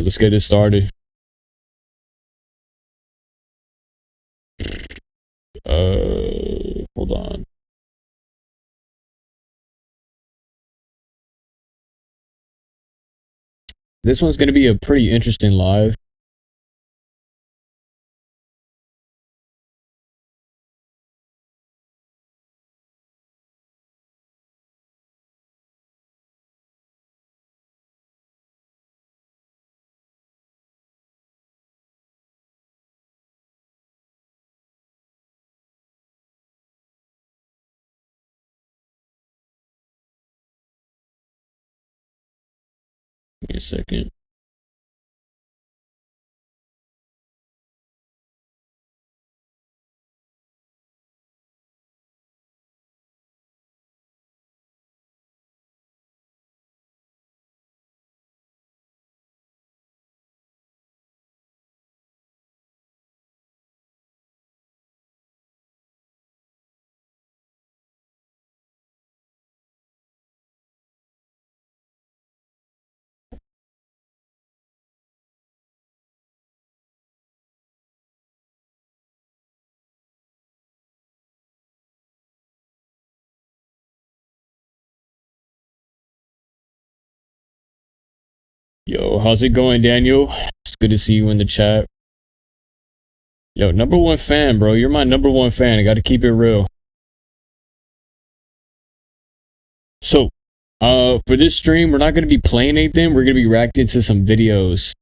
Alright, let's get it started. Hold on. This one's gonna be a pretty interesting live. Give me a second. Yo, how's it going, Daniel? It's good to see you in the chat. Yo, #1 fan, bro. You're my #1 fan. I gotta keep it real. So, for this stream, we're not gonna be playing anything. We're gonna be reacting to some videos.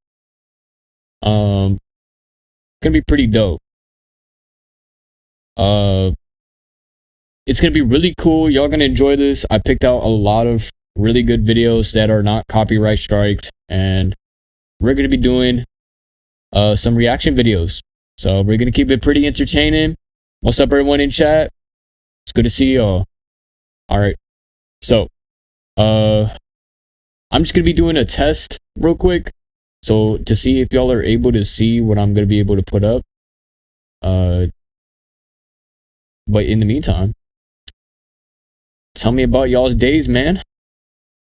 Gonna be pretty dope. It's gonna be really cool. Y'all gonna enjoy this. I picked out a lot of really good videos that are not copyright striked, and we're gonna be doing some reaction videos. So we're gonna keep it pretty entertaining. What's up, everyone in chat? It's good to see y'all. All right, so I'm just gonna be doing a test real quick, so to see if y'all are able to see what I'm gonna be able to put up. But in the meantime, tell me about y'all's days, man.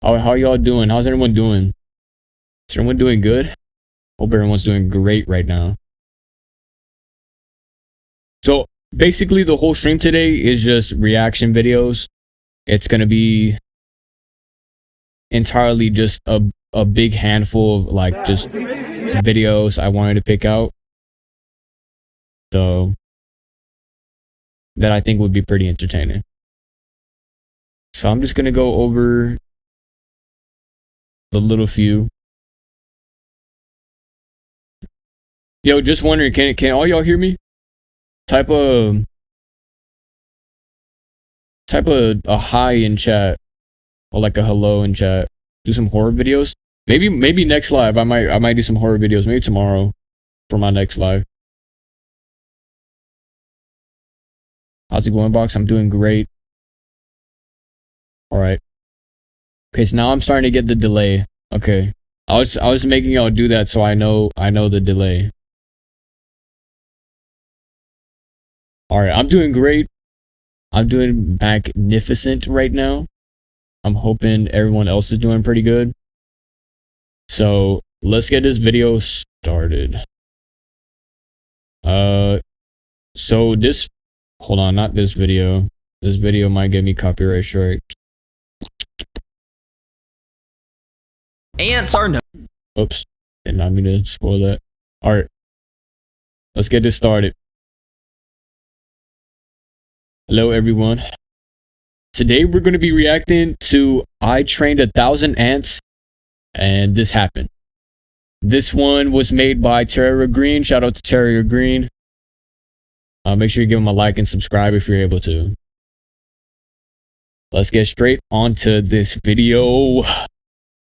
How y'all doing? How's everyone doing? Is everyone doing good? Hope everyone's doing great right now. So basically the whole stream today is just reaction videos. It's gonna be entirely just a big handful of like just videos I wanted to pick out. So that I think would be pretty entertaining. So I'm just gonna go over the little few. Yo, just wondering, can all y'all hear me? Type a hi in chat, or like a hello in chat. Do some horror videos. Maybe next live I might do some horror videos. Maybe tomorrow for my next live. How's it going, Box? I'm doing great. All right. Okay, so now I'm starting to get the delay. Okay, I was making y'all do that so I know the delay. All right, I'm doing great. I'm doing magnificent right now. I'm hoping everyone else is doing pretty good. So let's get this video started. So this, hold on, not this video. This video might get me copyright strike. Ants are no. Oops, did not mean to spoil that. All right, let's get this started. Hello, everyone. Today we're going to be reacting to I Trained 1,000 Ants, and this happened. This one was made by Terrier Green. Shout out to Terrier Green. Make sure you give him a like and subscribe if you're able to. Let's get straight onto this video.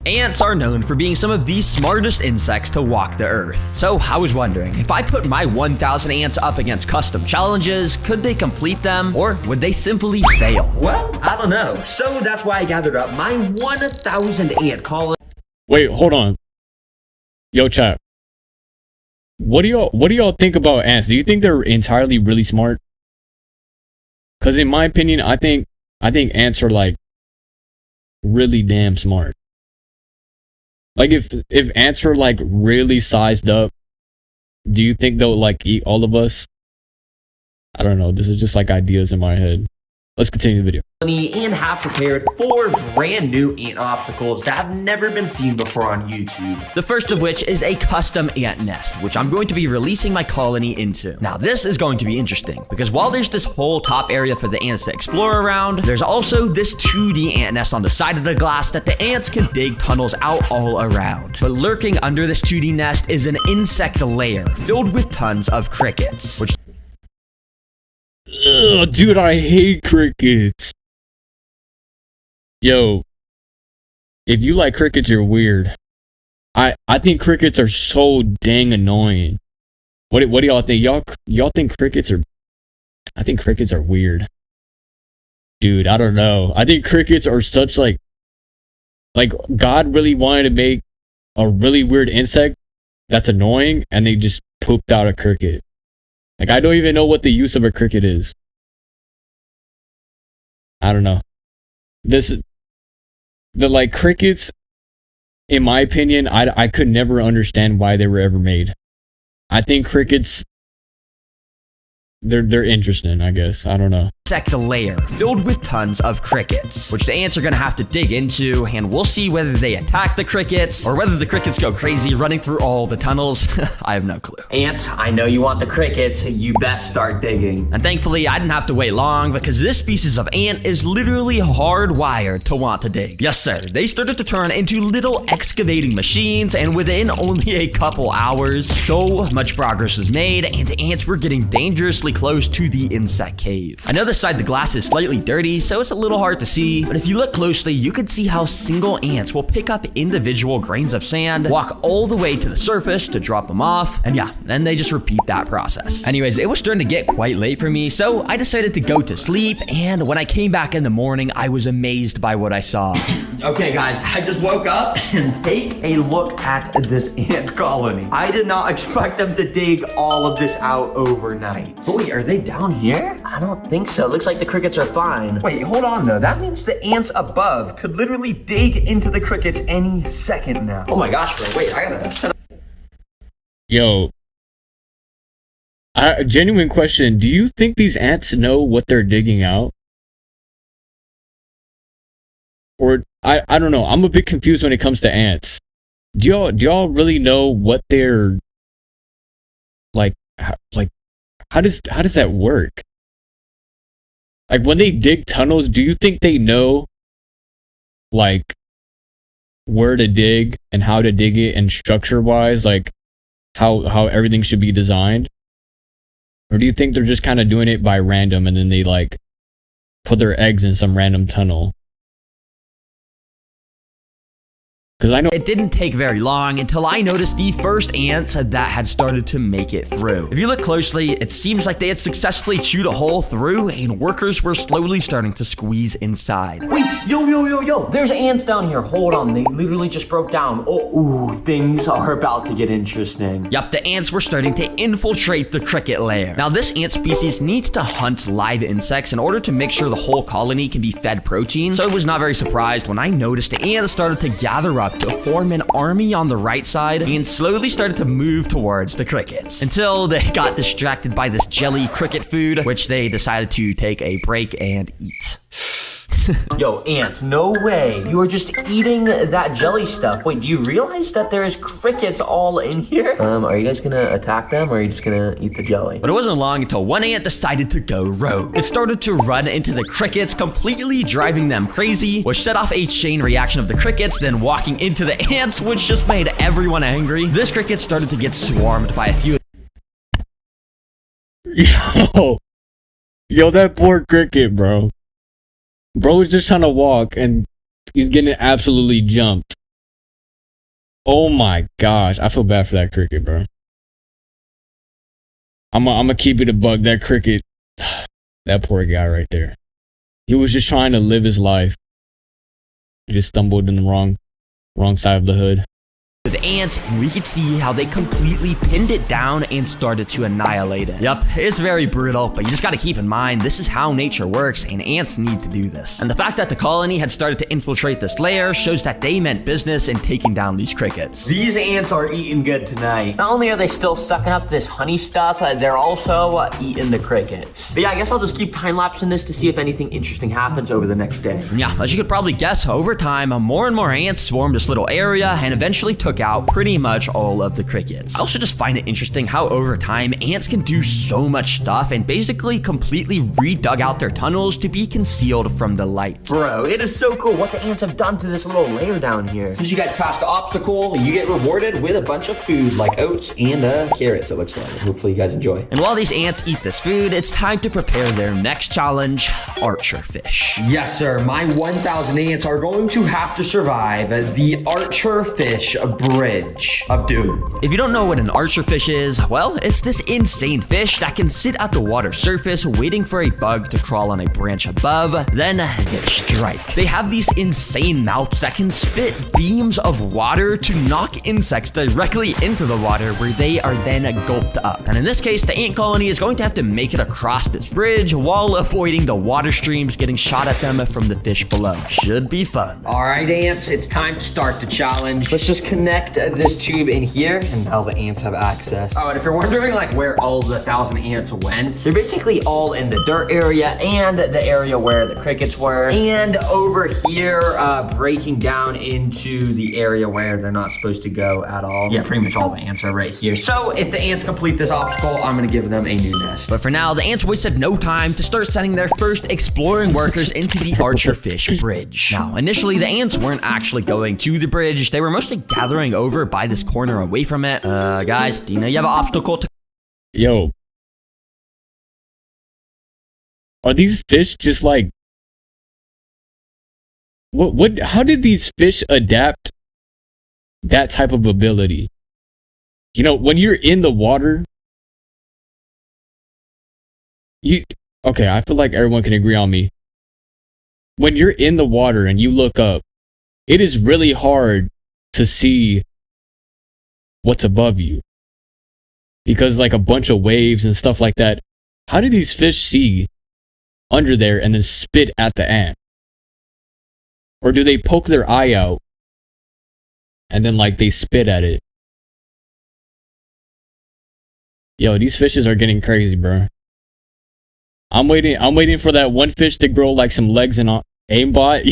Ants are known for being some of the smartest insects to walk the earth. So I was wondering, if I put my 1,000 ants up against custom challenges, could they complete them, or would they simply fail? Well, I don't know. So that's why I gathered up my 1,000 ant colony. Wait, hold on. Yo, chat. What do y'all think about ants? Do you think they're entirely really smart? Because in my opinion, I think ants are like really damn smart. Like if ants were like really sized up, do you think they'll like eat all of us? I don't know. This is just like ideas in my head. Let's continue the video. And have prepared 4 brand new ant obstacles that have never been seen before on YouTube. The first of which is a custom ant nest, which I'm going to be releasing my colony into. Now this is going to be interesting, because while there's this whole top area for the ants to explore around, there's also this 2D ant nest on the side of the glass that the ants can dig tunnels out all around. But lurking under this 2D nest is an insect layer filled with tons of crickets, which... Ugh, dude, I hate crickets. Yo, if you like crickets, you're weird. I think crickets are so dang annoying. What do y'all think? Y'all think crickets are... I think crickets are weird. Dude, I don't know. I think crickets are such like God really wanted to make a really weird insect that's annoying, and they just pooped out a cricket. Like, I don't even know what the use of a cricket is. I don't know. The like crickets, in my opinion, I could never understand why they were ever made. I think crickets, they're interesting, I guess. I don't know. Insect layer filled with tons of crickets, which the ants are gonna have to dig into, and we'll see whether they attack the crickets or whether the crickets go crazy running through all the tunnels. I have no clue. Ants, I know you want the crickets. You best start digging. And thankfully, I didn't have to wait long, because this species of ant is literally hardwired to want to dig. Yes, sir. They started to turn into little excavating machines, and within only a couple hours, so much progress was made, and the ants were getting dangerously close to the insect cave. I know the side of the glass is slightly dirty, so it's a little hard to see, but if you look closely, you can see how single ants will pick up individual grains of sand, walk all the way to the surface to drop them off, and yeah, then they just repeat that process. Anyways, it was starting to get quite late for me, so I decided to go to sleep, and when I came back in the morning, I was amazed by what I saw. Okay, guys, I just woke up and take a look at this ant colony. I did not expect them to dig all of this out overnight. But wait, are they down here? I don't think so. Looks like the crickets are fine. Wait, hold on though. That means the ants above could literally dig into the crickets any second now. Oh my gosh, bro. Wait, I gotta set up. Yo, genuine question. Do you think these ants know what they're digging out? Or I don't know. I'm a bit confused when it comes to ants. Do y'all really know what they're like? How does that work? Like, when they dig tunnels, do you think they know like where to dig and how to dig it, and structure wise, like how everything should be designed? Or do you think they're just kind of doing it by random, and then they like put their eggs in some random tunnel? Because I know it didn't take very long until I noticed the first ants that had started to make it through. If you look closely, it seems like they had successfully chewed a hole through, and workers were slowly starting to squeeze inside. Wait, yo. There's ants down here. Hold on. They literally just broke down. Oh, ooh, things are about to get interesting. Yup, the ants were starting to infiltrate the cricket layer. Now, this ant species needs to hunt live insects in order to make sure the whole colony can be fed protein, so I was not very surprised when I noticed the ants started to gather up to form an army on the right side and slowly started to move towards the crickets until they got distracted by this jelly cricket food, which they decided to take a break and eat. Yo, ants, no way. You are just eating that jelly stuff. Wait, do you realize that there's crickets all in here? Are you guys gonna attack them, or are you just gonna eat the jelly? But it wasn't long until one ant decided to go rogue. It started to run into the crickets, completely driving them crazy, which set off a chain reaction of the crickets then walking into the ants, which just made everyone angry. This cricket started to get swarmed by a few. Yo, that poor cricket, bro. Bro is just trying to walk, and he's getting absolutely jumped. Oh my gosh, I feel bad for that cricket, bro. I'm gonna keep it a buck. That cricket, that poor guy right there. He was just trying to live his life. He just stumbled in the wrong side of the hood. with ants, and we could see how they completely pinned it down and started to annihilate it. Yep, it's very brutal, but you just gotta keep in mind, this is how nature works, and ants need to do this. And the fact that the colony had started to infiltrate this layer shows that they meant business in taking down these crickets. These ants are eating good tonight. Not only are they still sucking up this honey stuff, they're also eating the crickets. But yeah, I guess I'll just keep time-lapsing this to see if anything interesting happens over the next day. And yeah, as you could probably guess, over time, more and more ants swarmed this little area and eventually took out pretty much all of the crickets. I also just find it interesting how over time, ants can do so much stuff and basically completely redug out their tunnels to be concealed from the light. Bro, it is so cool what the ants have done to this little layer down here. Since you guys passed the obstacle, you get rewarded with a bunch of food like oats and carrots, it looks like. Hopefully you guys enjoy. And while these ants eat this food, it's time to prepare their next challenge, archer fish. Yes, sir. My 1,000 ants are going to have to survive the archer fish bridge of doom. If you don't know what an archer fish is, well, it's this insane fish that can sit at the water surface waiting for a bug to crawl on a branch above, then they strike. They have these insane mouths that can spit beams of water to knock insects directly into the water where they are then gulped up. And in this case, the ant colony is going to have to make it across this bridge while avoiding the water streams getting shot at them from the fish below. Should be fun. All right, ants, it's time to start the challenge. Let's just connect this tube in here, and now the ants have access. Oh, and if you're wondering like where all the 1,000 ants went, they're basically all in the dirt area and the area where the crickets were, and over here, breaking down into the area where they're not supposed to go at all. Yeah, pretty much all the ants are right here. So if the ants complete this obstacle, I'm gonna give them a new nest. But for now, the ants wasted no time to start sending their first exploring workers into the archer fish bridge. Now, initially, the ants weren't actually going to the bridge. They were mostly gathering over by this corner away from it. Guys, do you know you have an obstacle to... Yo. Are these fish just like... How did these fish adapt that type of ability? You know, when you're in the water... Okay, I feel like everyone can agree on me. When you're in the water and you look up, it is really hard to see what's above you. Because like a bunch of waves and stuff like that. How do these fish see under there and then spit at the ant? Or do they poke their eye out and then like they spit at it? Yo, these fishes are getting crazy, bro. I'm waiting for that one fish to grow like some legs and aimbot.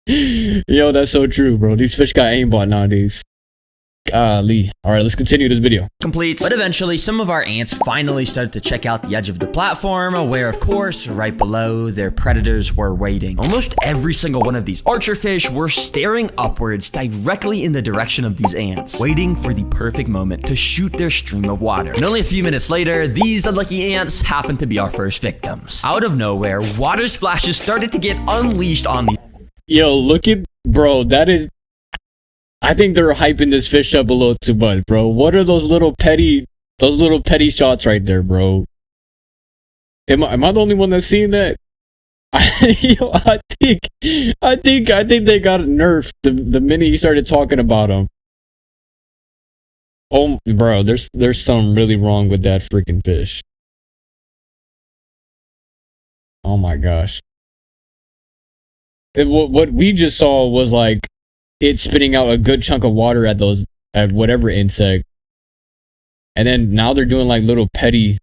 Yo, that's so true, bro. These fish got aimbot nowadays. Golly. Alright, let's continue this video. Complete. But eventually, some of our ants finally started to check out the edge of the platform, where, of course, right below, their predators were waiting. Almost every single one of these archer fish were staring upwards directly in the direction of these ants, waiting for the perfect moment to shoot their stream of water. And only a few minutes later, these unlucky ants happened to be our first victims. Out of nowhere, water splashes started to get unleashed on these. Yo, look at... Bro, that is... I think they're hyping this fish up a little too much, bro. What are those little petty shots right there, bro? Am I the only one that's seeing that? Yo, I think they got nerfed the minute you started talking about them. Oh, bro, there's something really wrong with that freaking fish. Oh my gosh. What we just saw was like it spitting out a good chunk of water at whatever insect, and then now they're doing like little petty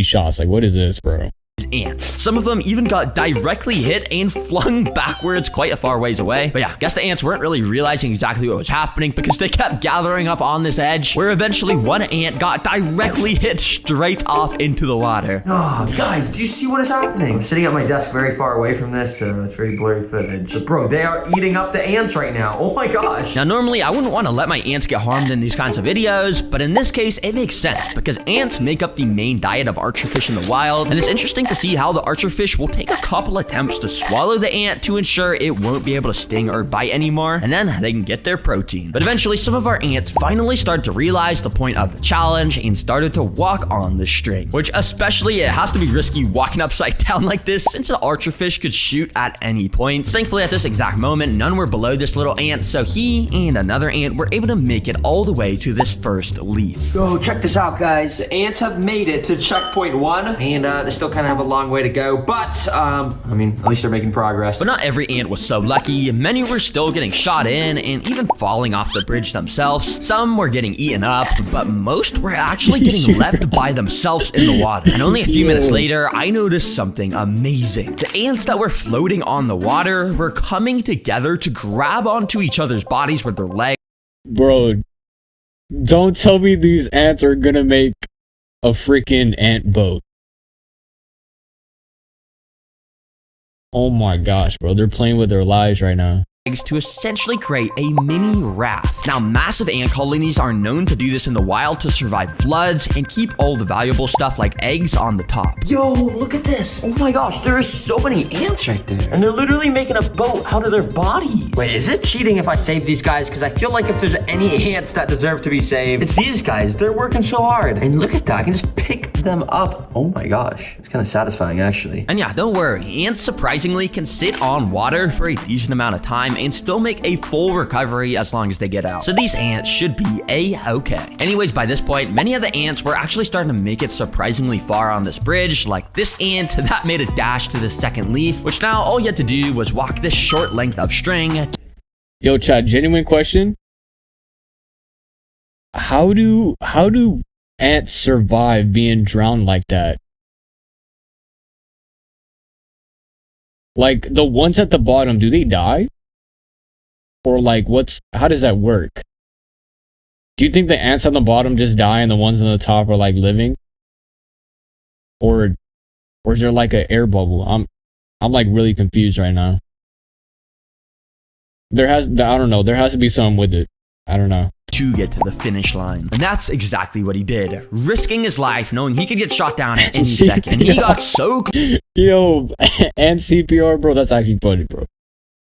shots. Like, what is this, bro? Ants. Some of them even got directly hit and flung backwards quite a far ways away. But yeah, guess the ants weren't really realizing exactly what was happening because they kept gathering up on this edge, where eventually one ant got directly hit straight off into the water. Oh, guys, do you see what is happening? I'm sitting at my desk very far away from this, so it's very blurry footage. But bro, they are eating up the ants right now. Oh my gosh. Now, normally I wouldn't want to let my ants get harmed in these kinds of videos, but in this case, it makes sense because ants make up the main diet of archer fish in the wild, and it's interesting to see how the archerfish will take a couple attempts to swallow the ant to ensure it won't be able to sting or bite anymore, and then they can get their protein. But eventually, some of our ants finally started to realize the point of the challenge and started to walk on the string, which especially it has to be risky walking upside down like this since the archerfish could shoot at any point. Thankfully, at this exact moment, none were below this little ant, so he and another ant were able to make it all the way to this first leaf. Yo, check this out, guys. The ants have made it to checkpoint 1, and they still kind of have a long way to go, but, I mean, at least they're making progress. But not every ant was so lucky. Many were still getting shot in and even falling off the bridge themselves. Some were getting eaten up, but most were actually getting left by themselves in the water. And only a few minutes later, I noticed something amazing. The ants that were floating on the water were coming together to grab onto each other's bodies with their legs. Bro, don't tell me these ants are gonna make a freaking ant boat. Oh my gosh, bro. They're playing with their lives right now. To essentially create a mini raft. Now, massive ant colonies are known to do this in the wild to survive floods and keep all the valuable stuff like eggs on the top. Yo, look at this. Oh my gosh, there is so many ants right there. And they're literally making a boat out of their bodies. Wait, is it cheating if I save these guys? Because I feel like if there's any ants that deserve to be saved, it's these guys. They're working so hard. And look at that. I can just pick them up. Oh my gosh. It's kind of satisfying, actually. And yeah, don't worry. Ants surprisingly can sit on water for a decent amount of time and still make a full recovery as long as they get out. So these ants should be a-okay. Anyways, by this point, many of the ants were actually starting to make it surprisingly far on this bridge, like this ant that made a dash to the second leaf, which now all you had to do was walk this short length of string. Yo, chat, genuine question. How do ants survive being drowned like that? Like, the ones at the bottom, do they die? Or like, how does that work? Do you think the ants on the bottom just die and the ones on the top are like living? Or is there like an air bubble? I'm like really confused right now. I don't know, there has to be something with it. I don't know. To get to the finish line. And that's exactly what he did, risking his life knowing he could get shot down at any second. He got so Yo, and CPR, bro, that's actually funny, bro.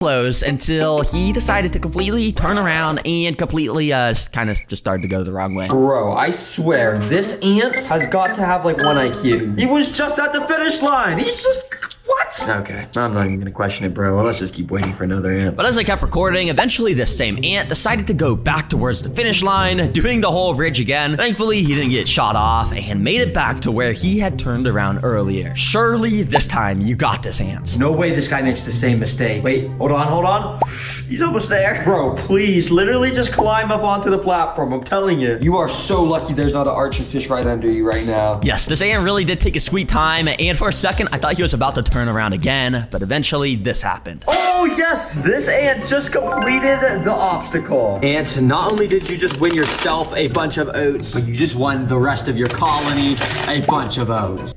Close until he decided to completely turn around and completely kind of just started to go the wrong way. Bro, I swear, this ant has got to have like 1 IQ. He was just at the finish line. He's just... What? Okay, I'm not even gonna question it, bro. Well, let's just keep waiting for another ant. But as I kept recording, eventually this same ant decided to go back towards the finish line, doing the whole bridge again. Thankfully, he didn't get shot off and made it back to where he had turned around earlier. Surely, this time, you got this, ant. No way this guy makes the same mistake. Wait, hold on. He's almost there. Bro, please, literally just climb up onto the platform. I'm telling you. You are so lucky there's not an archerfish right under you right now. Yes, this ant really did take a sweet time, and for a second, I thought he was about to turn around again, but eventually this happened. Oh yes, this ant just completed the obstacle. Ant, not only did you just win yourself a bunch of oats, but you just won the rest of your colony a bunch of oats.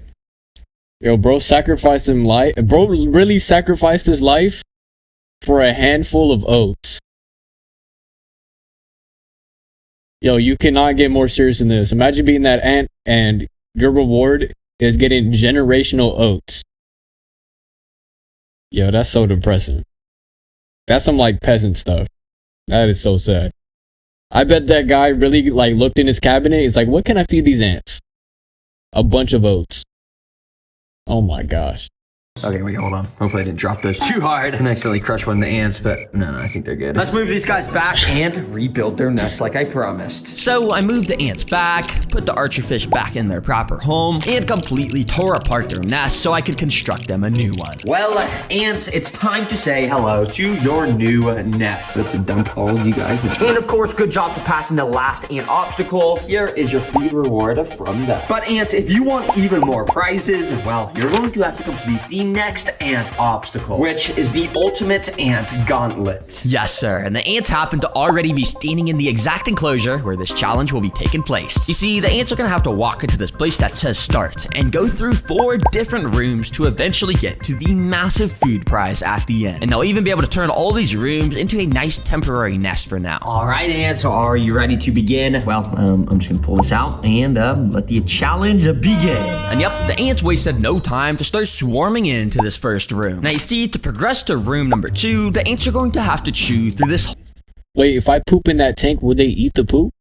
Yo, bro sacrificed his life. Bro really sacrificed his life for a handful of oats. Yo, you cannot get more serious than this. Imagine being that ant and your reward is getting generational oats. Yo, that's so depressing. That's some like peasant stuff. That is so sad. I bet that guy really like looked in his cabinet. He's like, what can I feed these ants? A bunch of oats. Oh my gosh. Okay, wait, hold on. Hopefully I didn't drop those too hard and accidentally crush one of the ants, but no, I think they're good. Let's move these guys back and rebuild their nest like I promised. So I moved the ants back, put the archerfish back in their proper home, and completely tore apart their nest so I could construct them a new one. Well, ants, it's time to say hello to your new nest. Let's dump all of you guys. And of course, good job for passing the last ant obstacle. Here is your free reward from that. But ants, if you want even more prizes, well, you're going to have to complete the next ant obstacle, which is the ultimate ant gauntlet. Yes, sir, and the ants happen to already be standing in the exact enclosure where this challenge will be taking place. You see, the ants are gonna have to walk into this place that says start and go through 4 different rooms to eventually get to the massive food prize at the end. And they'll even be able to turn all these rooms into a nice temporary nest for now. All right, ants, so are you ready to begin? Well, I'm just gonna pull this out and let the challenge begin. And yep, the ants wasted no time to start swarming into this first room. Now you see, to progress to room number 2, the ants are going to have to chew through this. Wait, if I poop in that tank, would they eat the poop?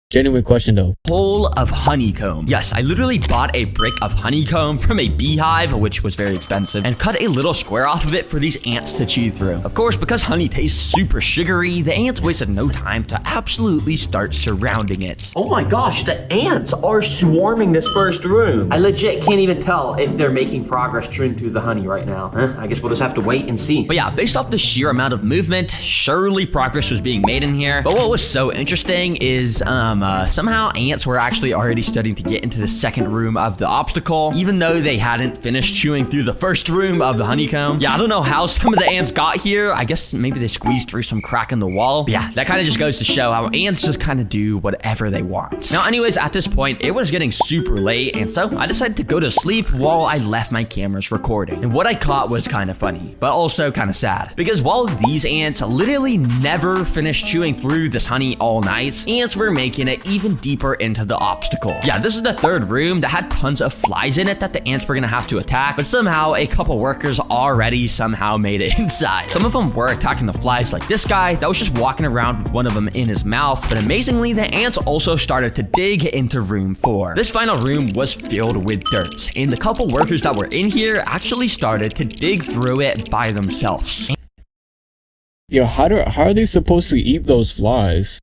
Genuine question though. Hole of honeycomb. Yes, I literally bought a brick of honeycomb from a beehive, which was very expensive, and cut a little square off of it for these ants to chew through. Of course, because honey tastes super sugary, the ants wasted no time to absolutely start surrounding it. Oh my gosh, the ants are swarming this first room. I legit can't even tell if they're making progress chewing through the honey right now. I guess we'll just have to wait and see. But yeah, based off the sheer amount of movement, surely progress was being made in here. But what was so interesting is, somehow ants were actually already starting to get into the second room of the obstacle, even though they hadn't finished chewing through the first room of the honeycomb. Yeah, I don't know how some of the ants got here. I guess maybe they squeezed through some crack in the wall. But yeah, that kind of just goes to show how ants just kind of do whatever they want. Now, anyways, at this point, it was getting super late, and so I decided to go to sleep while I left my cameras recording. And what I caught was kind of funny, but also kind of sad, because while these ants literally never finished chewing through this honey all night, ants were making it even deeper into the obstacle. Yeah, this is the third room that had tons of flies in it that the ants were gonna have to attack, but somehow a couple workers already somehow made it inside. Some of them were attacking the flies, like this guy that was just walking around with one of them in his mouth, but amazingly, the ants also started to dig into room 4. This final room was filled with dirt, and the couple workers that were in here actually started to dig through it by themselves. Yo, how are they supposed to eat those flies?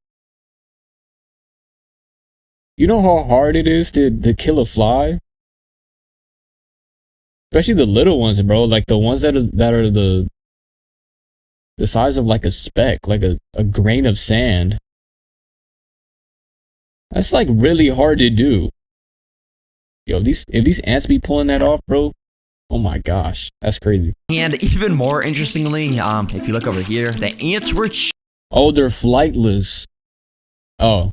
You know how hard it is to kill a fly? Especially the little ones, bro. Like the ones that are the size of like a speck, like a grain of sand. That's like really hard to do. Yo, if these ants be pulling that off, bro, oh my gosh, that's crazy. And even more interestingly, if you look over here, the ants were oh, they're flightless. Oh.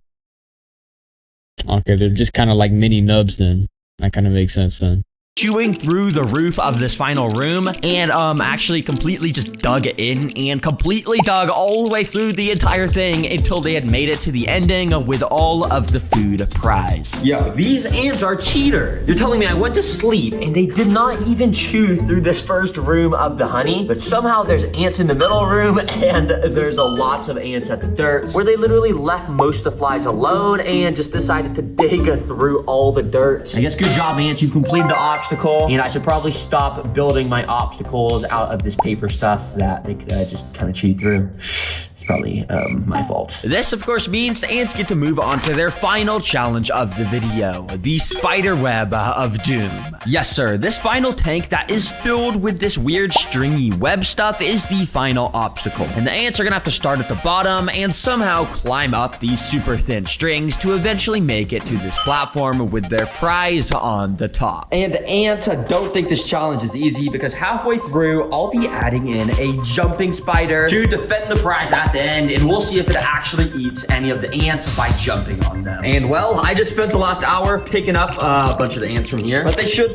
Okay, they're just kind of like mini nubs then. That kind of makes sense then. chewing through the roof of this final room and actually completely just dug in and completely dug all the way through the entire thing until they had made it to the ending with all of the food prize. Yo, these ants are cheaters. You're telling me I went to sleep and they did not even chew through this first room of the honey, but somehow there's ants in the middle room and there's lots of ants at the dirt where they literally left most of the flies alone and just decided to dig through all the dirt. I guess good job, ants. You completed the obstacle, and I should probably stop building my obstacles out of this paper stuff that they could just kind of cheat through. It's probably my fault. This, of course, means the ants get to move on to their final challenge of the video, the spider web of doom. Yes, sir, this final tank that is filled with this weird stringy web stuff is the final obstacle. And the ants are gonna have to start at the bottom and somehow climb up these super thin strings to eventually make it to this platform with their prize on the top. And ants, don't think this challenge is easy because halfway through, I'll be adding in a jumping spider to defend the prize at the end, and we'll see if it actually eats any of the ants by jumping on them. And well, I just spent the last hour picking up a bunch of the ants from here, but they should.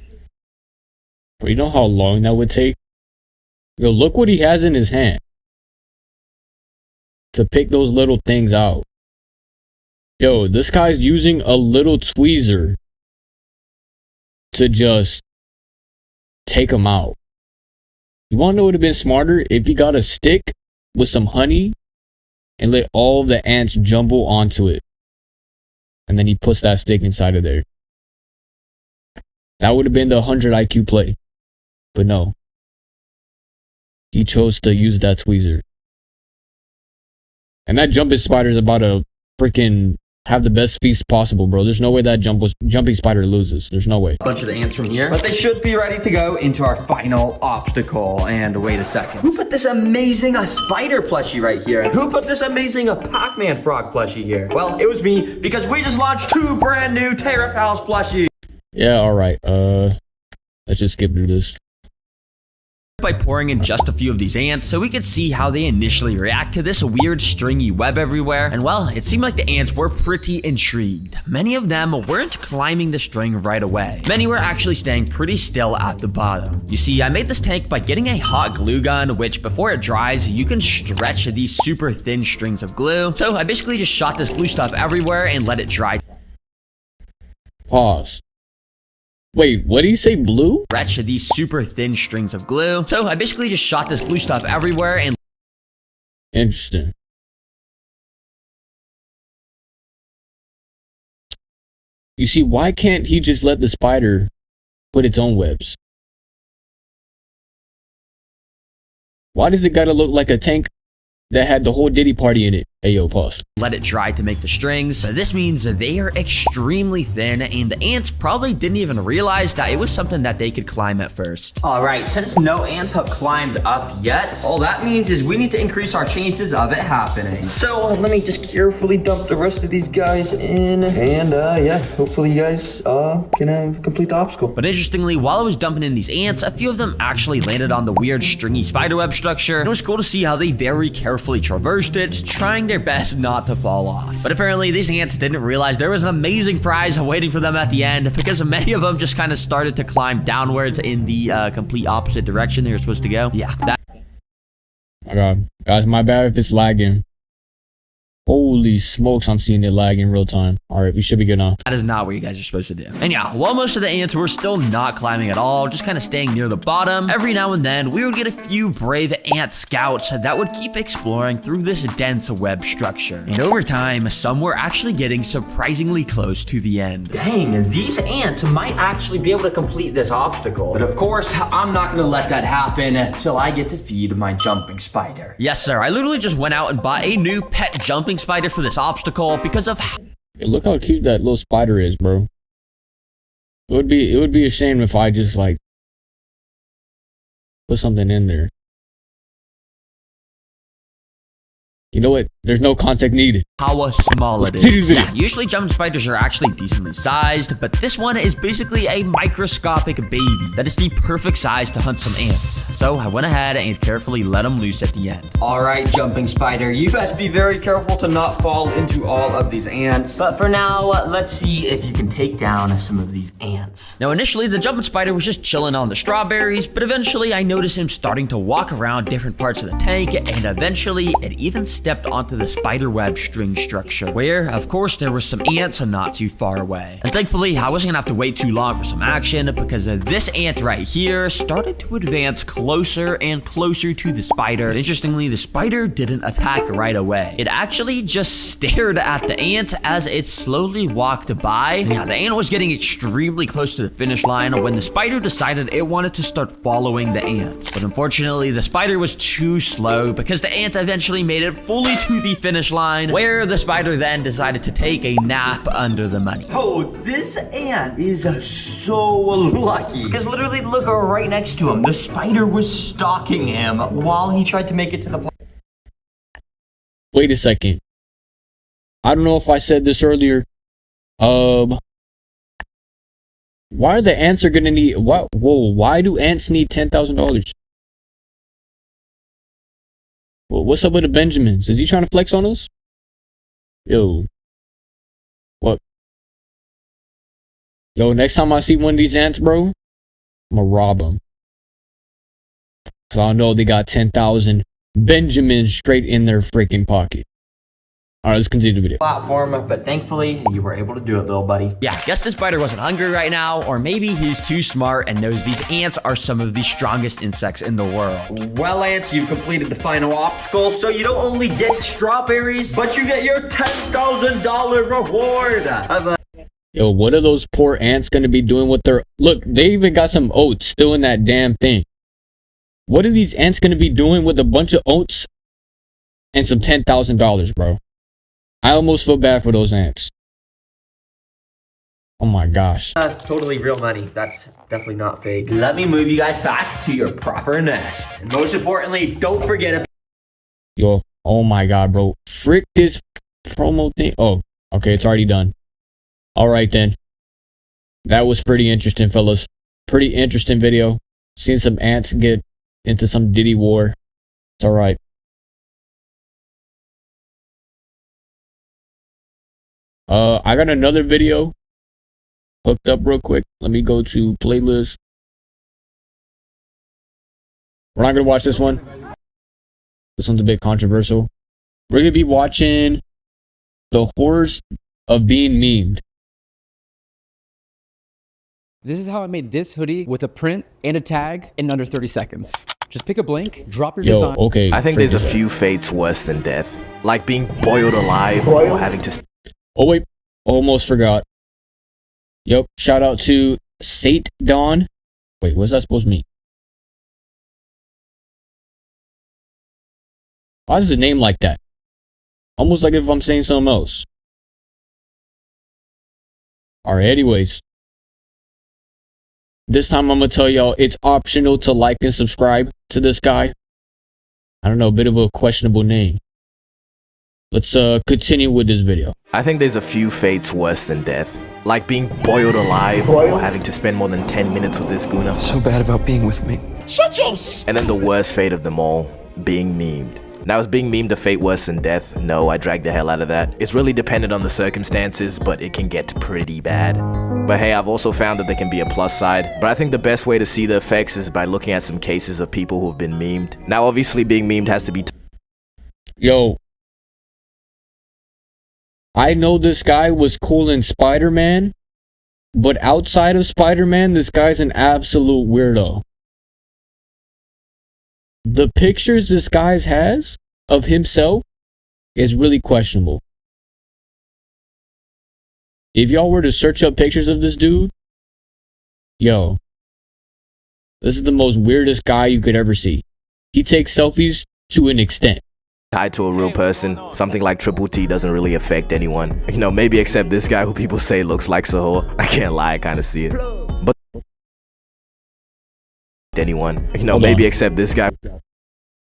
You know how long that would take? Yo, look what he has in his hand to pick those little things out. Yo, this guy's using a little tweezer to just take them out. You wanna know what would have been smarter? If he got a stick with some honey and let all the ants jumble onto it. And then he puts that stick inside of there. That would have been the 100 IQ play. But no. He chose to use that tweezer. And that jumping spider is about to freaking have the best feast possible, bro. There's no way that jumping spider loses. There's no way. A bunch of the ants from here, but they should be ready to go into our final obstacle. And wait a second. Who put this amazing spider plushie right here? Who put this amazing Pac-Man frog plushie here? Well, it was me, because we just launched 2 brand new Terra Pals plushies. Yeah, alright. Let's just skip through this. By pouring in just a few of these ants so we could see how they initially react to this weird stringy web everywhere. And well, it seemed like the ants were pretty intrigued. Many of them weren't climbing the string right away. Many were actually staying pretty still at the bottom. You see, I made this tank by getting a hot glue gun, which before it dries, you can stretch these super thin strings of glue. So I basically just shot this glue stuff everywhere and let it dry. Pause. Wait, what do you say, blue? Stretch these super thin strings of glue. So I basically just shot this glue stuff everywhere and... Interesting. You see, why can't he just let the spider put its own webs? Why does it gotta look like a tank that had the whole Diddy party in it? Ayo, pause. Let it dry to make the strings. This means they are extremely thin, and the ants probably didn't even realize that it was something that they could climb at first. All right, since no ants have climbed up yet, all that means is we need to increase our chances of it happening. So let me just carefully dump the rest of these guys in, and yeah, hopefully you guys can complete the obstacle. But interestingly, while I was dumping in these ants, a few of them actually landed on the weird stringy spiderweb structure. And it was cool to see how they very carefully traversed it, trying their best not to fall off. But apparently these ants didn't realize there was an amazing prize waiting for them at the end, because many of them just kind of started to climb downwards in the complete opposite direction they were supposed to go. Yeah, that. My God, guys, my bad if it's lagging. Holy smokes, I'm seeing it lag in real time. All right, we should be good now. That is not what you guys are supposed to do. And yeah, while most of the ants were still not climbing at all, just kind of staying near the bottom, every now and then we would get a few brave ant scouts that would keep exploring through this dense web structure. And over time, some were actually getting surprisingly close to the end. Dang, these ants might actually be able to complete this obstacle. But of course, I'm not gonna let that happen until I get to feed my jumping spider. Yes, sir. I literally just went out and bought a new pet jumping spider for this obstacle because of... Hey, look how cute that little spider is, bro. It would be a shame if I just like put something in there. You know what? There's no contact needed. How small it is. Yeah, usually jumping spiders are actually decently sized, but this one is basically a microscopic baby that is the perfect size to hunt some ants. So I went ahead and carefully let them loose at the end. All right, jumping spider, you best be very careful to not fall into all of these ants. But for now, let's see if you can take down some of these ants. Now, initially, the jumping spider was just chilling on the strawberries, but eventually I noticed him starting to walk around different parts of the tank, and eventually it even stepped onto the spiderweb string structure, where, of course, there were some ants not too far away. And thankfully, I wasn't gonna have to wait too long for some action, because this ant right here started to advance closer and closer to the spider. And interestingly, the spider didn't attack right away. It actually just stared at the ant as it slowly walked by. And yeah, the ant was getting extremely close to the finish line when the spider decided it wanted to start following the ant. But unfortunately, the spider was too slow, because the ant eventually made it fully to the finish line, where the spider then decided to take a nap under the money. Oh, this ant is so lucky, because literally look right next to him. The spider was stalking him while he tried to make it to the... Wait a second. I don't know if I said this earlier. Why are the ants gonna need... What? Whoa, why do ants need $10,000? Well, what's up with the Benjamins? Is he trying to flex on us? Yo. What? Yo, next time I see one of these ants, bro, I'm gonna rob them. So I know they got 10,000 Benjamins straight in their freaking pocket. Alright, let's continue the video. Platform, but thankfully you were able to do it, little buddy. Yeah, guess this spider wasn't hungry right now, or maybe he's too smart and knows these ants are some of the strongest insects in the world. Well, ants, you've completed the final obstacle, so you don't only get strawberries, but you get your $10,000 reward. Yo, what are those poor ants gonna be doing with their... Look, they even got some oats still in that damn thing. What are these ants gonna be doing with a bunch of oats and some $10,000, bro? I almost feel bad for those ants. Oh my gosh. Totally real money. That's definitely not fake. Let me move you guys back to your proper nest. And most importantly, don't forget... Yo, oh my god, bro. Frick this promo thing. Oh, okay, it's already done. Alright then. That was pretty interesting, fellas. Pretty interesting video. Seeing some ants get into some Diddy war. It's alright. I got another video hooked up real quick. Let me go to playlist. We're not gonna watch this one. This one's a bit controversial. We're gonna be watching the horrors of being memed. This is how I made this hoodie with a print and a tag in under 30 seconds. Just pick a blank, drop your design. Okay. I think there's a few fates worse than death. Like being boiled alive or having to... Oh wait, almost forgot. Yep, shout out to Sate Dawn. Wait, what's that supposed to mean? Why is the name like that? Almost like if I'm saying something else. Alright, anyways. This time I'm gonna tell y'all it's optional to like and subscribe to this guy. I don't know, a bit of a questionable name. Let's continue with this video. I think there's a few fates worse than death. Like being boiled alive or having to spend more than 10 minutes with this gooner. So bad about being with me. And then the worst fate of them all, being memed. Now, is being memed a fate worse than death? No, I dragged the hell out of that. It's really dependent on the circumstances, but it can get pretty bad. But hey, I've also found that there can be a plus side. But I think the best way to see the effects is by looking at some cases of people who have been memed. Now, obviously, being memed has to be... Yo. I know this guy was cool in Spider-Man, but outside of Spider-Man, this guy's an absolute weirdo. The pictures this guy has of himself is really questionable. If y'all were to search up pictures of this dude, yo, this is the most weirdest guy you could ever see. He takes selfies to an extent. Tied to a real person, something like Triple T doesn't really affect anyone. You know, maybe except this guy who people say looks like Sahur. I can't lie, I kind of see it. But anyone, you know, Hold maybe on. except this guy.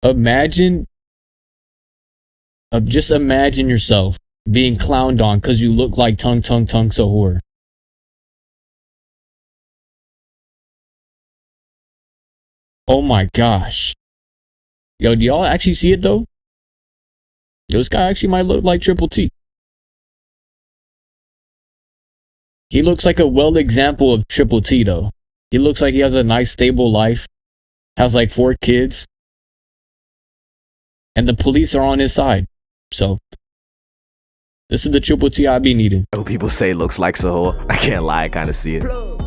Imagine, just imagine yourself being clowned on because you look like Tung Sahur. Oh my gosh. Yo, do y'all actually see it though? Yo, this guy actually might look like Triple T. He looks like a well example of Triple T though. He looks like he has a nice stable life. Has like 4 kids. And the police are on his side. So, this is the Triple T I be needing. Who people say looks like Sahur. I can't lie, I kind of see it.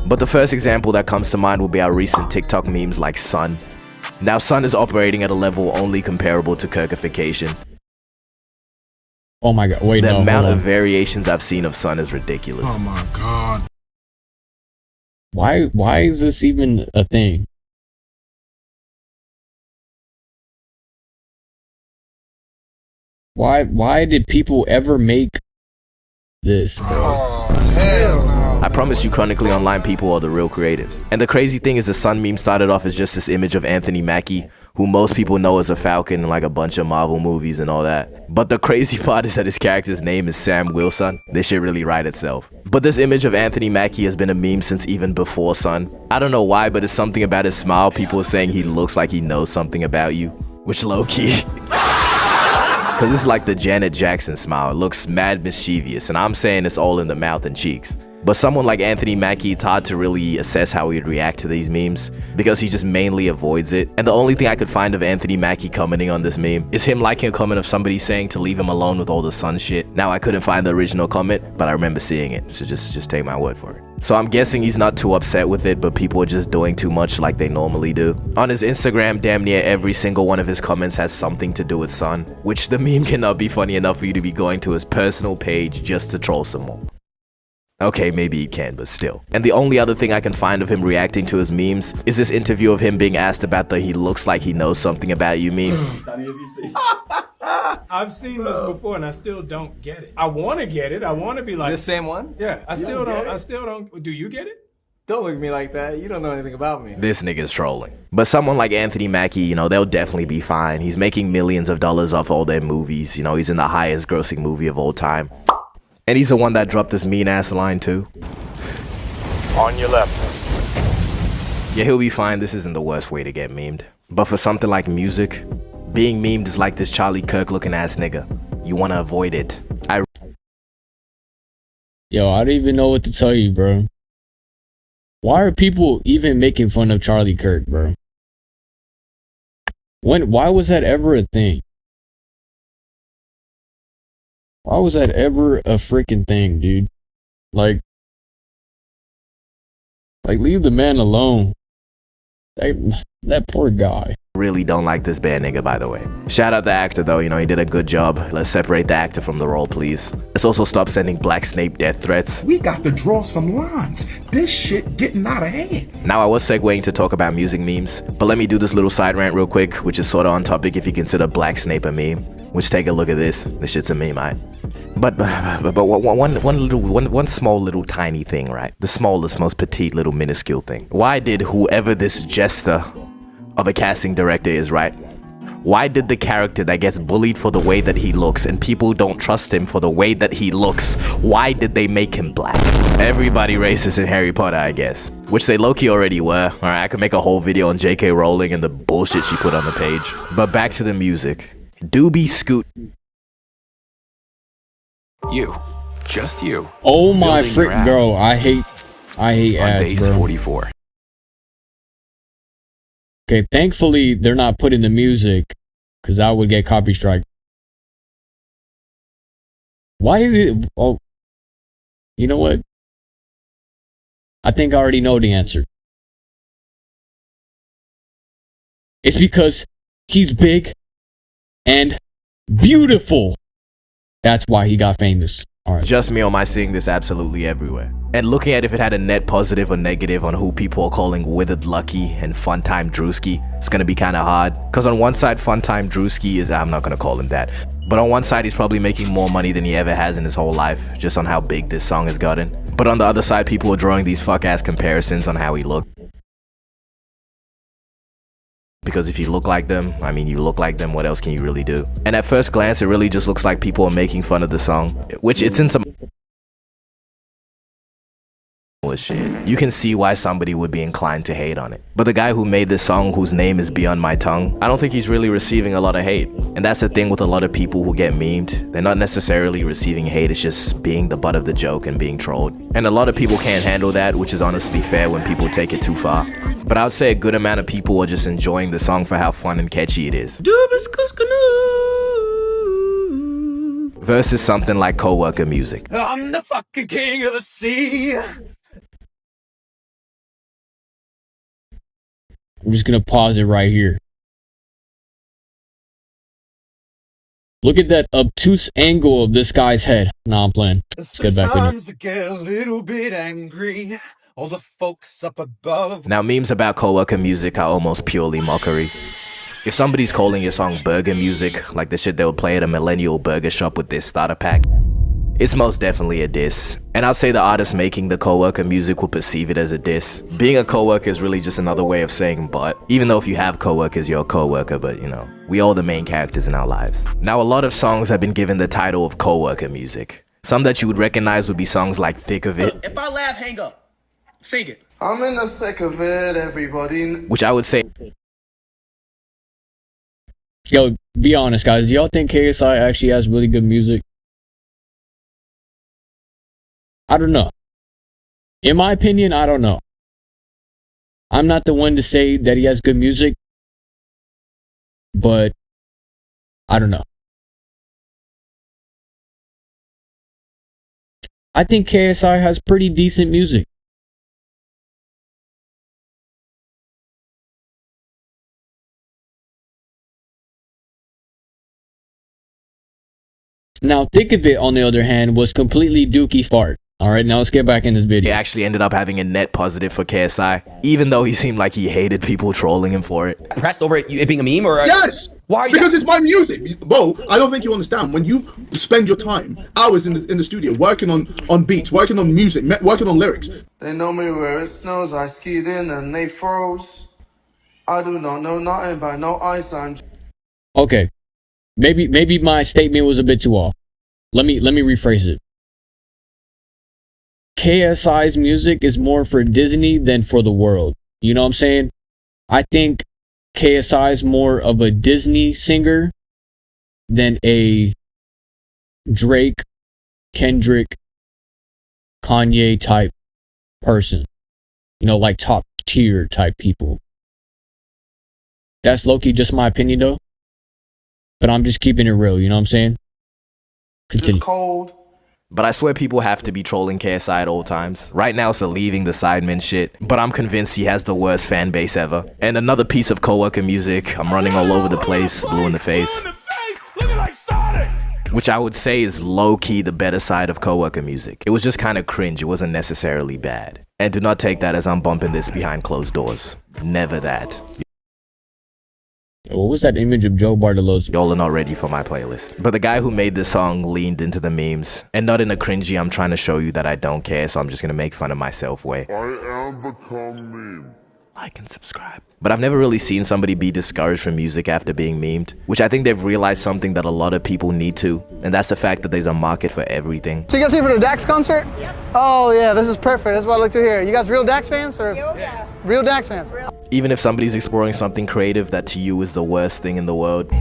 But the first example that comes to mind will be our recent TikTok memes like Sun. Now, Sun is operating at a level only comparable to Kirkification. Oh my god, wait, The no, amount hold of on. variations I've seen of Sun is ridiculous. Oh my god. Why is this even a thing? Why did people ever make this, bro? Oh, hell no. I promise you, chronically online people are the real creatives. And the crazy thing is the Sun meme started off as just this image of Anthony Mackie, who most people know as a Falcon in like a bunch of Marvel movies and all that. But the crazy part is that his character's name is Sam Wilson. This shit really write itself. But this image of Anthony Mackie has been a meme since even before Sun. I don't know why, but it's something about his smile. People are saying he looks like he knows something about you, which low-key. Cause it's like the Janet Jackson smile. It looks mad mischievous, and I'm saying it's all in the mouth and cheeks. But someone like Anthony Mackie, it's hard to really assess how he'd react to these memes because he just mainly avoids it. And the only thing I could find of Anthony Mackie commenting on this meme is him liking a comment of somebody saying to leave him alone with all the Sun shit. Now, I couldn't find the original comment, but I remember seeing it, so just take my word for it. So I'm guessing he's not too upset with it, but people are just doing too much like they normally do. On his Instagram, damn near every single one of his comments has something to do with Sun, which the meme cannot be funny enough for you to be going to his personal page just to troll some more. Okay, maybe he can, but still. And the only other thing I can find of him reacting to his memes is this interview of him being asked about the "he looks like he knows something about you" meme. I've seen this before and I still don't get it. I want to get it. I want to be like The same one? Yeah, I still don't get don't. it? I still don't. Do you get it? Don't look at me like that. You don't know anything about me. This nigga's trolling. But someone like Anthony Mackie, you know, they'll definitely be fine. He's making millions of dollars off all their movies. You know, he's in the highest grossing movie of all time. And he's the one that dropped this mean ass line too. On your left. Yeah, he'll be fine. This isn't the worst way to get memed. But for something like music, being memed is like this Charlie Kirk looking ass nigga. You want to avoid it. Yo, I don't even know what to tell you, bro. Why are people even making fun of Charlie Kirk, bro? Why was that ever a thing? Why was that ever a freaking thing, dude? Like leave the man alone. That poor guy. Really don't like this bad nigga, by the way. Shout out the actor though, you know, he did a good job. Let's separate the actor from the role, please. Let's also stop sending Black Snape death threats. We got to draw some lines. This shit getting out of hand. Now I was segueing to talk about music memes, but let me do this little side rant real quick, which is sort of on topic if you consider Black Snape a meme. Which, take a look at this. This shit's a meme, right? But one small little tiny thing, right? The smallest, most petite little minuscule thing. Why did whoever this jester of a casting director is, right? Why did the character that gets bullied for the way that he looks and people don't trust him for the way that he looks, why did they make him black? Everybody racist in Harry Potter, I guess. Which they low-key already were. Alright, I could make a whole video on J.K. Rowling and the bullshit she put on the page. But back to the music. Doobie Scoot. You. Just you. Oh my frick, bro. I hate ads, bro. 44. Okay, thankfully they're not putting the music, because I would get copy strike. Why did it? Oh, you know what? I think I already know the answer. It's because he's big and beautiful. That's why he got famous. All right. Just me, or am I seeing this absolutely everywhere? And looking at if it had a net positive or negative on who people are calling Withered Lucky and Funtime Drewski, it's gonna be kind of hard. Because on one side, Funtime Drewski is, I'm not gonna call him that, but on one side, he's probably making more money than he ever has in his whole life, just on how big this song has gotten. But on the other side, people are drawing these fuck-ass comparisons on how he looked. Because if you look like them, I mean, you look like them, what else can you really do? And at first glance, it really just looks like people are making fun of the song, which it's in some shit. You can see why somebody would be inclined to hate on it. But the guy who made this song, whose name is beyond my tongue, I don't think he's really receiving a lot of hate. And that's the thing with a lot of people who get memed. They're not necessarily receiving hate, it's just being the butt of the joke and being trolled. And a lot of people can't handle that, which is honestly fair when people take it too far. But I would say a good amount of people are just enjoying the song for how fun and catchy it is. Versus something like coworker music. I'm the fucking king of the sea. I'm just gonna pause it right here. Look at that obtuse angle of this guy's head. Nah, I'm playing. Let's get back in it. I get a little bit angry. All the folks up above. Now, memes about coworker music are almost purely mockery. If somebody's calling your song burger music, like the shit they would play at a millennial burger shop with their starter pack, it's most definitely a diss. And I'll say the artist making the coworker music will perceive it as a diss. Being a coworker is really just another way of saying but. Even though if you have coworkers, you're a coworker, but you know, we all the main characters in our lives. Now, a lot of songs have been given the title of coworker music. Some that you would recognize would be songs like Thick of It. If I laugh, hang up. Sing it. I'm in the thick of it, everybody. Which I would say... Yo, be honest, guys. Do y'all think KSI actually has really good music? I don't know. In my opinion, I don't know. I'm not the one to say that he has good music, but I don't know. I think KSI has pretty decent music. Now, Thick of It, on the other hand, was completely dookie fart. Alright, now let's get back in this video. He actually ended up having a net positive for KSI, even though he seemed like he hated people trolling him for it. Pressed over it being a meme, or yes, why are you? Because it's my music, Bo. I don't think you understand. When you spend your time, hours in the studio, working on beats, working on music, working on lyrics. They know me where it snows. I skied in and they froze. I do not know nothing about no ice. Okay, maybe my statement was a bit too off. Let me rephrase it. KSI's music is more for Disney than for the world. You know what I'm saying? I think KSI is more of a Disney singer than a Drake, Kendrick, Kanye type person. You know, like top tier type people. That's low-key just my opinion though. But I'm just keeping it real, you know what I'm saying? Continue. Just cold. But I swear people have to be trolling KSI at all times. Right now it's a leaving the Sidemen shit, but I'm convinced he has the worst fan base ever. And another piece of coworker music, I'm running all over the place, blue in the face. Which I would say is low-key the better side of coworker music. It was just kind of cringe, it wasn't necessarily bad. And do not take that as I'm bumping this behind closed doors. Never that. What was that image of Joe Bartolosi? Y'all are not ready for my playlist. But the guy who made this song leaned into the memes. And not in a cringy, I'm trying to show you that I don't care, so I'm just gonna make fun of myself way. I am become meme. Like and subscribe. But I've never really seen somebody be discouraged from music after being memed, which I think they've realized something that a lot of people need to, and that's the fact that there's a market for everything. So you guys here for the Dax concert? Yep. Oh yeah, this is perfect. That's what I like to hear. You guys real Dax fans or? Yeah. Real Dax fans? Even if somebody's exploring something creative that to you is the worst thing in the world.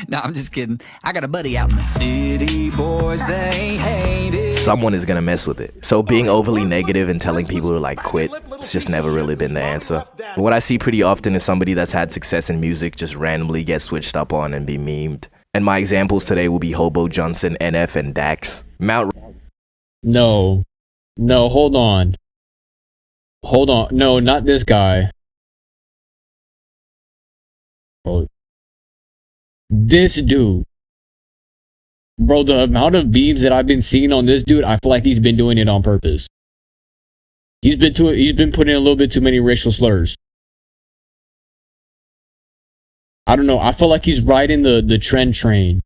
No, I'm just kidding. I got a buddy out in the city, boys, they hate it. Someone is gonna mess with it. So being overly negative and telling people to like quit, it's just never really been the answer. But what I see pretty often is somebody that's had success in music just randomly get switched up on and be memed. And my examples today will be Hobo Johnson, NF, and Dax. No, hold on. No, not this guy. Oh. This dude. Bro, the amount of beams that I've been seeing on this dude, I feel like he's been doing it on purpose. He's been putting in a little bit too many racial slurs. I don't know, I feel like he's riding the trend train.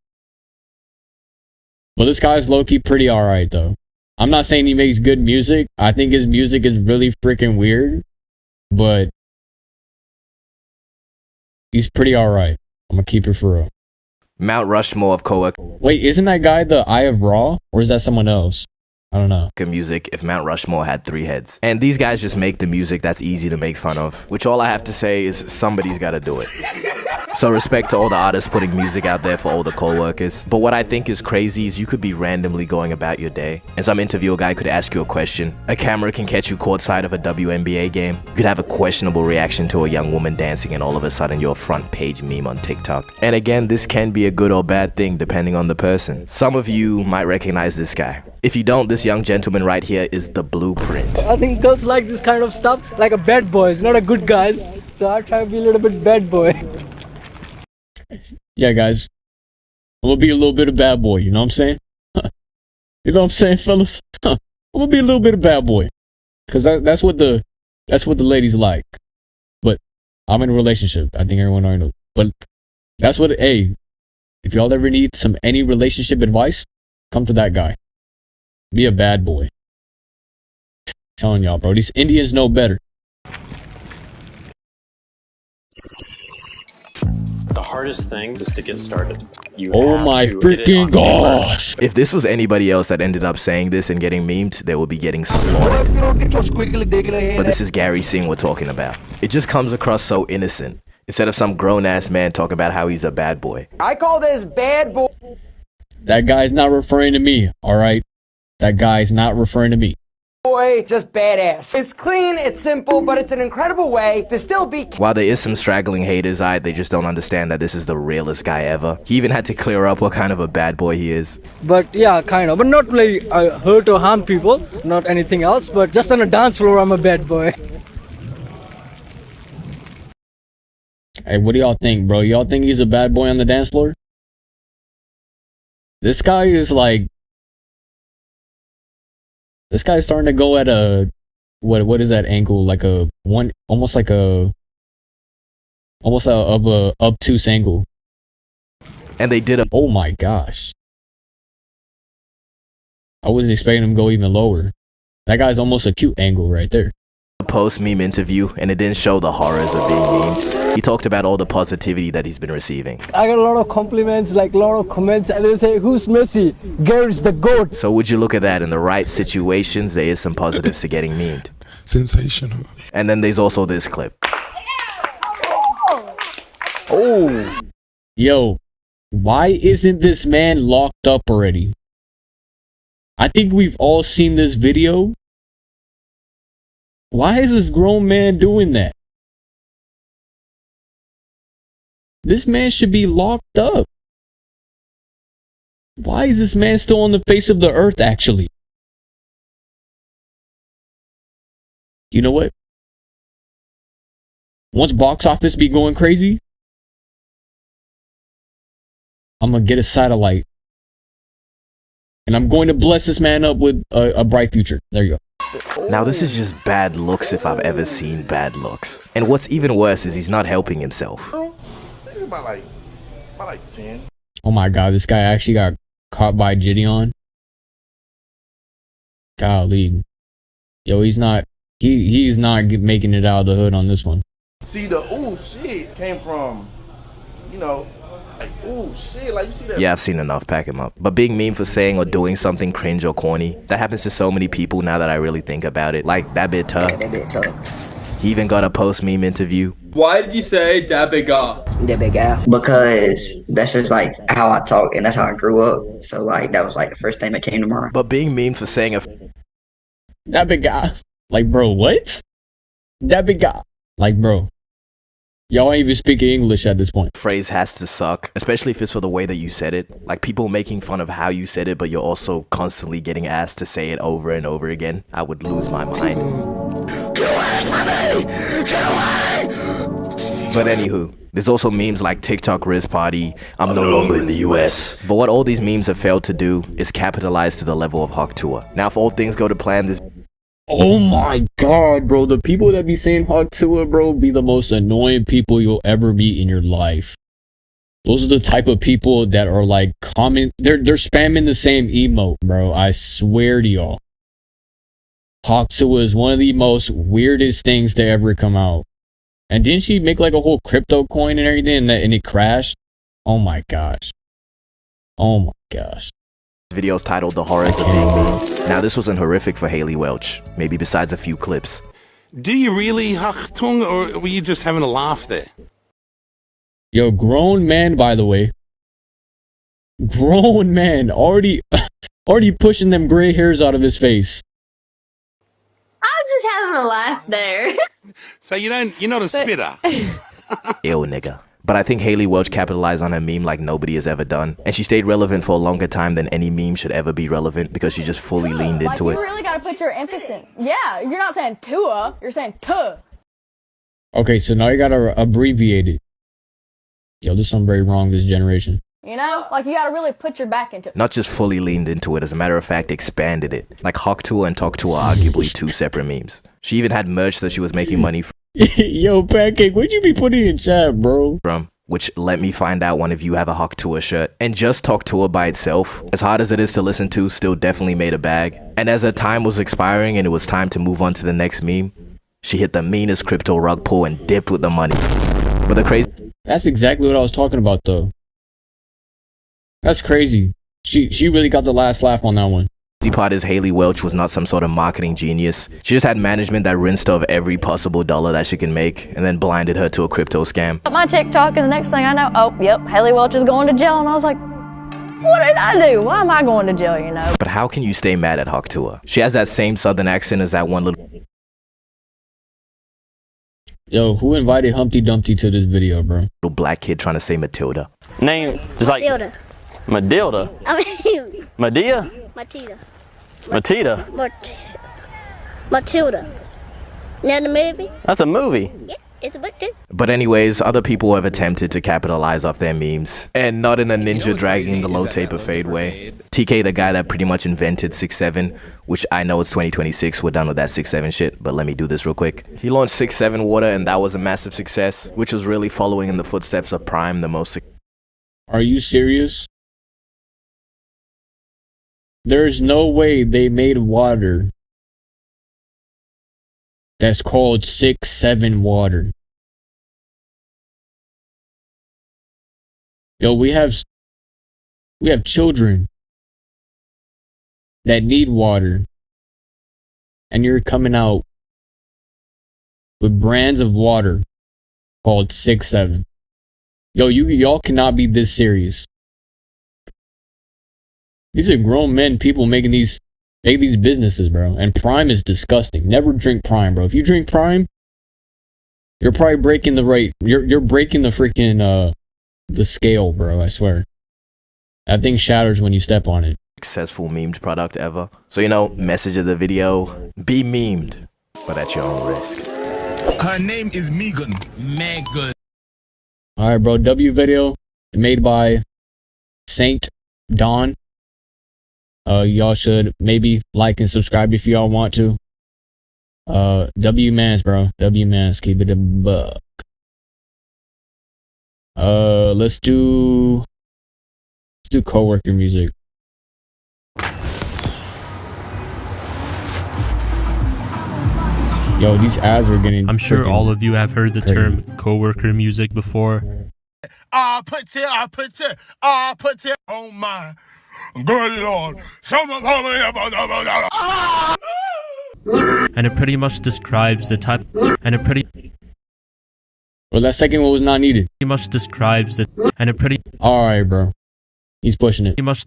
But this guy's low-key pretty alright though. I'm not saying he makes good music. I think his music is really freaking weird. But he's pretty alright. I'm gonna keep it for real. Mount Rushmore of coworker. Wait, isn't that guy the Eye of Ra? Or is that someone else? I don't know. Music if Mount Rushmore had 3 heads. And these guys just make the music that's easy to make fun of. Which all I have to say is somebody's gotta do it. So respect to all the artists putting music out there for all the co-workers. But what I think is crazy is you could be randomly going about your day and some interviewer guy could ask you a question. A camera can catch you courtside of a WNBA game. You could have a questionable reaction to a young woman dancing and all of a sudden you're a front page meme on TikTok. And again, this can be a good or bad thing depending on the person. Some of you might recognize this guy. If you don't, this young gentleman right here is the blueprint. I think girls like this kind of stuff, like a bad boys, not a good guys. So I try to be a little bit bad boy. Yeah, guys. I'm gonna be a little bit of bad boy, you know what I'm saying? You know what I'm saying, fellas? I'm gonna be a little bit of bad boy. Cause that's what the ladies like. But I'm in a relationship. I think everyone already knows. But that's what, hey, if y'all ever need any relationship advice, come to that guy. Be a bad boy. I'm telling y'all, bro, these Indians know better. The hardest thing is to get started. Oh my freaking gosh! If this was anybody else that ended up saying this and getting memed, they would be getting slaughtered. But this is Gary Singh we're talking about. It just comes across so innocent. Instead of some grown-ass man talking about how he's a bad boy. I call this bad boy. That guy's not referring to me, alright? That guy's not referring to me. Boy, just badass. It's clean, it's simple, but it's an incredible way to still be. While there is some straggling haters, they just don't understand that this is the realest guy ever. He even had to clear up what kind of a bad boy he is. But yeah, kind of. But not like hurt or harm people, not anything else. But just on a dance floor, I'm a bad boy. Hey, what do y'all think, bro? Y'all think he's a bad boy on the dance floor? This guy is like... This guy's starting to go at a... What is that angle? Like a... Almost like a... Almost of a obtuse angle. And they did a... Oh my gosh. I wasn't expecting him to go even lower. That guy's almost a cute angle right there. A post-meme interview, and it didn't show the horrors of being memed. He talked about all the positivity that he's been receiving. I got a lot of compliments, like a lot of comments, and they say, who's Messi? Gary's the GOAT. So would you look at that, in the right situations, there is some positives to getting memed. sensational. And then there's also this clip. Oh, yo, why isn't this man locked up already? I think we've all seen this video. Why is this grown man doing that? This man should be locked up. Why is this man still on the face of the earth, actually? You know what? Once box office be going crazy, I'm gonna get a satellite. And I'm going to bless this man up with a bright future. There you go. Now this is just bad looks if I've ever seen bad looks. And what's even worse is he's not helping himself. About like 10. Oh my god, this guy actually got caught by Gideon. Golly. Yo, he's not making it out of the hood on this one. See, the ooh shit came from, you know, like ooh shit, like you see that. Yeah, I've seen enough, pack him up. But being mean for saying or doing something cringe or corny, that happens to so many people now that I really think about it. Like that bit tough. He even got a post-meme interview. Why did you say that big guy? That big guy. Because that's just like how I talk and that's how I grew up. So like that was like the first thing that came to mind. But being mean for saying that big guy. Like, bro, what? That big guy. Like, bro. Y'all ain't even speaking English at this point. Phrase has to suck, especially if it's for the way that you said it. Like people making fun of how you said it, but you're also constantly getting asked to say it over and over again. I would lose my mind. But anywho, there's also memes like TikTok Riz Party, I'm no longer in the US. But what all these memes have failed to do is capitalize to the level of Hawk Tour. Now if all things go to plan, this... Oh my god, bro. The people that be saying Hawk Tour, bro, be the most annoying people you'll ever meet in your life. Those are the type of people that are like they're spamming the same emote, bro. I swear to y'all. Hawk Tour is one of the most weirdest things to ever come out. And didn't she make like a whole crypto coin and everything and it crashed? Oh my gosh. Oh my gosh. Videos titled The Horrors of Being Mean. Now this wasn't horrific for Haley Welch, maybe besides a few clips. Do you really, Hachtung, or were you just having a laugh there? Yo, grown man, by the way. Grown man, already pushing them gray hairs out of his face. I was just having a laugh there. So you're not a spitter. Ew, nigga. But I think Haley Welch capitalized on her meme like nobody has ever done. And she stayed relevant for a longer time than any meme should ever be relevant because she just fully leaned into it. You really gotta put your emphasis. Yeah, you're not saying Tua, you're saying tuh. Okay, so now you gotta abbreviate it. Yo, there's something very wrong this generation. You know? Like, you gotta really put your back into it. Not just fully leaned into it, as a matter of fact, expanded it. Like Hawk Tour and Talk Tour are arguably two separate memes. She even had merch that she was making money Yo, Pancake, what'd you be putting in chat, bro? From, which let me find out one of you have a Hawk Tour shirt. And just Talk Tour by itself, as hard as it is to listen to, still definitely made a bag. And as her time was expiring and it was time to move on to the next meme, she hit the meanest crypto rug pull and dipped with the money. But the crazy... That's exactly what I was talking about, though. That's crazy. She really got the last laugh on that one. The part is Haley Welch was not some sort of marketing genius. She just had management that rinsed her of every possible dollar that she can make and then blinded her to a crypto scam. My TikTok, and the next thing I know, oh, yep, Haley Welch is going to jail. And I was like, what did I do? Why am I going to jail, you know? But how can you stay mad at Hawk Tour? She has that same southern accent as that one little... Yo, who invited Humpty Dumpty to this video, bro? Little black kid trying to say Matilda. Name is like... Matilda. Madilda? I mean... Medea? Matilda. Matita? Matilda. Now the movie? That's a movie. Yeah, it's a book too. But anyways, other people have attempted to capitalize off their memes. And not in a ninja dragging the low taper fade way. TK, the guy that pretty much invented 6-7, which I know it's 2026, we're done with that 6-7 shit, but let me do this real quick. He launched 6-7 Water and that was a massive success, which was really following in the footsteps of Prime, the most... Are you serious? There's no way they made water that's called 6-7 water. Yo, we have children that need water, and you're coming out with brands of water called 6-7. Yo, y'all cannot be this serious. These are grown men, people making these businesses, bro. And Prime is disgusting. Never drink Prime, bro. If you drink Prime, you're probably breaking the right. You're breaking the freaking the scale, bro. I swear. That thing shatters when you step on it. Successful memed product ever. So message of the video: be memed, but at your own risk. Her name is Megan. Megan. All right, bro. W video made by Saint Don. Y'all should maybe like and subscribe if y'all want to. W Mans, bro. W Mans, keep it a buck. Let's do coworker music. Yo, these ads are getting. I'm sure all of you have heard the term coworker music before. I put it on my good Lord. And it pretty much describes the type. And it pretty. Well, that second one was not needed. Pretty much describes the. And it pretty. All right, bro. He's pushing it. Pretty much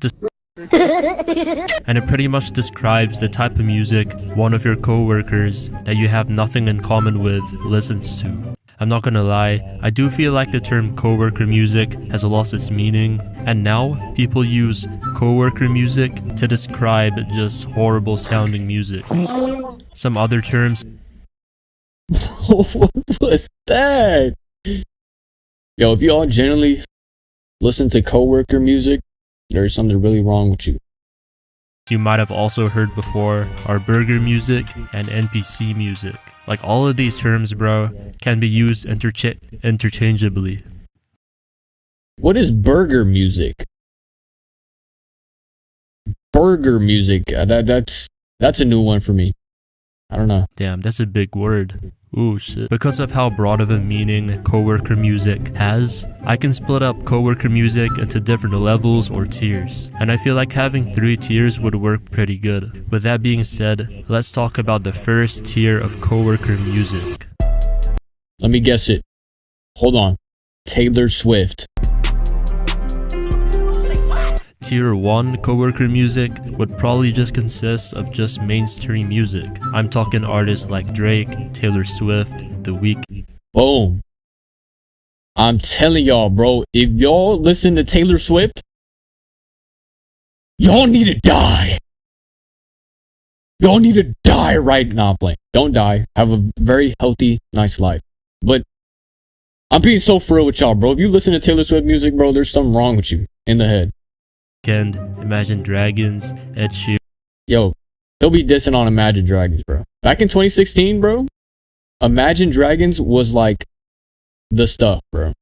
and it pretty much describes the type of music one of your coworkers that you have nothing in common with listens to. I'm not gonna lie, I do feel like the term coworker music has lost its meaning, and now people use coworker music to describe just horrible sounding music. Some other terms. What was that? Yo, if y'all generally listen to coworker music, there's something really wrong with you. You might have also heard before are burger music and NPC music. Like all of these terms, bro, can be used interchangeably. What is burger music? Burger music. That's a new one for me. I don't know. Damn, that's a big word. Ooh, shit. Because of how broad of a meaning coworker music has, I can split up coworker music into different levels or tiers. And I feel like having 3 tiers would work pretty good. With that being said, let's talk about the first tier of coworker music. Let me guess it. Hold on. Taylor Swift. Tier 1 coworker music would probably just consist of just mainstream music. I'm talking artists like Drake, Taylor Swift, The Weeknd. Boom. I'm telling y'all, bro, if y'all listen to Taylor Swift, y'all need to die. Y'all need to die right now. Don't die. Have a very healthy, nice life. But I'm being so for real with y'all, bro. If you listen to Taylor Swift music, bro, there's something wrong with you in the head. Imagine Dragons, Ed Sheeran. Yo, they'll be dissing on Imagine Dragons, bro. Back in 2016, bro, Imagine Dragons was like the stuff, bro.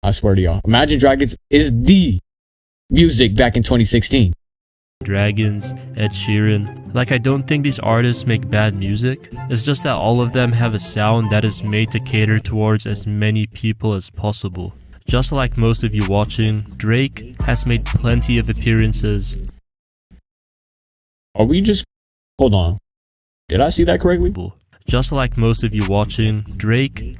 I swear to y'all. Imagine Dragons is the music back in 2016. Dragons, Ed Sheeran. Like, I don't think these artists make bad music. It's just that all of them have a sound that is made to cater towards as many people as possible. Just like most of you watching, Drake has made plenty of appearances. Are we just... Hold on. Did I see that correctly? Just like most of you watching, Drake...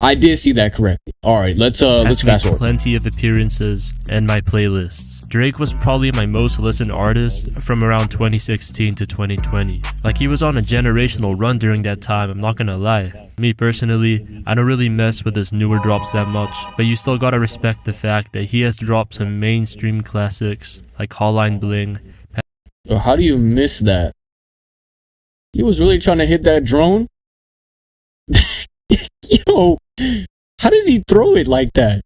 I did see that correctly. Alright, let's fast forward. Plenty of appearances in my playlists. Drake was probably my most listened artist from around 2016 to 2020. Like, he was on a generational run during that time, I'm not gonna lie. Me personally, I don't really mess with his newer drops that much, but you still gotta respect the fact that he has dropped some mainstream classics like Hotline Bling. Yo, how do you miss that? He was really trying to hit that drone? Yo, how did he throw it like that?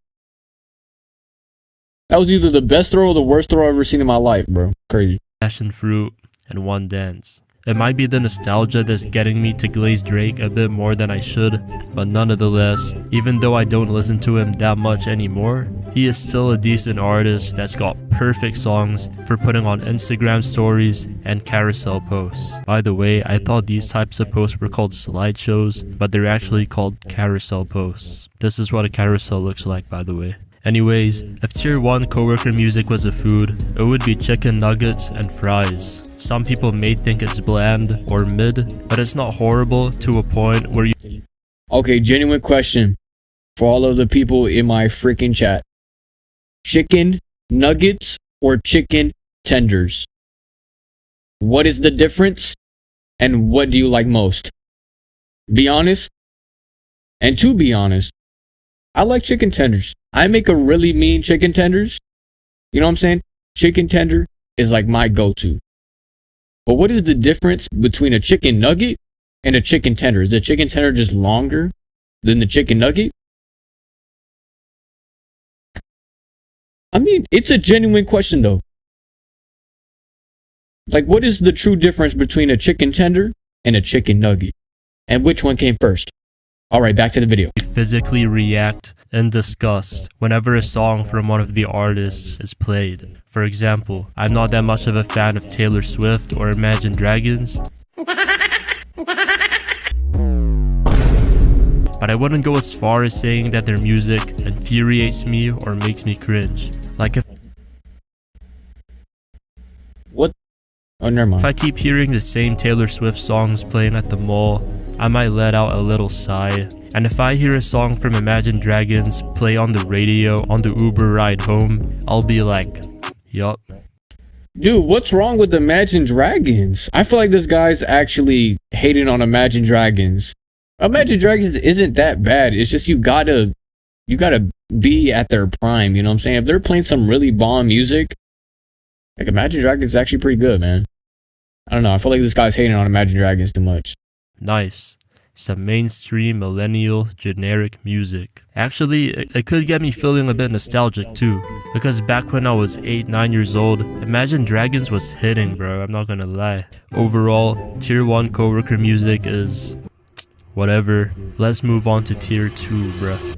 That was either the best throw or the worst throw I've ever seen in my life, bro. Crazy. Passion Fruit and One Dance. It might be the nostalgia that's getting me to glaze Drake a bit more than I should, but nonetheless, even though I don't listen to him that much anymore, he is still a decent artist that's got perfect songs for putting on Instagram stories and carousel posts. By the way, I thought these types of posts were called slideshows, but they're actually called carousel posts. This is what a carousel looks like, by the way. Anyways, if tier 1 coworker music was a food, it would be chicken nuggets and fries. Some people may think it's bland or mid, but it's not horrible to a point where you... Okay, genuine question for all of the people in my freaking chat. Chicken nuggets or chicken tenders? What is the difference? And what do you like most? Be honest. And to be honest, I like chicken tenders. I make a really mean chicken tenders. You know what I'm saying? Chicken tender is like my go-to. But what is the difference between a chicken nugget and a chicken tender? Is the chicken tender just longer than the chicken nugget? I mean, it's a genuine question though. Like, what is the true difference between a chicken tender and a chicken nugget? And which one came first? Alright, back to the video. Physically react in disgust whenever a song from one of the artists is played. For example, I'm not that much of a fan of Taylor Swift or Imagine Dragons, but I wouldn't go as far as saying that their music infuriates me or makes me cringe. Like if... What? Oh, never mind. If I keep hearing the same Taylor Swift songs playing at the mall, I might let out a little sigh. And if I hear a song from Imagine Dragons play on the radio on the Uber ride home, I'll be like, yup. Dude, what's wrong with Imagine Dragons? I feel like this guy's actually hating on Imagine Dragons. Imagine Dragons isn't that bad. It's just you gotta be at their prime, you know what I'm saying? If they're playing some really bomb music, like Imagine Dragons is actually pretty good, man. I don't know, I feel like this guy's hating on Imagine Dragons too much. Nice. Some mainstream millennial generic music. Actually, it could get me feeling a bit nostalgic too, because back when I was 8-9 years old, Imagine Dragons was hitting, bro, I'm not gonna lie. Overall, tier 1 coworker music is whatever. Let's move on to tier 2, bruh.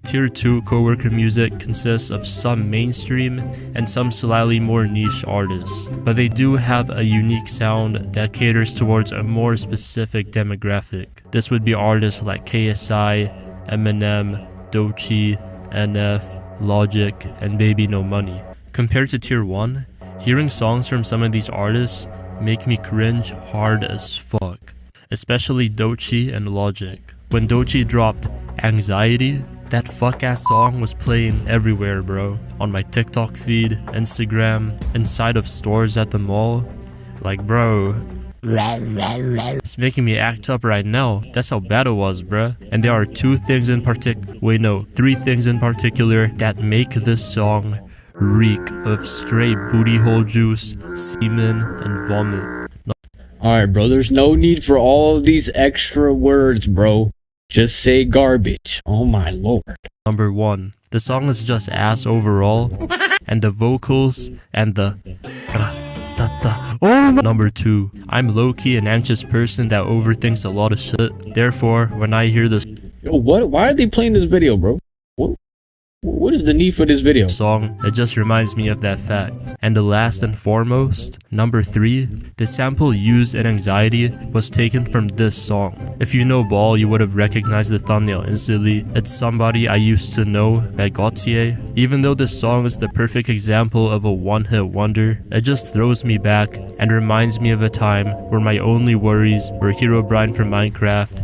Tier 2 coworker music consists of some mainstream and some slightly more niche artists, but they do have a unique sound that caters towards a more specific demographic. This would be artists like KSI, Eminem, Doechii, NF, Logic, and Baby No Money. Compared to tier 1, hearing songs from some of these artists make me cringe hard as fuck, especially Doechii and Logic. When Doechii dropped Anxiety, that fuck-ass song was playing everywhere, bro. On my TikTok feed, Instagram, inside of stores at the mall. Like, bro, it's making me act up right now. That's how bad it was, bruh. And there are three things in particular that make this song reek of straight booty hole juice, semen, and vomit. Alright, bro, there's no need for all of these extra words, bro. Just say garbage. Oh my lord. Number 1. The song is just ass overall, and the vocals and the Number 2. I'm low-key an anxious person that overthinks a lot of shit. Therefore, when I hear this why are they playing this video, bro? What is the need for this video? Song, it just reminds me of that fact. And the last and foremost, number 3, the sample used in Anxiety was taken from this song. If you know Ball, you would have recognized the thumbnail instantly. It's Somebody I Used to Know by Gautier. Even though this song is the perfect example of a one-hit wonder, it just throws me back and reminds me of a time where my only worries were Herobrine from Minecraft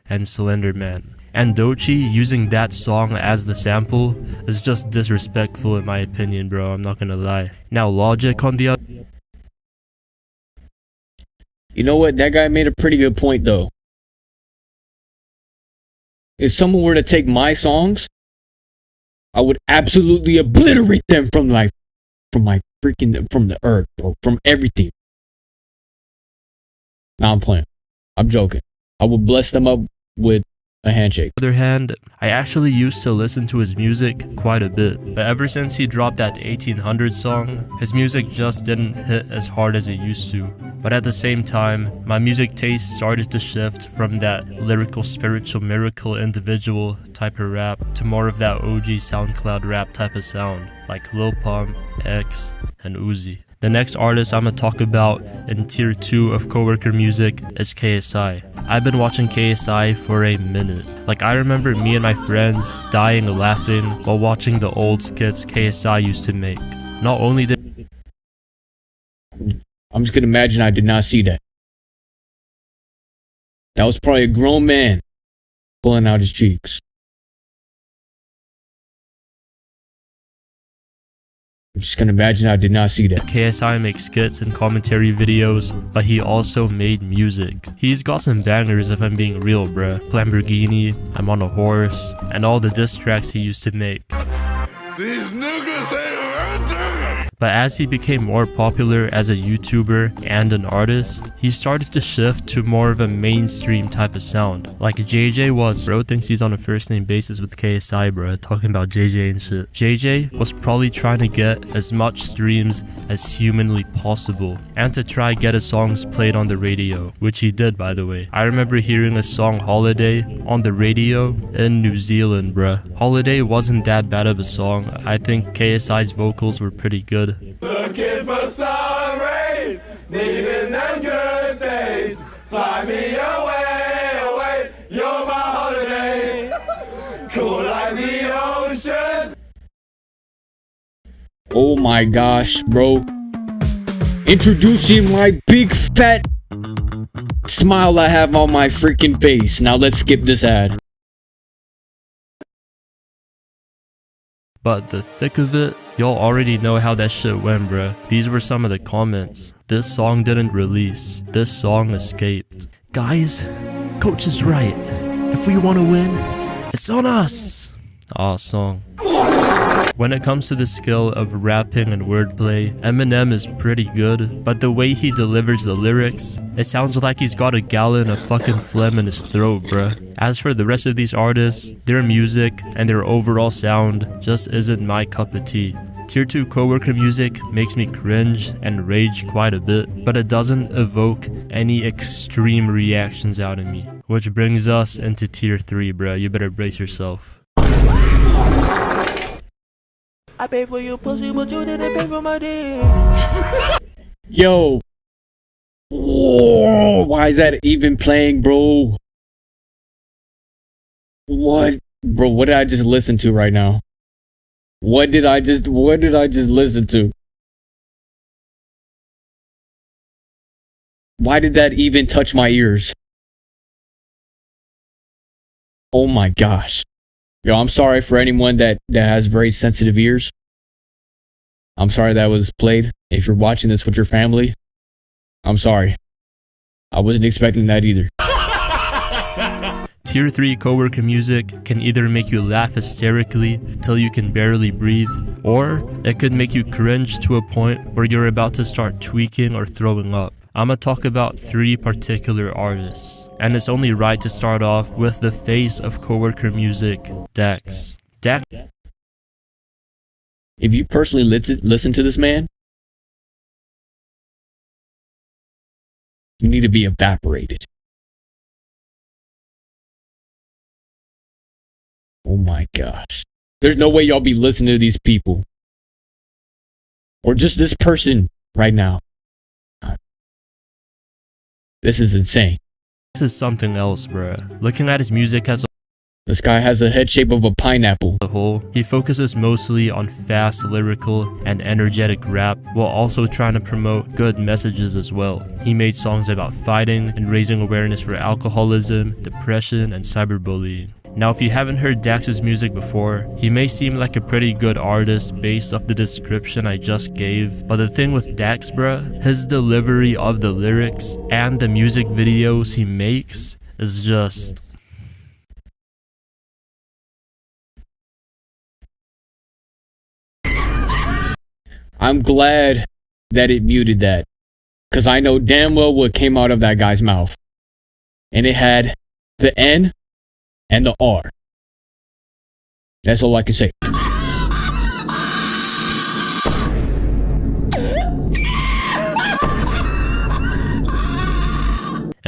and Slender Man. And Doechii using that song as the sample is just disrespectful in my opinion, bro, I'm not gonna lie. Now Logic on the other... You know what? That guy made a pretty good point though. If someone were to take my songs, I would absolutely obliterate them from the earth, bro, from everything. Nah, I'm playing. I'm joking. I would bless them up with a handshake. On the other hand, I actually used to listen to his music quite a bit, but ever since he dropped that 1800 song, his music just didn't hit as hard as it used to. But at the same time, my music taste started to shift from that lyrical spiritual miracle individual type of rap to more of that OG SoundCloud rap type of sound, like Lil Pump, X, and Uzi. The next artist I'm gonna talk about in tier 2 of coworker music is KSI. I've been watching KSI for a minute. Like, I remember me and my friends dying laughing while watching the old skits KSI used to make. Not only did I'm just gonna imagine I did not see that. That was probably a grown man pulling out his cheeks. I'm just gonna imagine I did not see that. KSI makes skits and commentary videos, but he also made music. He's got some bangers if I'm being real, bruh. Lamborghini, I'm on a horse, and all the diss tracks he used to make. These niggas ain't hurting. But as he became more popular as a YouTuber and an artist, he started to shift to more of a mainstream type of sound, like JJ was. Bro thinks he's on a first name basis with KSI, bro, talking about JJ and shit. JJ was probably trying to get as much streams as humanly possible, and to try get his songs played on the radio, which he did, by the way. I remember hearing a song Holiday on the radio in New Zealand, bruh. Holiday wasn't that bad of a song. I think KSI's vocals were pretty good. Looking for sun rays, needing them good days. Fly me away, away, you're my holiday. Cool like the ocean. Oh my gosh, bro. Introducing my big fat smile I have on my freaking face. Now let's skip this ad. But the thick of it, y'all already know how that shit went, bruh. These were some of the comments. This song didn't release. This song escaped. Guys, coach is right. If we want to win, it's on us. Aw, song. When it comes to the skill of rapping and wordplay, Eminem is pretty good, but the way he delivers the lyrics, it sounds like he's got a gallon of fucking phlegm in his throat, bruh. As for the rest of these artists, their music and their overall sound just isn't my cup of tea. Tier 2 coworker music makes me cringe and rage quite a bit, but it doesn't evoke any extreme reactions out of me. Which brings us into tier 3, bruh. You better brace yourself. I paid for your pussy, but you didn't pay for my dick. Yo. Oh, why is that even playing, bro? What? Bro, what did I just listen to right now? What did I just listen to? Why did that even touch my ears? Oh my gosh. Yo, I'm sorry for anyone that has very sensitive ears. I'm sorry that was played. If you're watching this with your family, I'm sorry. I wasn't expecting that either. Tier 3 coworker music can either make you laugh hysterically till you can barely breathe, or it could make you cringe to a point where you're about to start tweaking or throwing up. I'ma talk about 3 particular artists, and it's only right to start off with the face of coworker music, Dax. Dax. If you personally listen to this man, you need to be evaporated. Oh my gosh. There's no way y'all be listening to these people. Or just this person right now. This is insane. This is something else, bruh. Looking at his music as this guy has a head shape of a pineapple. The whole, he focuses mostly on fast, lyrical, and energetic rap, while also trying to promote good messages as well. He made songs about fighting and raising awareness for alcoholism, depression, and cyberbullying. Now, if you haven't heard Dax's music before, he may seem like a pretty good artist based off the description I just gave, but the thing with Dax, bruh, his delivery of the lyrics and the music videos he makes is just... I'm glad that it muted that, because I know damn well what came out of that guy's mouth. And it had the N and the R. That's all I can say.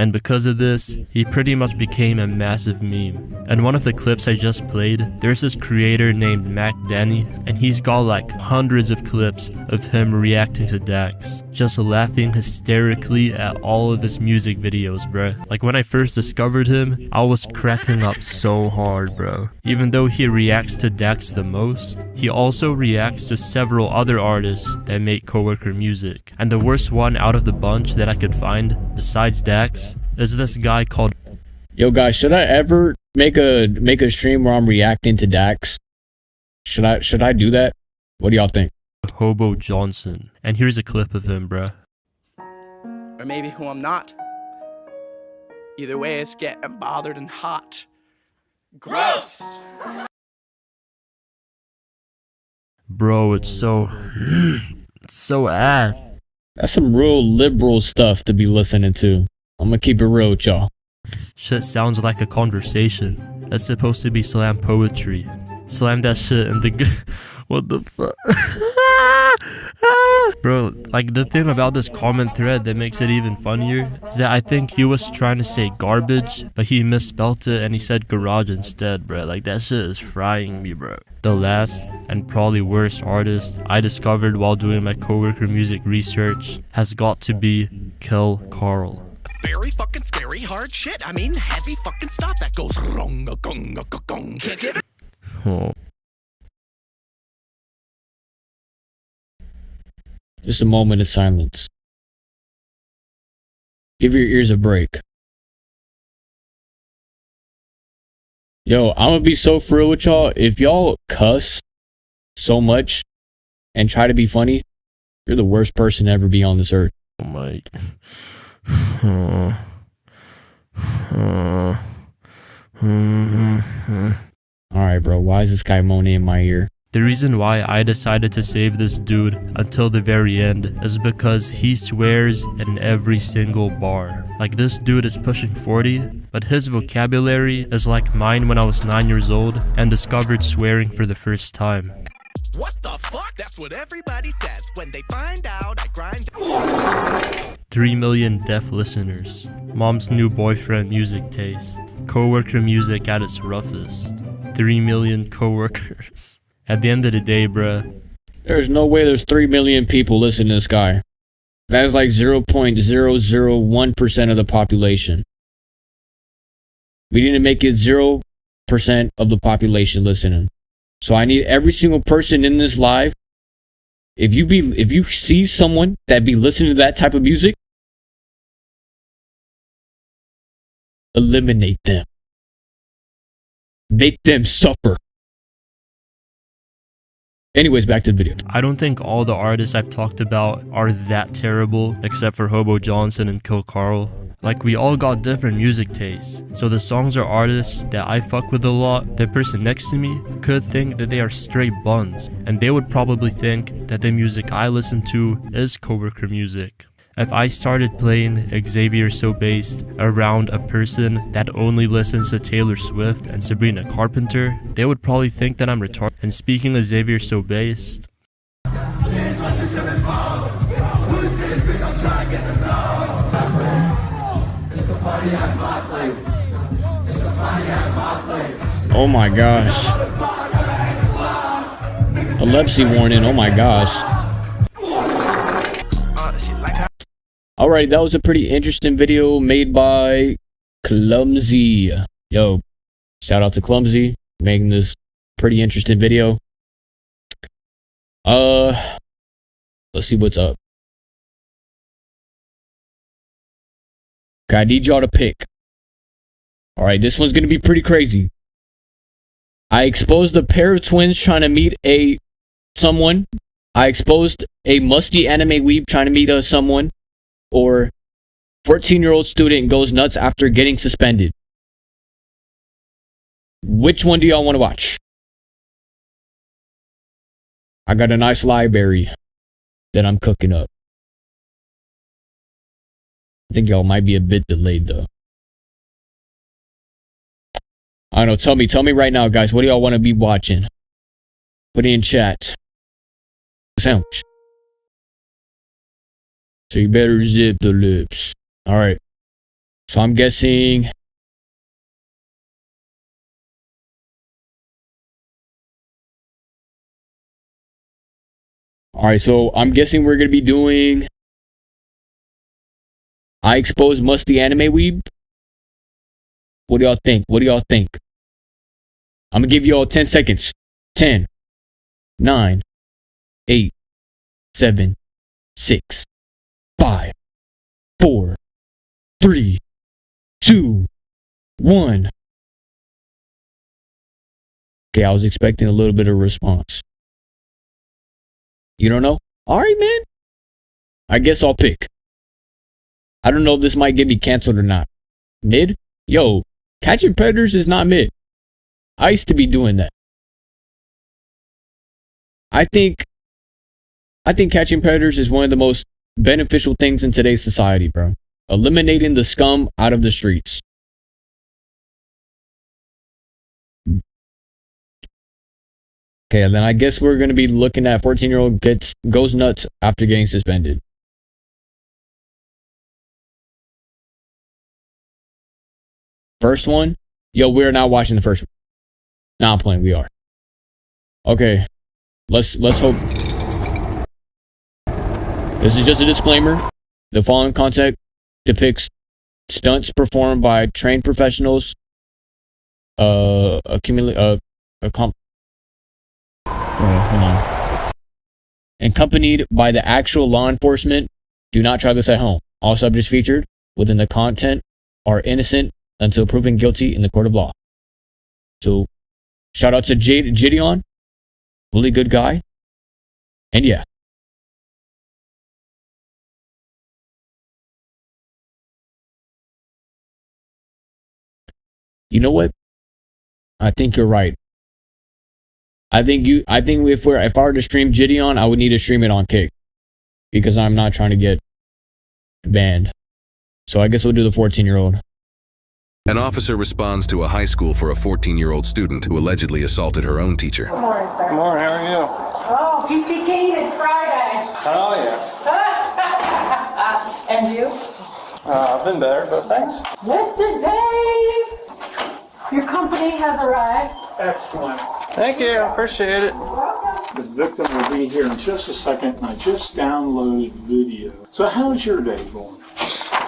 And because of this, he pretty much became a massive meme. And one of the clips I just played, there's this creator named Mac Danny, and he's got like hundreds of clips of him reacting to Dax, just laughing hysterically at all of his music videos, bruh. Like when I first discovered him, I was cracking up so hard, bro. Even though he reacts to Dax the most, he also reacts to several other artists that make coworker music. And the worst one out of the bunch that I could find, besides Dax, is this guy called... Yo guys, should I ever make a stream where I'm reacting to Dax? Should I do that? What do y'all think? Hobo Johnson. And here's a clip of him, bruh. Or maybe who I'm not. Either way, it's getting bothered and hot. Gross! Bro, it's so... it's so ass. That's some real liberal stuff to be listening to. I'm gonna keep it real with y'all. Shit sounds like a conversation. That's supposed to be slam poetry. Slam that shit in the what the fuck? Bro, like the thing about this comment thread that makes it even funnier is that I think he was trying to say garbage, but he misspelt it and he said garage instead, bro. Like that shit is frying me, bro. The last and probably worst artist I discovered while doing my coworker music research has got to be Kill Carl. Very fucking scary, hard shit. I mean, heavy fucking stuff that goes wrong. Kick it. Oh. Just a moment of silence. Give your ears a break. Yo, I'm gonna be so for real with y'all. If y'all cuss so much and try to be funny, you're the worst person to ever be on this earth. Oh my. Alright, bro. Why is this guy moaning in my ear? The reason why I decided to save this dude until the very end is because he swears in every single bar. Like this dude is pushing 40, but his vocabulary is like mine when I was 9 years old and discovered swearing for the first time. What the fuck? That's what everybody says when they find out I grind. 3 million deaf listeners. Mom's new boyfriend music taste. Coworker music at its roughest. 3 million coworkers. At the end of the day, bruh. There's no way there's 3 million people listening to this guy. That is like 0.001% of the population. We need to make it 0% of the population listening. So I need every single person in this live. If you see someone that be listening to that type of music, eliminate them. Make them suffer. Anyways, back to the video. I don't think all the artists I've talked about are that terrible, except for Hobo Johnson and Kill Carl. Like, we all got different music tastes, so the songs or artists that I fuck with a lot, the person next to me could think that they are straight buns, and they would probably think that the music I listen to is coworker music. If I started playing Xavier So Based around a person that only listens to Taylor Swift and Sabrina Carpenter, they would probably think that I'm retarded. And speaking of Xavier So Based, oh my gosh. Epilepsy warning, oh my gosh. Alright, that was a pretty interesting video made by Clumsy. Yo, shout out to Clumsy, making this pretty interesting video. Let's see what's up. Okay, I need y'all to pick. Alright, this one's gonna be pretty crazy. I exposed a pair of twins trying to meet someone. I exposed a musty anime weeb trying to meet someone. Or 14-year-old student goes nuts after getting suspended. Which one do y'all want to watch? I got a nice library that I'm cooking up. I think y'all might be a bit delayed though. I don't know, tell me right now, guys, what do y'all want to be watching? Put it in chat. Sandwich. So you better zip the lips. Alright. So I'm guessing. All right, so I'm guessing we're gonna be doing. I expose musty anime weeb. What do y'all think? What do y'all think? I'm gonna give y'all 10 seconds. 10, 9, 8, 7, 6, 5, 4, 3, 2, 1. Okay, I was expecting a little bit of response. You don't know? Alright, man. I guess I'll pick. I don't know if this might get me canceled or not. Mid? Yo, catching predators is not mid. I used to be doing that. I think catching predators is one of the most beneficial things in today's society, bro. Eliminating the scum out of the streets. Okay, then I guess we're gonna be looking at 14-year-old goes nuts after getting suspended. First one? Yo, we're not watching the first one. Nah, I'm playing, we are. Okay. Let's hope. This is just a disclaimer. The following content depicts stunts performed by trained professionals. Hold on. Accompanied by the actual law enforcement. Do not try this at home. All subjects featured within the content are innocent until proven guilty in the court of law. So, shout out to Gideon. Really good guy. And yeah. You know what? I think you're right. I think if I were to stream Gideon, I would need to stream it on Kick. Because I'm not trying to get banned. So I guess we'll do the 14-year-old. An officer responds to a high school for a 14-year-old student who allegedly assaulted her own teacher. Good morning, sir. Good morning, how are you? Oh, Peachy Keen, it's Friday. How are you? And you? I've been better, but thanks. Mr. Dave, your company has arrived. Excellent. Thank you, I appreciate it. The victim will be here in just a second, and I just downloaded video. So how's your day going?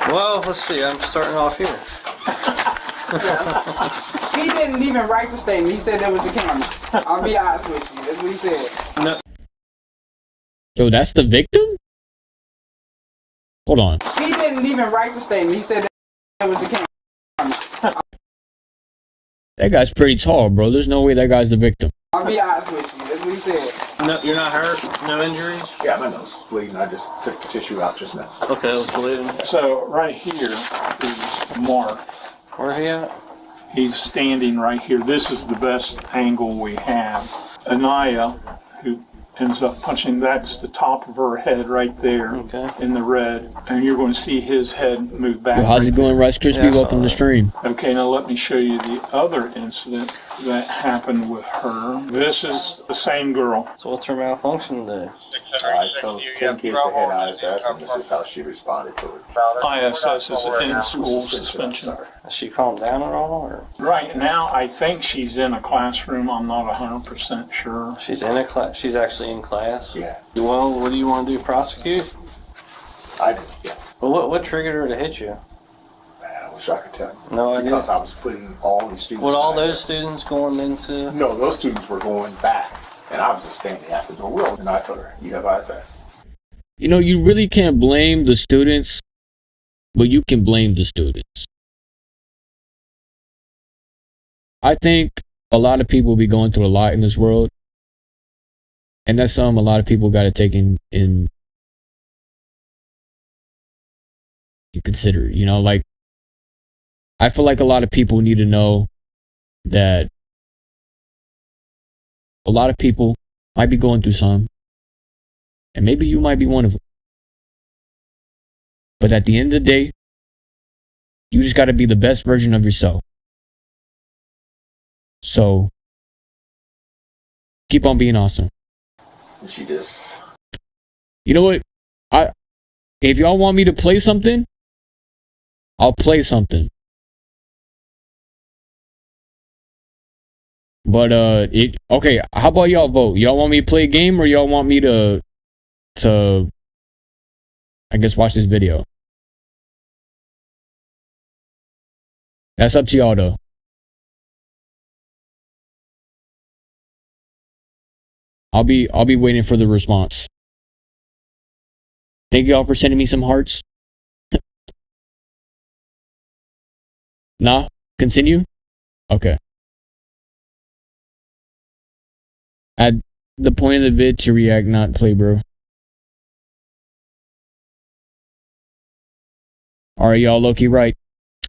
Well, let's see, I'm starting off here. He didn't even write the statement. He said there was a camera. I'll be honest with you. That's what he said. No. Yo, that's the victim? Hold on. He didn't even write the statement. He said there was a camera. That guy's pretty tall, bro. There's no way that guy's the victim. I'll be honest with you. That's what he said. No, you're not hurt? No injuries? Yeah, my nose is bleeding. I just took the tissue out just now. Okay, let's bleeding. So right here is Mark. Where's he at? He's standing right here. This is the best angle we have. Anaya, who ends up punching, that's the top of her head right there in the red. And you're going to see his head move back. Yo, how's it going, Rice Krispie? Welcome to the stream. Okay, now let me show you the other incident that happened with her. This is the same girl. So what's her malfunction today? I told 10 kids to head ISS, and this is how she responded to it. ISS is in-school suspension. Has she calmed down at all? Or? Right now, I think she's in a classroom. I'm not 100% sure. She's in a class. She's actually in class. Yeah. Well, what do you want to do? Prosecute? I did. Yeah. Well, what triggered her to hit you? Man, I wish I could tell you. No idea. Because I was putting all these students. With all those students going into? No, those students were going back, and I was just standing at the door. And I told her, "You have ISS." You know, you really can't blame the students, but you can blame the students. I think a lot of people be going through a lot in this world. And that's something a lot of people got to take in consider. You know, like, I feel like a lot of people need to know that a lot of people might be going through some. And maybe you might be one of them. But at the end of the day, you just got to be the best version of yourself. So, keep on being awesome. And she just... You know what? If y'all want me to play something, I'll play something. But okay, how about y'all vote? Y'all want me to play a game, or y'all want me to I guess watch this video? That's up to y'all though. I'll be waiting for the response. Thank y'all for sending me some hearts. Nah, continue? Okay. At the point of the vid to react, not play, bro. Alright, y'all, low-key right.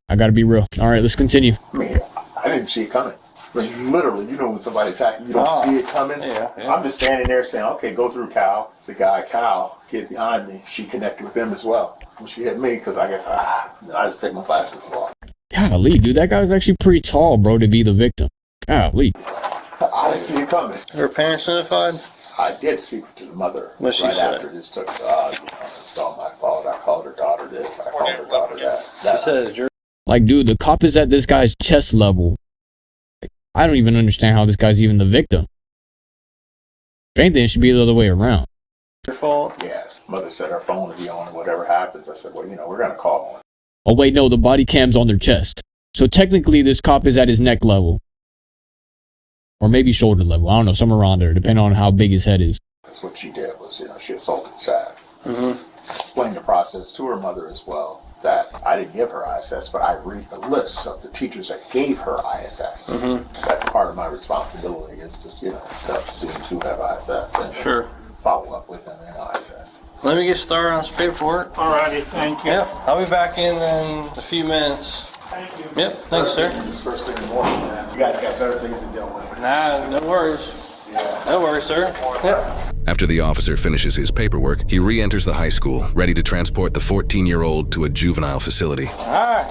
I gotta be real. Alright, let's continue. Man, I didn't see it coming. Like, literally, you know when somebody's attacking, you don't see it coming. Yeah. I'm just standing there saying, okay, go through Cal. The guy, Cal, get behind me. She connected with him as well. When she hit me, because I guess, I just picked my glasses off. Golly, dude, that guy was actually pretty tall, bro, to be the victim. Golly. I didn't see it coming. Her parents notified? I did speak to the mother What'd she right say? after this took, it's all my fault. I called her daughter this, I called her daughter that. She says you're... Like, dude, the cop is at this guy's chest level. I don't even understand how this guy's even the victim. If anything, it should be the other way around. Your fault? Yes. Mother said her phone would be on and whatever happens. I said, well, you know, we're going to call on. Oh, wait, no, the body cam's on their chest. So technically, this cop is at his neck level. Or maybe shoulder level. I don't know, somewhere around there, depending on how big his head is. That's what she did was, you know, she assaulted staff. Mm-hmm. Explained the process to her mother as well. That I didn't give her ISS, but I read the list of the teachers that gave her ISS. Mm-hmm. That's part of my responsibility is to, you know, tell students who have ISS and Sure. follow up with them in ISS. Let me get started on some paperwork. Alrighty, thank you. Yep, I'll be back in a few minutes. Thank you. Yep, thanks, sir. This is first thing in the morning, man. You guys got better things to deal with. Nah, no worries. No worries, sir. Yep. After the officer finishes his paperwork, he re-enters the high school, ready to transport the 14-year-old to a juvenile facility. Alright.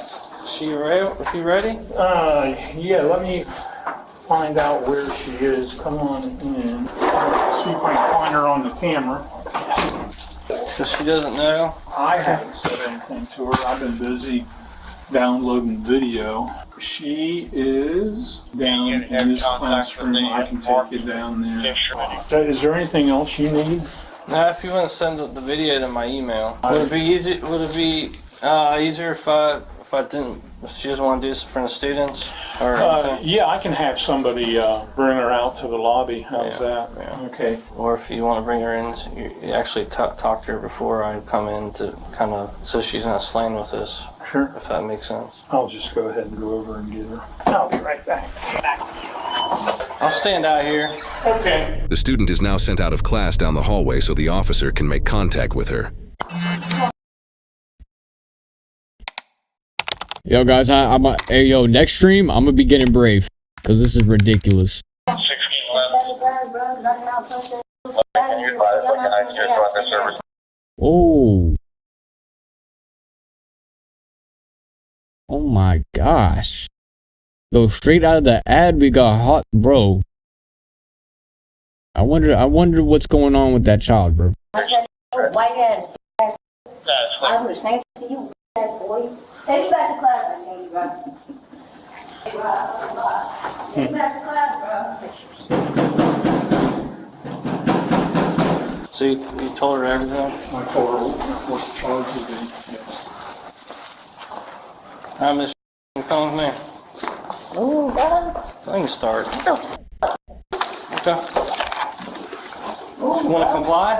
She ready? Yeah, let me find out where she is. Come on in. See if I can find her on the camera. So she doesn't know? I haven't said anything to her. I've been busy downloading video. She is down in this classroom. I can take you down there. Is there anything else you need? Nah, if you want to send the video to my email. Would it be easy? Would it be easier if I didn't? If she doesn't want to do this in front of students or anything? Yeah, I can have somebody bring her out to the lobby. How's that? Yeah. Okay. Or if you want to bring her in, you actually talk to her before I come in to kind of so she's not slain with this. Sure. If that makes sense. I'll just go ahead and go over and get her. I'll be right back. I'll stand out here. Okay. The student is now sent out of class down the hallway so the officer can make contact with her. Yo, guys, hey, yo, next stream, I'm gonna be getting brave. Because this is ridiculous. Oh. Oh my gosh. Yo, straight out of the ad, we got hot, bro. I wonder what's going on with that child, bro. White ass. I would have saying to you, boy. Take me back to class, bro. Take me back to class, bro. So you told her everything? I told her what the charge would be. Yes. Alright, Miss, you come with me. Ooh, brother. I can start. Okay. You want to comply?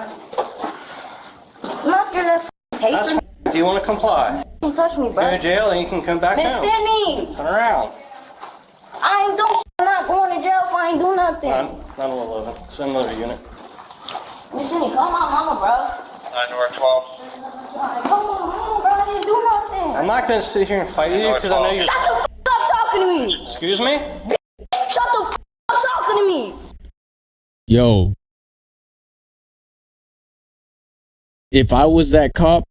I'm not scared of tape. Do you want to comply? Don't touch me, bro. Go to jail and you can come back Miss home. Sydney! Turn around. I ain't doing shit. I'm not going to jail if I ain't do nothing. 911. Send another unit. Miss Sydney, call my mama, bro. 9 North 12. Call my mama, bro. I didn't do nothing. I'm not going to sit here and fight you because I know you're... Shut the f*** up talking to me! Excuse me? Shut the f*** up talking to me! Yo. If I was that cop,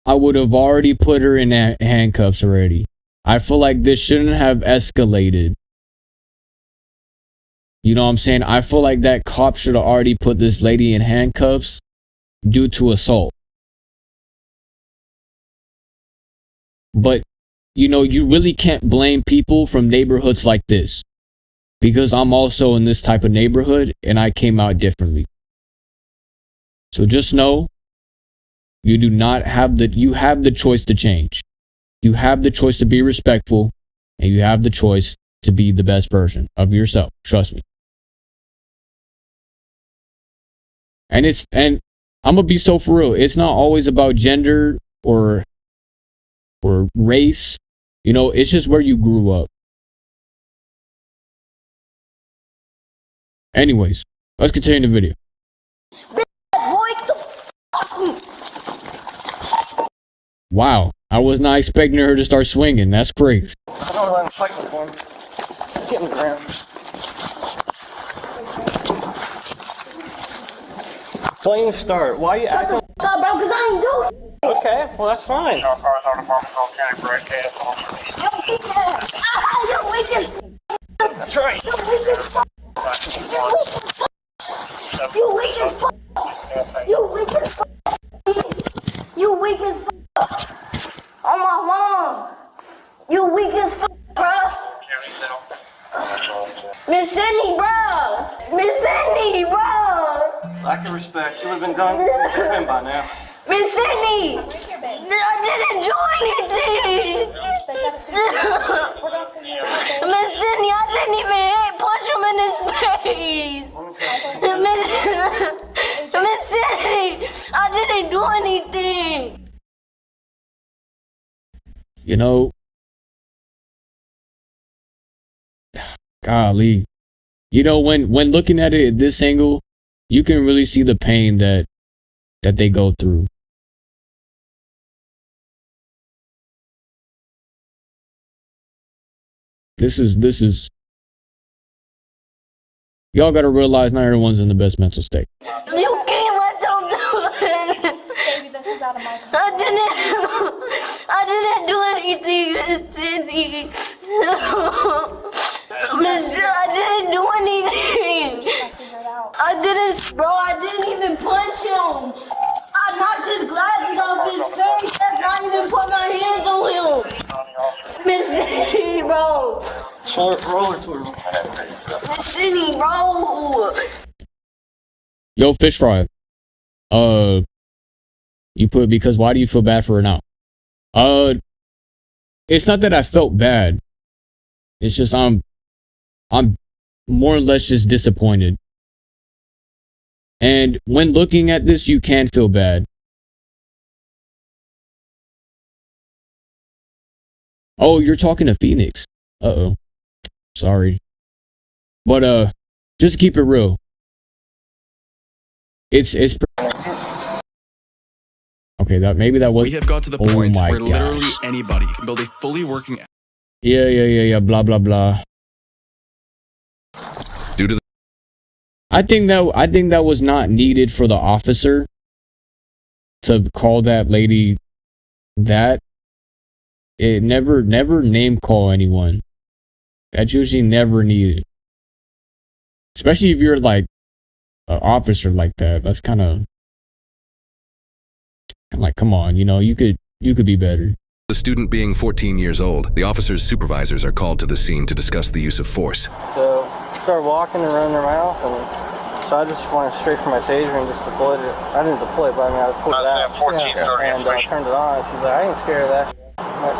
I would have already put her in handcuffs already. I feel like this shouldn't have escalated. You know what I'm saying? I feel like that cop should have already put this lady in handcuffs due to assault. But, you know, you really can't blame people from neighborhoods like this. Because I'm also in this type of neighborhood and I came out differently. So just know, you do not have you have the choice to change. You have the choice to be respectful, and you have the choice to be the best version of yourself. Trust me. And I'm gonna be so for real. It's not always about gender or race. You know, it's just where you grew up. Anyways, let's continue the video. Wow, I was not expecting her to start swinging. That's crazy. I don't let him fight with one. Get in the ground. Plain start. Why are you acting? Shut the fuck up, bro, because I ain't do shit. Okay, well that's fine. You're weak as That's right. You're weak as fuck. You weak as fuck. You weak as fuck. You weak as fuck. Oh my mom. You weak as fuck, bro. Miss Sydney, bro. Miss Sydney, bro. Lack of respect. You would have been done with him by now. Miss Sydney. I didn't do anything. Miss Sydney, I didn't even punch him in his face. Miss Sydney, I didn't do anything. You know, golly, you know, when looking at it at this angle, you can really see the pain that they go through. This is y'all gotta realize not everyone's in the best mental state. You can't let them do it. Baby, this is out of my control. I didn't do anything, Miss Sydney. I didn't do anything. I didn't, bro. I didn't even punch him. I knocked his glasses off his face. That's not even put my hands on him. Miss Sydney, bro. Roll it through. Miss Sydney, bro. Yo, fish fry. You put because why do you feel bad for her now? It's not that I felt bad. It's just I'm more or less just disappointed. And when looking at this, you can feel bad. Oh, you're talking to Phoenix. Uh-oh. Sorry. But just keep it real. It's okay, that maybe that was. We have got to the point where literally anybody can build a fully working. Yeah. Blah blah blah. Due to the I think that was not needed for the officer to call that lady that. It never name call anyone. That's usually never needed. Especially if you're like an officer like that. That's kind of like, come on, you know, you could be better. The student being 14 years old, the officer's supervisors are called to the scene to discuss the use of force. So started walking and running her mouth, and so I just went straight for my taser and just deployed it. I didn't deploy it, but I mean I pulled it out. And I turned it on. She's like, I ain't scared of that. I'm like,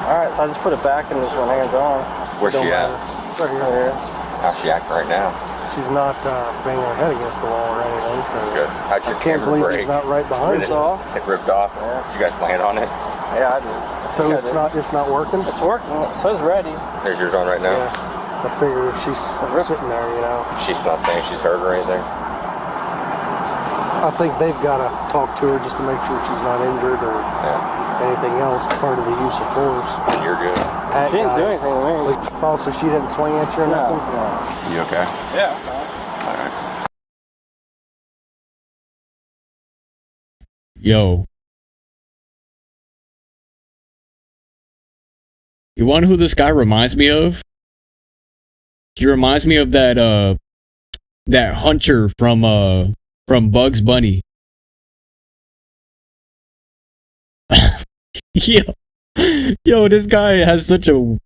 all right, so I just put it back and just went hands on. Where's she at? Right here. How's she acting right now? She's not banging her head against the wall or anything, so that's good. How'd your I can't believe break? she's not right behind it. her. It ripped off. Yeah. Did you guys land on it? Yeah, I did. So it's not working? It's working. It says ready. There's yours on right now? Yeah. I figured if she's sitting there, you know. She's not saying she's hurt or anything? I think they've got to talk to her just to make sure she's not injured or anything else, part of the use of force. You're good. She didn't do anything to me. Oh, so she didn't swing at you or nothing? No. You okay? Yeah. All right. Yo. You wonder who this guy reminds me of? He reminds me of that hunter from Bugs Bunny. Yeah. Yo, this guy has such a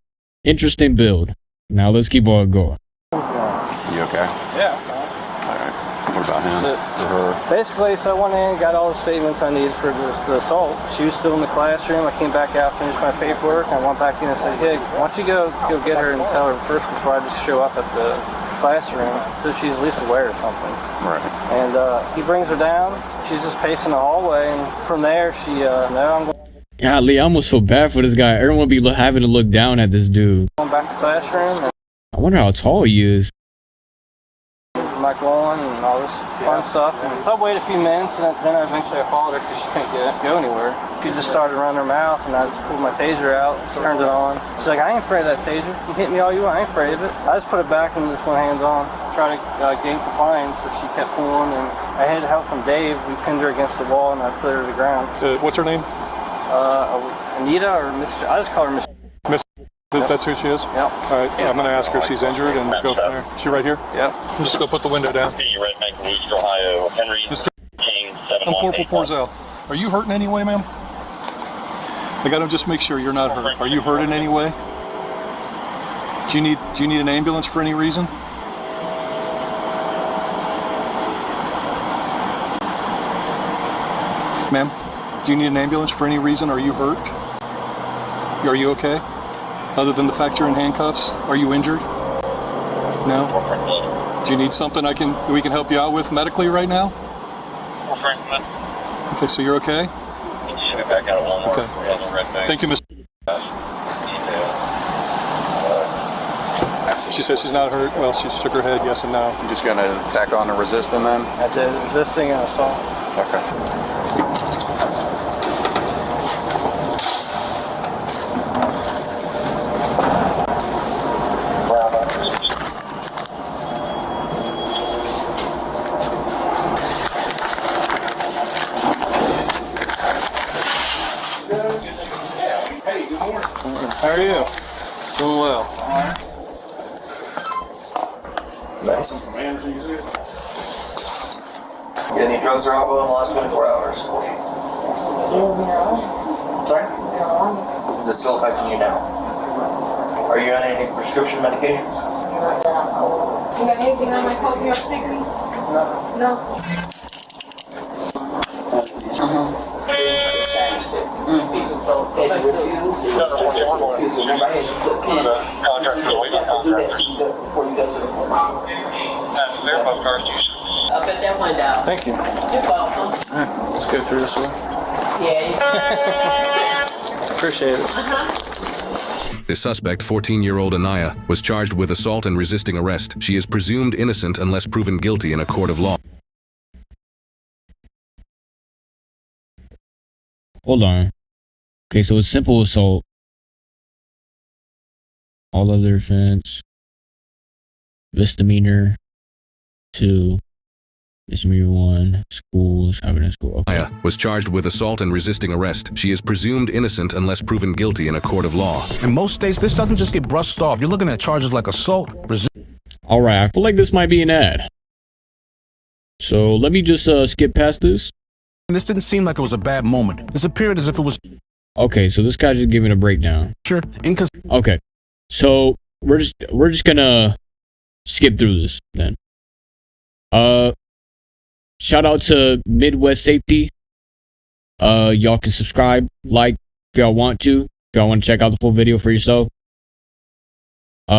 interesting build. Now let's keep on going. You okay? Yeah. What about him? Or her? Basically, so I went in, got all the statements I needed for the assault. She was still in the classroom. I came back out, finished my paperwork, and I went back in and said, hey, why don't you go get her and tell her first before I just show up at the classroom so she's at least aware of something. Right. And he brings her down. She's just pacing the hallway, and from there, she, I'm going Golly, I almost feel bad for this guy. Everyone be having to look down at this dude. back to the classroom. And I wonder how tall he is. I'm not going and all this fun stuff. And so I waited a few minutes, and then eventually I followed her because she couldn't go anywhere. She just started running her mouth, and I just pulled my taser out, turned it on. She's like, I ain't afraid of that taser. You can hit me all you want, I ain't afraid of it. I just put it back and just went hands on. Tried to gain compliance, but she kept pulling, and I had help from Dave. We pinned her against the wall, and I put her to the ground. What's her name? Anita or Mr. I just call her Miss. That's who she is? Yep. All right, I'm going to ask her if she's injured and go from there. She right here? Yep. I'm just going to put the window down. Red Bank, Wooster, Ohio. Henry King, 7 I'm Corporal Porzell. Are you hurt in any way, ma'am? I got to just make sure you're not hurt. Are you hurt in any way? Do you need an ambulance for any reason? Ma'am, do you need an ambulance for any reason? Are you hurt? Are you okay? Other than the fact you're in handcuffs, are you injured? No? Do you need something we can help you out with medically right now? Okay, so you're okay? Okay. Thank you, Mr. She says she's not hurt. Well, she shook her head yes and no. You just gonna tack on the resisting then? That's it, resisting and assault. Okay. How are you? Doing well. Nice. Get any drugs or alcohol in the last 24 hours? Sorry? Is it still affecting you now? Are you on any prescription medications? You got anything on my coat you take me? No. I'll put that one down. Thank you. You're welcome. Alright, let's go through this way. Yeah. Appreciate it. The suspect, 14-year-old Anaya, was charged with assault and resisting arrest. She is presumed innocent unless proven guilty in a court of law. Hold on. Okay, so it's simple assault. All other offense. Misdemeanor. 2. Misdemeanor 1. Schools. Evidence school. Okay. Anaya was charged with assault and resisting arrest. She is presumed innocent unless proven guilty in a court of law. In most states, this doesn't just get brushed off. You're looking at charges like assault, Alright, I feel like this might be an ad. So let me just skip past this. This didn't seem like it was a bad moment. This appeared as if it was... Okay, so this guy's just giving a breakdown. Sure, okay, so we're just gonna skip through this then. Shout out to Midwest Safety. Y'all can subscribe, like if y'all want to. If y'all want to check out the full video for yourself. We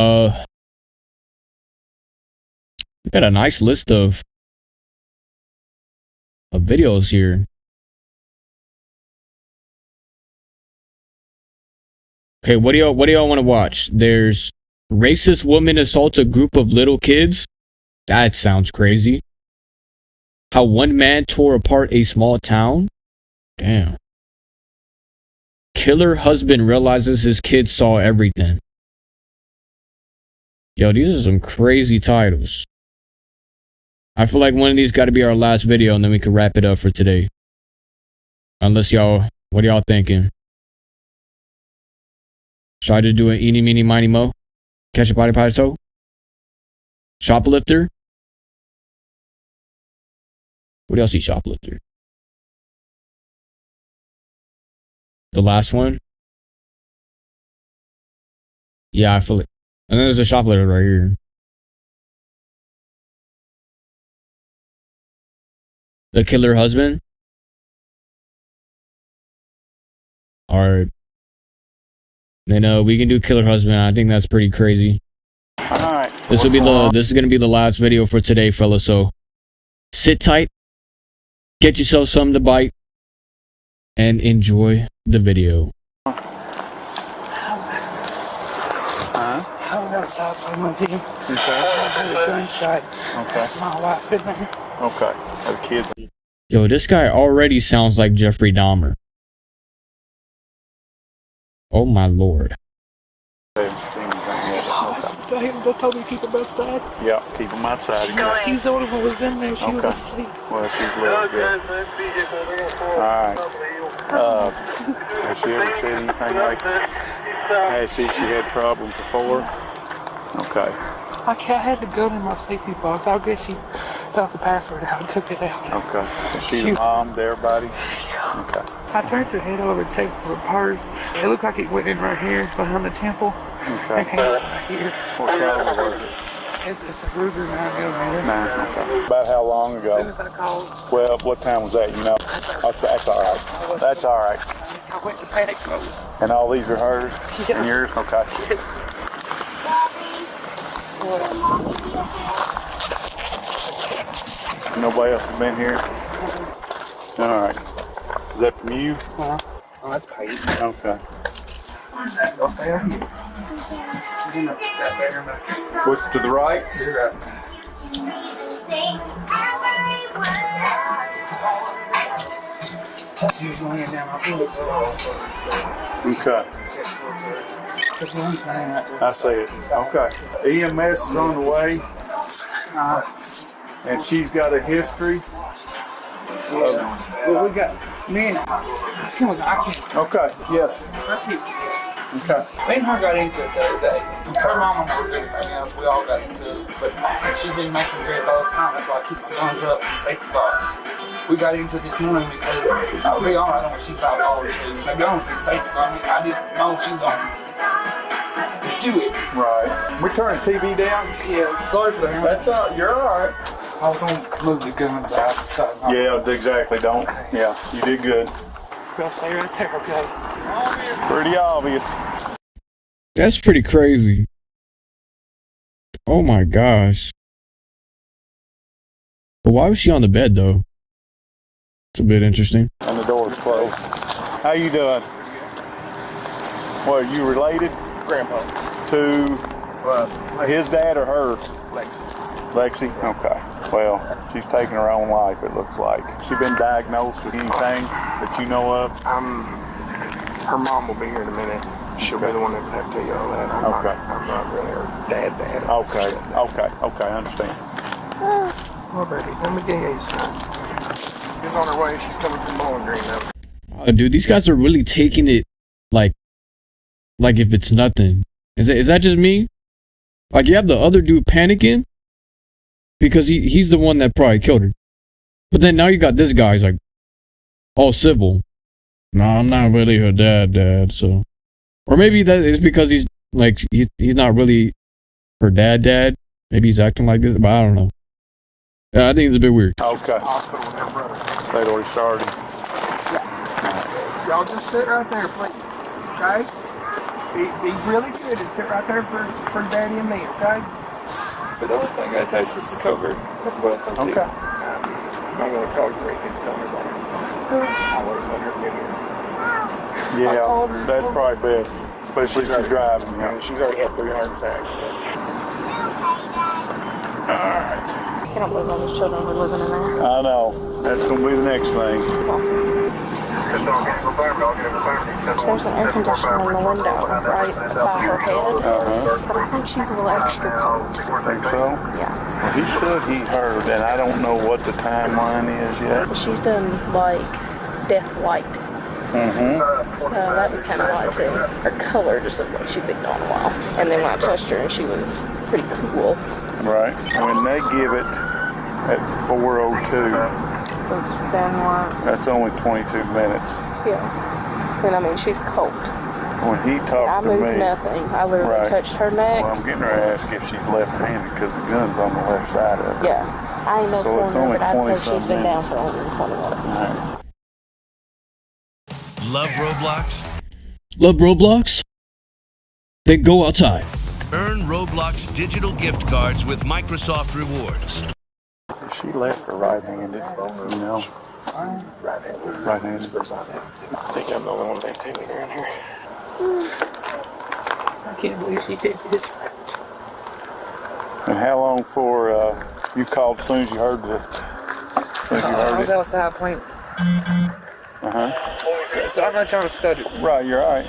got a nice list of videos here. Okay, what do y'all want to watch? There's racist woman assaults a group of little kids. That sounds crazy. How one man tore apart a small town. Damn. Killer husband realizes his kids saw everything. Yo, these are some crazy titles. I feel like one of these got to be our last video, and then we can wrap it up for today. Unless y'all, what are y'all thinking? Should I just do an eeny, meeny, miny, mo? Catch a body pie toe? Shoplifter? What else is shoplifter? The last one? Yeah, I feel it. And then there's a shop letter right here. The killer husband. Alright. Then we can do killer husband. I think that's pretty crazy. Alright. This is gonna be the last video for today, fellas. So sit tight, get yourself something to bite, and enjoy the video. I was outside playing my game. Okay. I heard a gunshot. Okay. That's my wife in there. Okay. Have kids. Yo, this guy already sounds like Jeffrey Dahmer. Oh my lord. They told me to keep him outside. Yeah, keep them outside. She's the only one who was in there. She was Okay. asleep. Well, she's really good. Alright. Has she ever said anything like that? Has she had problems before? Okay. I had the gun in my safety box. I guess she found the password out and took it out. Okay. Is she the mom to everybody? Okay. I turned her head over and checked for her purse. It looked like it went in right here behind the temple. Okay. And came out right here. What caliber was it? It's a Ruger 9mm. Okay. About how long ago? As soon as I called. Well, what time was that? You know? That's all right. That's all right. I went to panic mode. And all these are hers? Yeah. And yours? Okay. Nobody else has been here? All right. Is that from you? Oh, that's tight. Okay. I'll stay right here. She's in that bedroom back there. What's to the right? She was laying down. I pulled it Okay. I see it. Okay. EMS is on the way. And she's got a history. Well, we got, man, I can't. Okay, yes. Okay. Me and her got into it the other day. Her mama knows everything else. We all got into it. But she's been making threats all the time. That's why I keep my guns up in the safety box. We got into it this morning because, I'll be honest, I don't know what she thought all the time. I'll be honest, it's safety. I mean, I didn't know she was on do it. Right. We turn the TV down? Yeah. Sorry for that. That's all. You're all right. I was on move the gun about something. Yeah, exactly. Don't. Yeah, you did good. We'll stay right there, okay? Pretty obvious. That's pretty crazy. Oh my gosh. But why was she on the bed though? It's a bit interesting. And the door's closed. How you doing? Well, are you related? Grandpa. To his dad or her? Lexi. Lexi? Okay. Well, she's taking her own life, it looks like. She been diagnosed with anything that you know of? Her mom will be here in a minute. She'll be the one that will have to tell you all that. I'm not really her dad. Okay, I understand. Well, baby, let me get you some. She's on her way. She's coming from Bowling Green now. Dude, these guys are really taking it like if it's nothing. Is that just me? Like, you have the other dude panicking because he's the one that probably killed her. But then now you got this guy. He's like, all civil. No, I'm not really her dad. So, or maybe that is because he's not really her dad. Maybe he's acting like this, but I don't know. Yeah, I think it's a bit weird. Okay. They'd already started. Y'all just sit right there, please. Okay? Be really good and sit right there for Daddy and me, okay? But the only thing I taste is the covert. That's what I told you. Okay. I'm not going to call you right now. Tell me about it. I'll let her get here. Yeah, that's probably best. Especially if she's driving. Yeah. She's already had 300 attacks. So. Alright. I can't believe all those children were living in there. I know. That's going to be the next thing. There's an air conditioner in the window right by her head. But I think she's a little extra cold. Think so? Yeah. Well, he said he heard, and I don't know what the timeline is yet. But she's done like death white. So that was kind of odd too. Her color just looked like she'd been gone a while. And then when I touched her, and she was pretty cool. Right. When they give it at 4:02. So it's been what? That's only 22 minutes. Yeah. And I mean, she's cold. When he talked I to moved me, nothing. I literally touched her neck. Well, I'm getting her to ask if she's left-handed because the gun's on the left side of her. Yeah. I ain't no So it's corner, only but I'd say 20-some she's been down minutes. for longer than 20 minutes. Love Roblox? Love Roblox? Then go outside. Earn Roblox digital gift cards with Microsoft Rewards. She left or right-handed, you know? Right-handed. Right-handed. I think I'm the only one left-handed around here. I can't believe she did this. And how long before you called as soon as you heard the... I was outside playing. So I'm not trying to stutter. Right, you're right.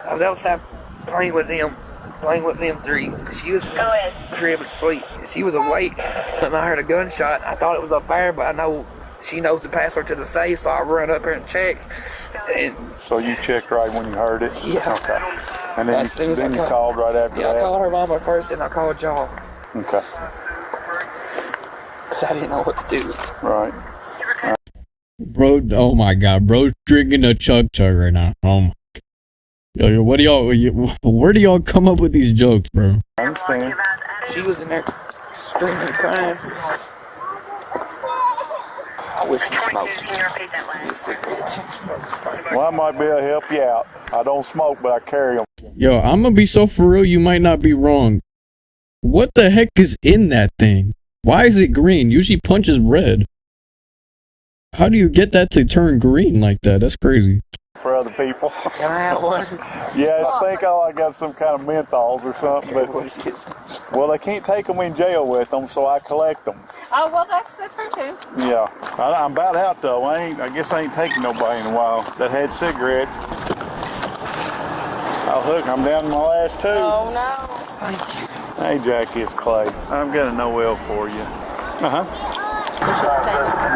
I was outside playing with them three. She was in the crib asleep. She was awake. And I heard a gunshot. I thought it was up there, but I know she knows the password to the safe, so I run up here and check. And so you checked right when you heard it? Yeah. Okay. And then, you called right after that? Yeah, I called her mama first, and I called y'all. Okay. Because I didn't know what to do. Right. Bro, oh my god, bro, drinking a chug right now. Yo, what do y'all? Where do y'all come up with these jokes, bro? I understand. She was in there screaming and crying. I wish she smoked. You cigarettes. Well, I might be able to help you out. I don't smoke, but I carry them. Yo, I'm gonna be so for real. You might not be wrong. What the heck is in that thing? Why is it green? Usually punch is red. How do you get that to turn green like that? That's crazy. For other people. Can I have one? Yeah, I think I got some kind of menthols or something, but well, they can't take them in jail with them, so I collect them. Oh, well, that's fair too. Yeah, I'm about out though. I guess I ain't taking nobody in a while that had cigarettes. Oh, look, I'm down to my last two. Oh no. Hey, Jackie, it's Clay. I've got a Noel for you.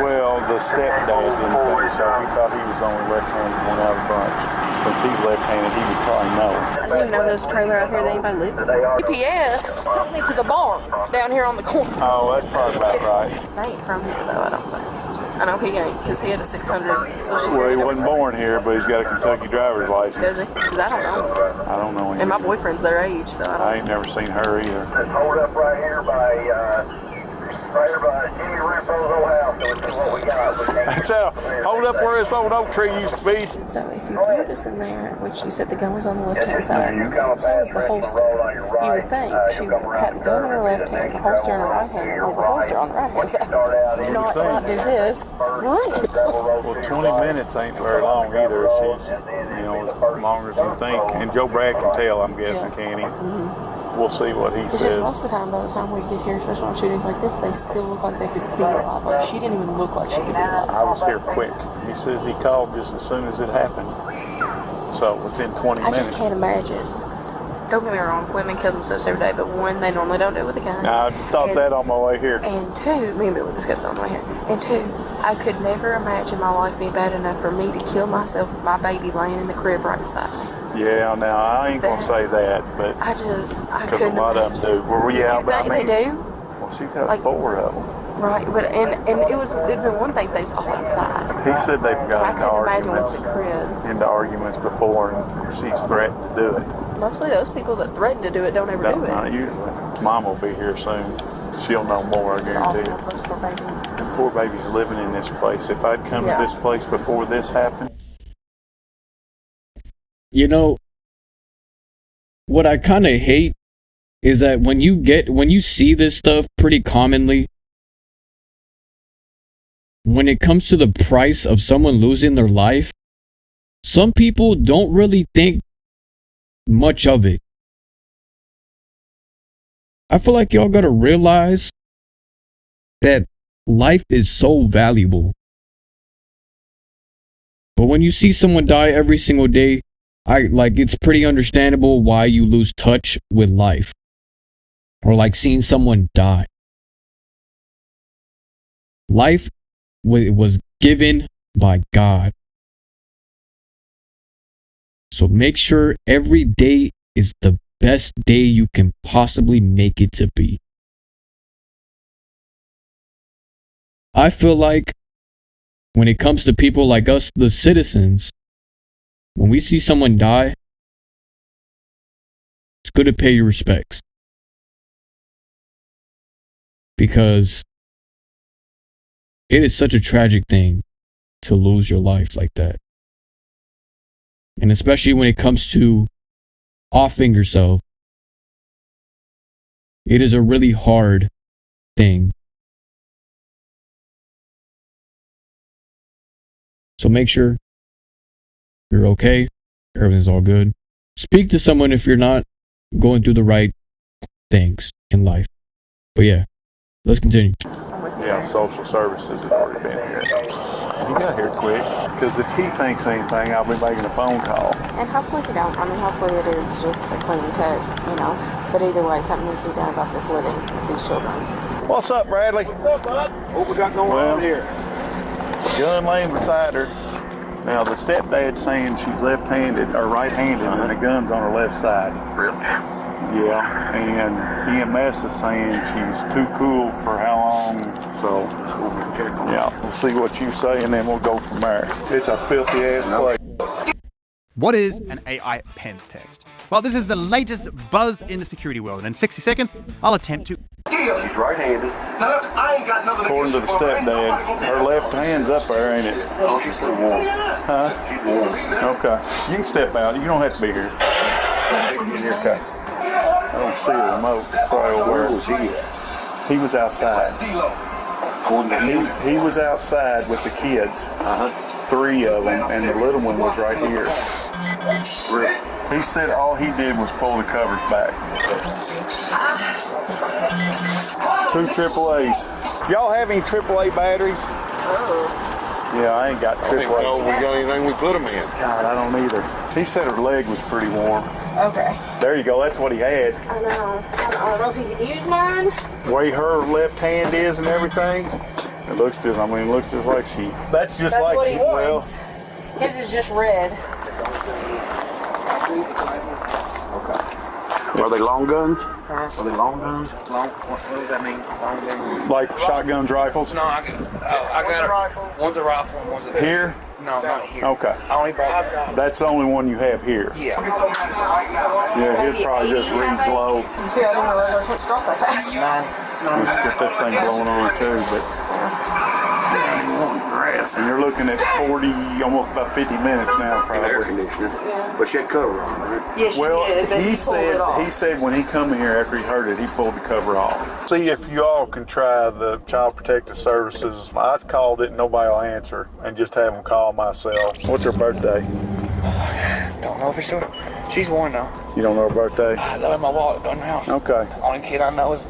Well, the stepdad didn't think so. He thought he was the only left-handed one out of the bunch. Since he's left-handed, he would probably know. I didn't even know there's a trailer out here that anybody lived in. GPS took me to the barn down here on the corner. Oh, that's probably about right. They ain't from here though, I don't think. I know he ain't, because he had a 600 social Well, he security wasn't born here, but he's got a Kentucky driver's license. Does he? Because I don't know. I don't know him. And my boyfriend's their age, so I ain't never seen her either. Hold up right here by Jimmy Russo's old house, and let's see what we got. That's how. Hold up where this old oak tree used to be. So if you notice in there, which you said the gun was on the left-hand side, so was the holster. You would think she would cut the gun on her left hand, the holster on her right hand, and leave the holster on the right-hand side. Not do this. Right. Well, 20 minutes ain't very long either. She's, as long as you think. And Joe Brad can tell, I'm guessing, can he? We'll see what he It's says. just most of the time, by the time we get here, especially on shootings like this, they still look like they could be alive. Like, she didn't even look like she could be alive. I was here quick. He says he called just as soon as it happened. So within 20 minutes. I just can't imagine. Don't get me wrong, women kill themselves every day, but one, they normally don't do it with a gun. I thought that on my way here. And two, me and Billy discussed it on the way here. And two, I could never imagine my life being bad enough for me to kill myself with my baby laying in the crib right beside me. Yeah, now I ain't gonna say that, but I because couldn't a lot of them do. Were we out by me? They do. Well, she's had 4 of them. Right, but and it'd been one thing if they was all outside. He said they've got into arguments before, and she's threatened to do it. Mostly those people that threaten to do it don't ever do it. Not usually. Mom will be here soon. She'll know more, I guarantee you. Those poor babies. The poor baby's living in this place. If I'd come to this place before this happened. What I kind of hate is that when you see this stuff pretty commonly, when it comes to the price of someone losing their life, some people don't really think much of it. I feel like y'all gotta realize that life is so valuable. But when you see someone die every single day, it's pretty understandable why you lose touch with life. Or like seeing someone die. Life was given by God. So make sure every day is the best day you can possibly make it to be. I feel like when it comes to people like us, the citizens, when we see someone die, it's good to pay your respects. Because it is such a tragic thing to lose your life like that. And especially when it comes to offing yourself, it is a really hard thing. So make sure you're okay. Everything's all good. Speak to someone if you're not going through the right things in life. But yeah, let's continue. Yeah, social services had already been here. He got here quick, because if he thinks anything, I'll be making a phone call. And hopefully he don't. I mean, hopefully it is just a clean cut, you know. But either way, something needs to be done about this living with these children. What's up, Bradley? What's up, bud? What we got going on here? Gun laying beside her. Now, the stepdad's saying she's left-handed, or right-handed, and the gun's on her left side. Really? Yeah, and EMS is saying she's too cool for how long, so, yeah, we'll see what you say, and then we'll go from there. It's a filthy-ass place. What is an AI pen test? Well, this is the latest buzz in the security world, and in 60 seconds, I'll attempt to... She's right-handed. I ain't got nothing. According to the stepdad, her left hand's up there, ain't it? Oh, she's pretty warm. Huh? She's warm. Okay. You can step out. You don't have to be here. Okay. I don't see the remote. Where was he? He was outside. He was outside with the kids. 3 of them, and the little one was right here. He said all he did was pull the covers back. 2 AAAs. Y'all have any AAA batteries? Yeah, I ain't got AAA. I don't even know if we got anything we put them in. God, I don't either. He said her leg was pretty warm. Okay. There you go. That's what he had. I know. I don't know if he can use mine. The way her left hand is and everything, it looks just. I mean, it looks just like she. That's like what he well. wants. His is just red. Are they long guns? Are they long guns? What does that mean? Long guns? Like shotguns, rifles? No, I got a rifle. One's a rifle and one's a here? No, not here. Okay. I only bought that. That's the only one you have here. Yeah. Yeah, his probably just reads low. Yeah, I didn't realize I switched off that fast. Let's get that thing blowing on too, but. And you're looking at 40, almost about 50 minutes now, probably. Air conditioner. Yeah. But she had cover on, right? Yes, well, did, but he said when he come here after he heard it, he pulled the cover off. See if you all can try the Child Protective Services. I called it and nobody will answer, and just have them call myself. What's her birthday? Don't know for sure. She's 1 though. You don't know her birthday? I know in my wallet in the house. Okay. The only kid I know is.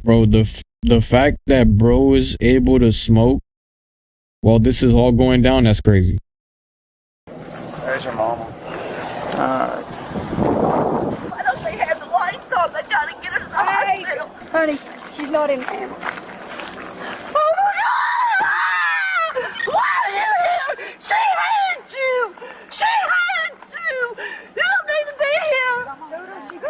Bro, the fact that bro is able to smoke while this is all going down, that's crazy. There's your mama. Alright. Why don't they have the lights on? They gotta get her to the hospital. Honey, she's not in ambulance. Oh my God! Why are you here? She hates you! She hates you! You don't need to be here! I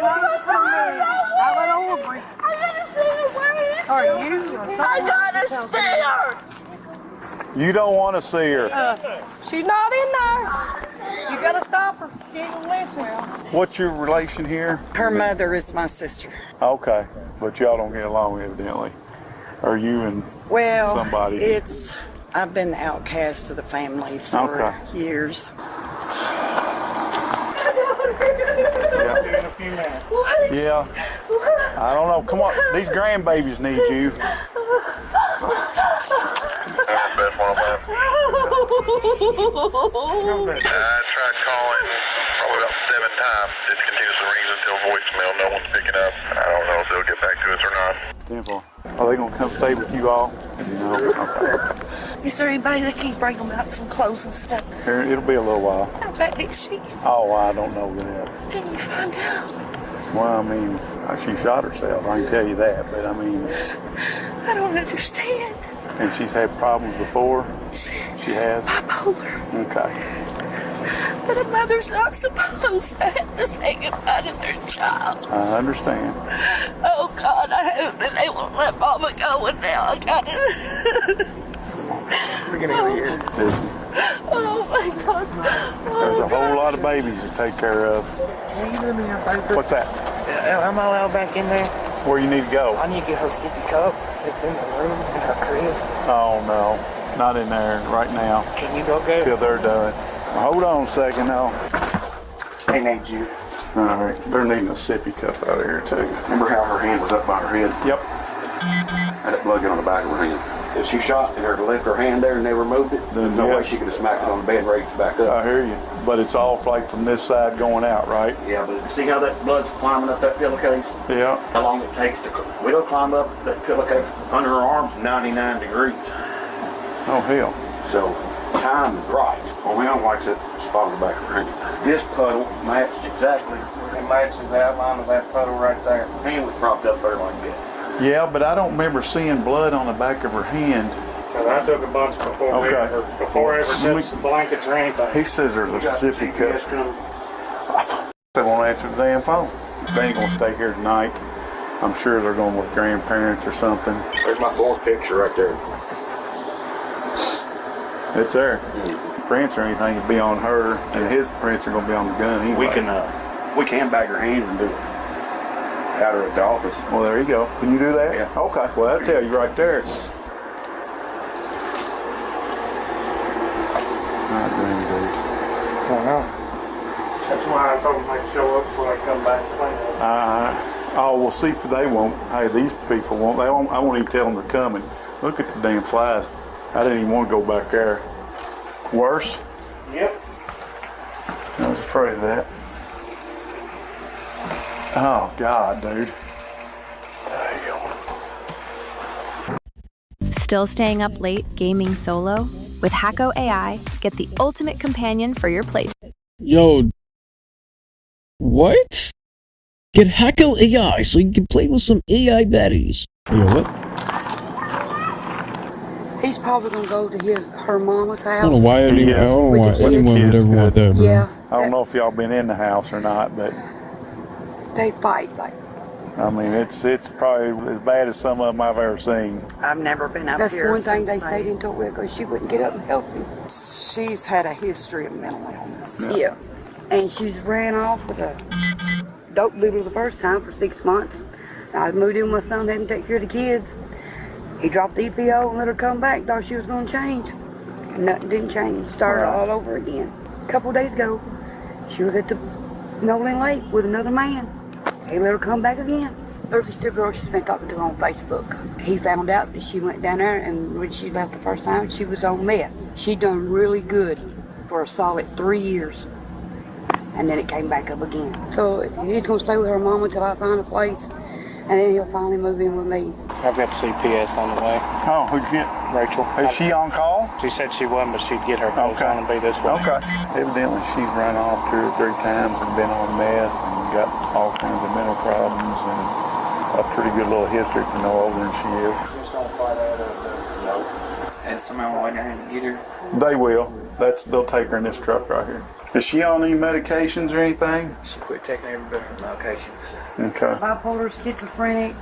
went over. I gotta see her. Where is she? Are you? I gotta see her! You don't want to see her. She's not in there. You gotta stop her. She ain't gonna listen. What's your relation here? Her mother is my sister. Okay, but y'all don't get along evidently. Are you and somebody? I've been the outcast of the family for years. Yeah. I don't know. Come on, these grandbabies need you. I tried calling probably about 7 times. It continues to ring until voicemail. No one's picking up. I don't know if they'll get back to us or not. Simple. Are they going to come stay with you all? No. Okay. Is there anybody that can bring them out some clothes and stuff? Here, it'll be a little while. How bad is she? Oh, I don't know yet. Can you find out? Well, I mean, she shot herself. I can tell you that. But I mean, I don't understand. And she's had problems before? She has? Bipolar. Okay. But a mother's not supposed to have to say goodbye to their child. I understand. Oh, God, I haven't been able to let Mama go, and now I gotta... We're going to go here. Oh, my God. There's a whole lot of babies to take care of. Can you do me a favor? What's that? Am I allowed back in there? Where you need to go? I need to get her sippy cup. It's in the room in her crib. Oh, no. Not in there right now. Can you go get it? Till they're done. Hold on a second now. They need you. All right. They're needing a sippy cup out of here, too. Remember how her hand was up by her head? Yep. Had that blood get on the back of her hand. If she shot and her to lift her hand there and they removed it, there's no way she could have smacked it on the bed and raised it back up. I hear you. But it's all like from this side going out, right? Yeah, but see how that blood's climbing up that pillowcase? Yeah. How long it takes to... We'll climb up that pillowcase under her arms 99 degrees. Oh, hell. So, time is right. Only I don't like that spot on the back of her hand. This puddle matches exactly. It matches the outline of that puddle right there. Her hand was propped up there like that. Yeah, but I don't remember seeing blood on the back of her hand. Because I took a bunch before I ever touched the blankets or anything. He says there's a sippy cup. They won't answer the damn phone. They ain't going to stay here tonight. I'm sure they're going with grandparents or something. There's my fourth picture right there. It's there. Prints or anything would be on her, and his prints are going to be on the gun anyway. We can bag her hand and do it. Out her at the office. Well, there you go. Can you do that? Yeah. Okay. Well, that'll tell you right there. Not doing good. I know. That's why I told them they'd show up before they come back and play. Oh, well, see, they won't. Hey, these people won't. They won't. I won't even tell them they're coming. Look at the damn flies. I didn't even want to go back there. Worse? Yep. I was afraid of that. Oh, God, dude. Still staying up late gaming solo? With Hacko AI, get the ultimate companion for your play. Yo, what? Get Hacko AI so you can play with some AI baddies. Yo, what? He's probably gonna go to her mama's house. I don't know why anyone would ever want that, bro. Yeah. I don't know if y'all been in the house or not, but they fight like. I mean, it's probably as bad as some of them I've ever seen. I've never been up That's here. That's one thing they stayed in with because she wouldn't get up and help him. She's had a history of mental illness. Yeah. And she's ran off with a dope dealer the first time for 6 months. I moved in with my son, had him take care of the kids. He dropped the EPO and let her come back, thought she was going to change. Nothing didn't change. Started all over again. A couple of days ago, she was at the Nolan Lake with another man. He let her come back again. There's this girl she's been talking to on Facebook. He found out that she went down there, and when she left the first time, she was on meth. She done really good for a solid 3 years. And then it came back up again. So he's going to stay with her mama until I find a place, and then he'll finally move in with me. I've got CPS on the way. Oh, who'd you get? Rachel. Is she on call? She said she wasn't, but she'd get her. It's going to be this way. Okay. Evidently, she's run off 2 or 3 times and been on meth and got all kinds of mental problems and a pretty good little history for no older than she is. And somehow went down and get her. They will. They'll take her in this truck right here. Is she on any medications or anything? She quit taking every bit of medications. Okay. Bipolar, schizophrenic,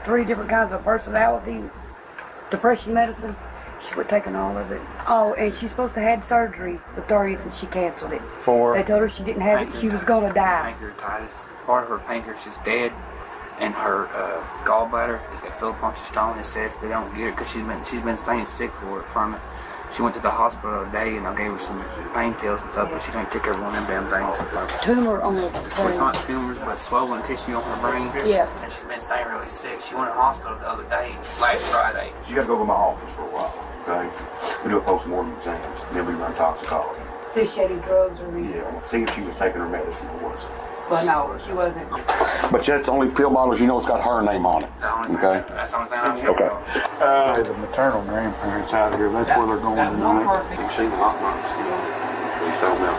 3 different kinds of personality, depression medicine. She quit taking all of it. Oh, and she's supposed to have had surgery the 30th, and she canceled it. For? They told her she didn't have it. She was going to die. Pancreatitis. Part of her pancreas is dead, and her gallbladder has got filled with a bunch of stone. They said if they don't get it, because she's been staying sick from it. She went to the hospital today, and I gave her some pain pills and stuff, but she didn't take every one of them damn things. Tumor on her brain. Well, it's not tumors, but swollen tissue on her brain. Yeah. And she's been staying really sick. She went to the hospital the other day, last Friday. You got to go to my office for a while, okay? We do a post-mortem exam, and then we run toxicology. See if she had any drugs or anything. Yeah, see if she was taking her medicine or was. But no, she wasn't. But that's the only pill bottles you know it's got her name on it. Okay? That's the only thing I'm sure Okay. The maternal grandparents out here, that's where they're going tonight. You've seen the hot marks, you know. Please don't know.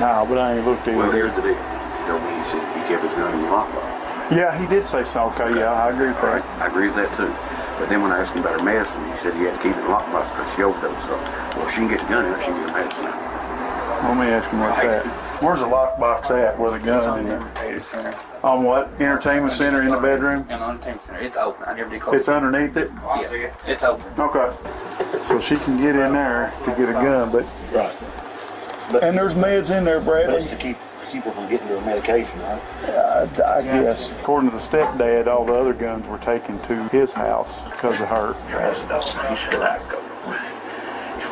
No, but I ain't looked at it. Well, here's the deal. You know, he said he kept his gun in the lockbox. Yeah, he did say so. Okay, yeah, I agree with that. I agree with that too. But then when I asked him about her medicine, he said he had to keep it in the lockbox because she overdosed. So, well, if she can get the gun out, she can get her medicine out. Let me ask him what's that. Where's the lockbox at with a gun in it? Entertainment center. On what? Entertainment center in the bedroom? In the entertainment center. It's open. I never did close It's underneath it? Yeah, it's open. Okay. So she can get in there to get a gun, but... Right. And there's meds in there, Bradley. Just to keep keep her from getting to her medication, right? I guess. According to the stepdad, all the other guns were taken to his house because of her. Your ass dog. You should not go. You're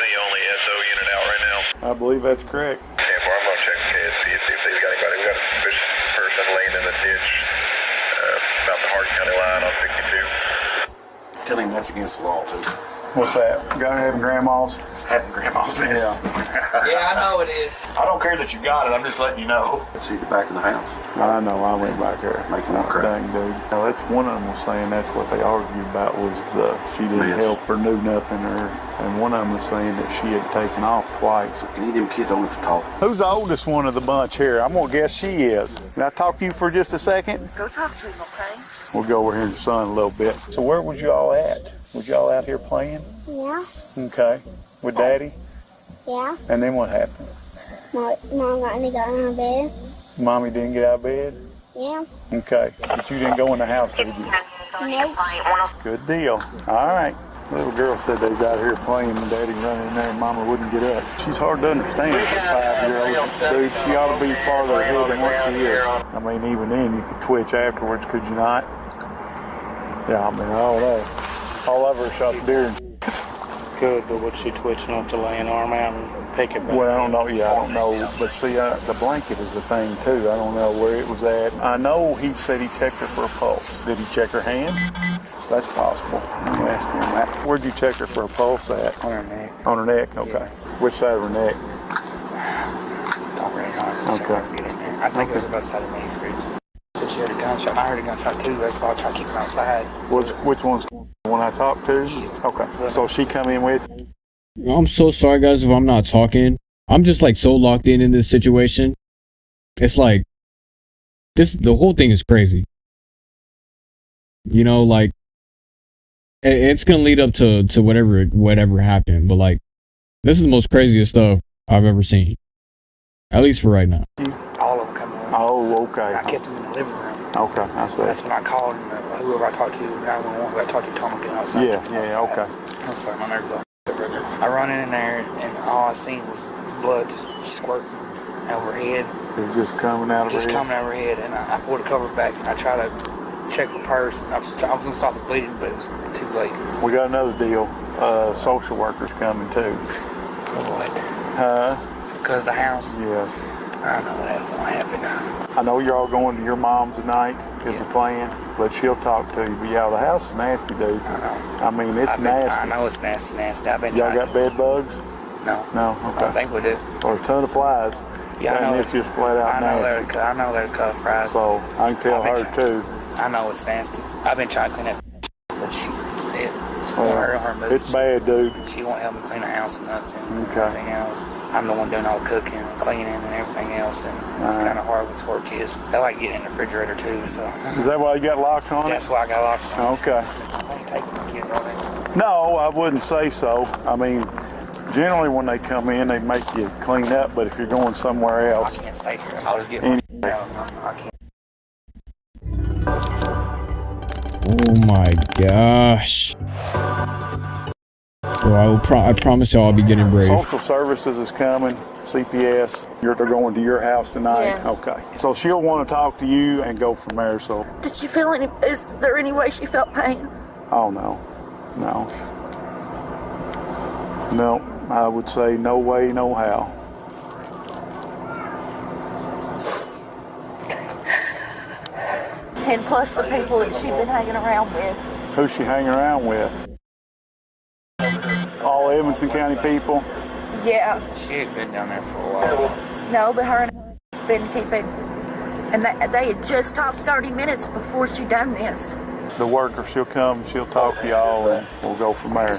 the only SO unit out right now. I believe that's correct. I'm gonna check ahead, see if they've got anybody. We got a suspicious person laying in the ditch about the Hart County line on 62. Tell him that's against the law, too. What's that? Guy having grandmas? Having grandma's mess. Yeah, I know it is. I don't care that you got it. I'm just letting you know. See the back of the house. I know. I went back there. Make him cry. Dang, dude. Now, that's one of them was saying that's what they argued about was she didn't help or knew nothing, and one of them was saying that she had taken off twice. Any of them kids only for talk. Who's the oldest one of the bunch here? I'm gonna guess she is. Can I talk to you for just a second? Go talk to him, okay? We'll go over here to the son a little bit. So where was y'all at? Was y'all out here playing? Yeah. Okay. With Daddy? Yeah. And then what happened? Mom got me got out of bed. Mommy didn't get out of bed? Yeah. Okay. But you didn't go in the house, did you? Nope. Good deal. All right. Little girl said they was out here playing and Daddy running in there and Mama wouldn't get up. She's hard to understand for a 5-year-old. Dude, she ought to be farther ahead than what she is. I mean, even then you could twitch afterwards, could you not? Yeah, I mean, all of her shot the deer. Good, but would she twitch enough to lay an arm out and pick it back? Well, I don't know. Yeah, I don't know. But see, the blanket is the thing, too. I don't know where it was at. I know he said he checked her for a pulse. Did he check her hand? That's possible. Let me ask him that. Where'd you check her for a pulse at? On her neck. On her neck? Okay. Yeah. Which side of her neck? Don't really know. Okay. Get in there. I think it was about side of the main fridge. Said she heard a gunshot. I heard a gunshot too. That's why I tried to keep him outside. Which one's the one I talked to? Okay. So she come in with? I'm so sorry, guys, if I'm not talking. I'm just like so locked in this situation. It's like the whole thing is crazy. You know, like it's gonna lead up to whatever happened, but like this is the most craziest stuff I've ever seen. At least for right now. All of them coming in. Oh, okay. I kept them in the living room. Okay, I see. That's when I called whoever I talked to, 911, who I talked to, told me to get outside. Yeah, okay. I'm sorry, my nerves are. I run in there and all I seen was blood just squirting over her head. It was just coming out of her head? Just coming out of her head, and I pulled the cover back and I tried to check her purse. I was going to stop the bleeding, but it was too late. We got another deal. Social workers coming too. What? Because the house? Yes. I know that's going to happen. I know you're all going to your mom tonight is the plan, but she'll talk to you. But yeah, the house is nasty, dude. I know. I mean, it's nasty. I know it's nasty. Y'all got bed bugs? No. No? Okay. I don't think we do. Or a ton of flies. Yeah, and it's just flat out nasty. I know they're cut fries. So I can tell her too. I know it's nasty. I've been trying to clean that, but it's going to hurt her moves. It's bad, dude. She won't help me clean the house and nothing. Okay. Anything else. I'm the one doing all the cooking and cleaning and everything else, and it's kind of hard with 4 kids. They like getting in the refrigerator too, so. Is that why you got locks on it? That's why I got locks on it. Okay. Take my kids all day. No, I wouldn't say so. I mean, generally when they come in, they make you clean up, but if you're going somewhere else. I can't stay here. I'll just get my out. I can't. Oh my gosh. Well, I promise y'all I'll be getting brave. Social services is coming, CPS. They're going to your house tonight? Yeah. Okay. So she'll want to talk to you and go from there, so. Did she feel is there any way she felt pain? Oh, no. No. No, I would say no way, no how. And plus the people that she'd been hanging around with. Who's she hanging around with? All Evanston County people? Yeah. She had been down there for a while. No, but her and her has been keeping, and they had just talked 30 minutes before she done this. The worker, she'll come, she'll talk to y'all, and we'll go from there.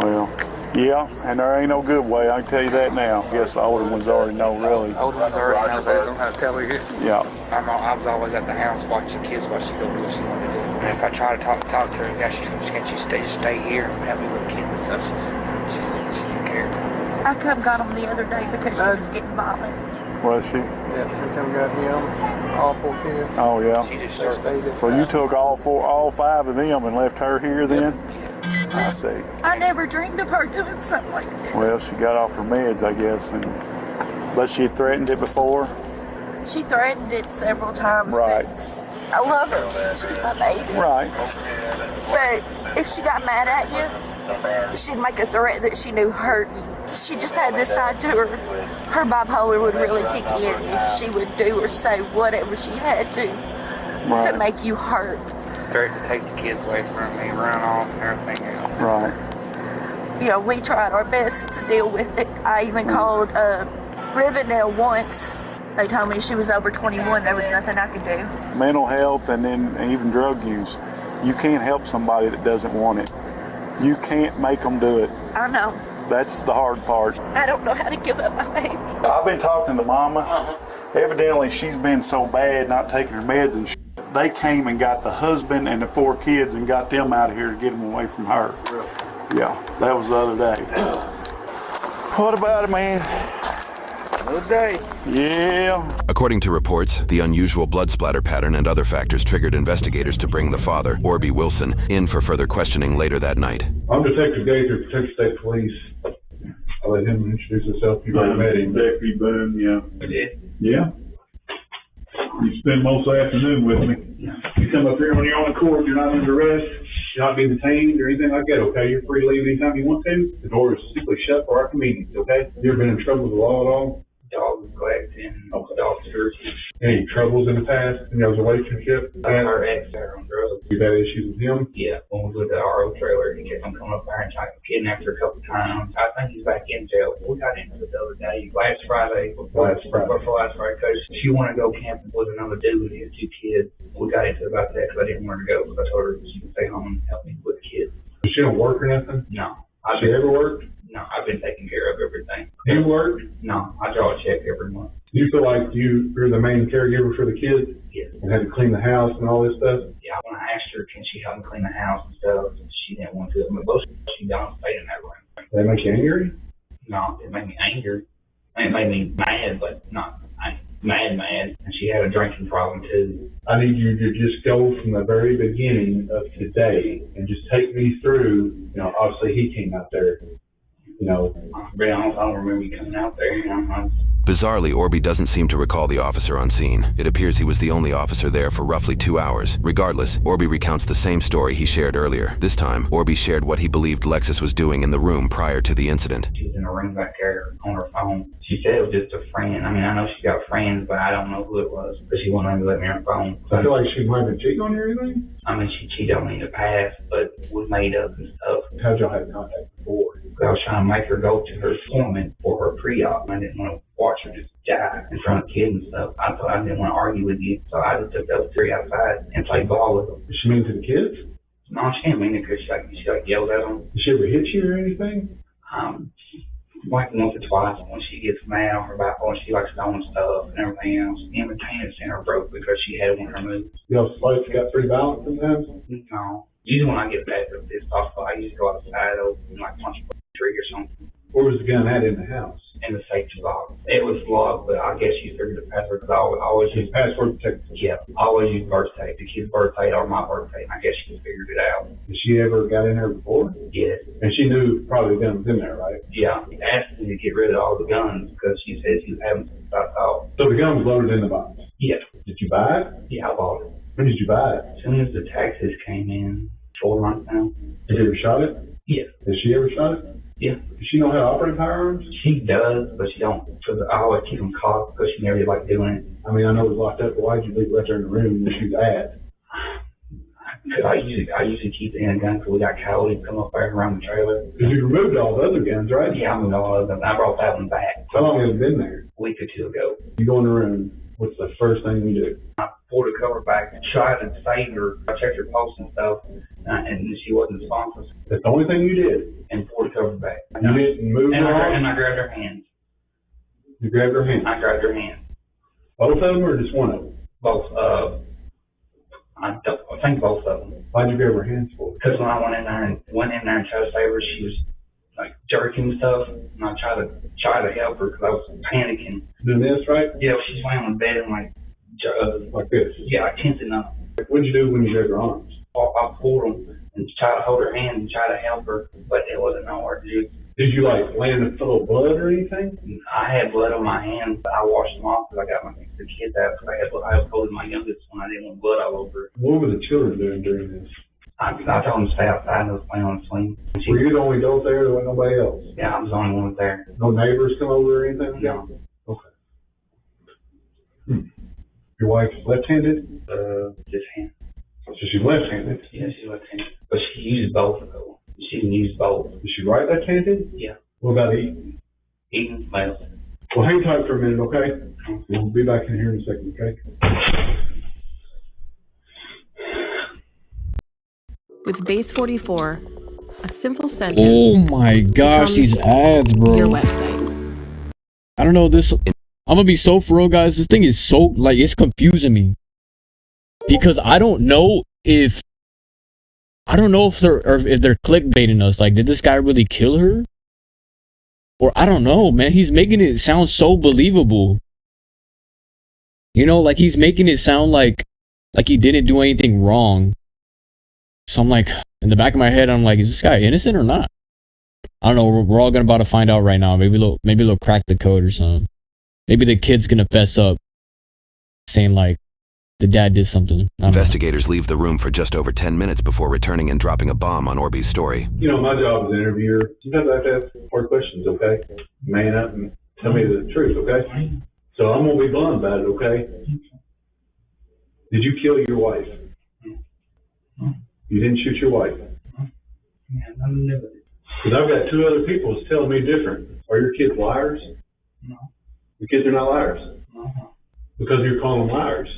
Well, yeah, and there ain't no good way, I can tell you that now. I guess the older ones already know, really. Older ones already know, they don't have to tell her yet. Yeah. I was always at the house watching kids while she go do what she wanted to do. And if I try to talk to her, yeah, can't she stay here and have me with the kids and stuff? She didn't care. I come got them the other day because she was getting violent. Was she? Yeah, we come got him, all 4 kids. Oh, yeah. She just stayed at So you took all 5 of them and left her here then? I see. I never dreamed of her doing something like this. Well, she got off her meds, I guess, and But she had threatened it before? She threatened it several times. Right. I love her. She's my baby. Right. But if she got mad at you, she'd make a threat that she knew hurt you. She just had this side to her. Her bipolar would really kick in, and she would do or say whatever she had to make you hurt. Threatened to take the kids away from me, run off, and everything else. Right. You know, we tried our best to deal with it. I even called Rivendell once. They told me she was over 21. There was nothing I could do. Mental health and then even drug use. You can't help somebody that doesn't want it. You can't make them do it. I know. That's the hard part. I don't know how to give up my baby. I've been talking to Mama. Evidently, she's been so bad not taking her meds and shit. They came and got the husband and the 4 kids and got them out of here to get them away from her. Really? Yeah, that was the other day. What about it, man? Another day. Yeah. According to reports, the unusual blood splatter pattern and other factors triggered investigators to bring the father, Orby Wilson, in for further questioning later that night. I'm Detective Gaither, Kentucky State Police. I'll let him introduce himself. You've already met him. Deputy Boone, yeah. Yeah. You spend most of the afternoon with me. You come up here on your own accord. You're not under arrest. You're not being detained or anything like that, okay? You're free to leave anytime you want to. The door is strictly shut for our convenience, okay? You ever been in trouble with the law at all? Dog collecting, dog searching. Any troubles in the past in your relationship? Our ex there on drugs. You've had issues with him? Yeah, when we was with the RO trailer, he kept on coming up there and trying to kidnap her a couple times. I think he's back in jail. We got into it the other day, last Friday, because she wanted to go camping with another dude and his 2 kids. We got into it about that because I didn't want her to go, because I told her she could stay home and help me with the kids. She don't work or nothing? No. She ever worked? No, I've been taking care of everything. You work? No, I draw a check every month. Do you feel like you're the main caregiver for the kids? Yes. And had to clean the house and all this stuff? Yeah, when I asked her, can she help me clean the house and stuff, she didn't want to. I mean, most she don't stay in that room. Did that make you angry? No, it made me angry. It made me mad, but not mad. And she had a drinking problem too. I need you to just go from the very beginning of today and just take me through, obviously he came out there, To be honest, I don't remember you coming out there. Bizarrely, Orby doesn't seem to recall the officer on scene. It appears he was the only officer there for roughly 2 hours. Regardless, Orby recounts the same story he shared earlier. This time, Orby shared what he believed Lexus was doing in the room prior to the incident. She was in a room back there on her phone. She said it was just a friend. I mean, I know she got friends, but I don't know who it was, because she wouldn't let me on her phone. I feel like she might have been cheating on you or anything? I mean, she cheated on me in the past, but was made up and stuff. How'd y'all have contact before? I was trying to make her go to her appointment for her pre-op. I didn't want to watch her just die in front of kids and stuff. I thought I didn't want to argue with you, so I just took those 3 outside and played ball with them. Is she mean to the kids? No, she ain't mean it, because she yelled at them. Did she ever hit you or anything? Like once or twice when she gets mad on her bipolar, she likes throwing stuff and everything else. And the tennis center broke because she had one of her moves. Spike's got 3 balance sometimes? No. Usually when I get back to this hospital, I usually go outside and punch a tree or something. Where was the gun at in the house? In the safety box. It was locked, but I guess you figured the password, because I always use password protected. Yeah, I always use birthday, the kid's birthday or my birthday. I guess she figured it out. Has she ever got in there before? Yes. And she knew probably the gun was in there, right? Yeah. She asked me to get rid of all the guns because she said she was having some stuff out. So the gun was loaded in the box? Yes. Did you buy it? Yeah, I bought it. When did you buy it? As soon as the taxes came in, 4 months now. Has she ever shot it? Yes. Has she ever shot it? Yeah. Does she know how to operate firearms? She does, but she don't. Because I always keep them cocked because she never did like doing it. I mean, I know it was locked up, but why'd you leave it right there in the room where she's at? Because I usually keep it in a gun because we got coyotes come up there around the trailer. Because you removed all the other guns, right? Yeah, I moved all of them. I brought that one back. How long has it been there? A week or 2 ago. You go in the room, what's the first thing you do? I pulled the cover back and tried to save her. I checked her pulse and stuff, and she wasn't responsive. That's the only thing you did? And pulled the cover back. You didn't move her? And I grabbed her hands. You grabbed her hands? I grabbed her hands. Both of them or just one of them? Both. I think both of them. Why'd you grab her hands for? Because when I went in there and tried to save her, she was like jerking and stuff, and I tried to help her because I was panicking. Doing this, right? Yeah, she's laying on the bed and like this? Yeah, I tensing up. What'd you do when you grabbed her arms? I pulled them and tried to hold her hand and try to help her, but it wasn't nowhere. Did Did you like land a little blood or anything? I had blood on my hands, but I washed them off because I got the kids out. I was holding my youngest one. I didn't want blood all over. What were the children doing during this? I told them to stay outside and I was playing on the swing. Were you the only adult there? There wasn't nobody else? Yeah, I was the only one there. No neighbors come over or anything? No. Okay. Your wife's left-handed? Just hand. So she's left-handed? Yeah, she's left-handed. But she uses both of them. She can use both. Is she right left-handed? Yeah. What about eating? Eating, males. Well, hang tight for a minute, okay? We'll be back in here in a second, okay? With Base 44, a simple sentence. Oh my gosh, these ads, bro. Your website. I don't know this. I'm gonna be so for real, guys. This thing is so like it's confusing me because I don't know if they're clickbaiting us. Like, did this guy really kill her? Or I don't know, man. He's making it sound so believable. You know, like he's making it sound like he didn't do anything wrong. So I'm like, in the back of my head, I'm like, is this guy innocent or not? I don't know. We're all about to find out right now. Maybe they'll crack the code or something. Maybe the kid's gonna fess up, saying like, the dad did something. Investigators leave the room for just over 10 minutes before returning and dropping a bomb on Orby's story. You know, my job as an interviewer, sometimes I have to ask hard questions, okay? Man up and tell me the truth, okay? So I'm gonna be blunt about it, okay? Did you kill your wife? You didn't shoot your wife? Yeah, I never did. Because I've got two other people that's telling me different. Are your kids liars? No. Your kids are not liars? No. Because you're calling them liars.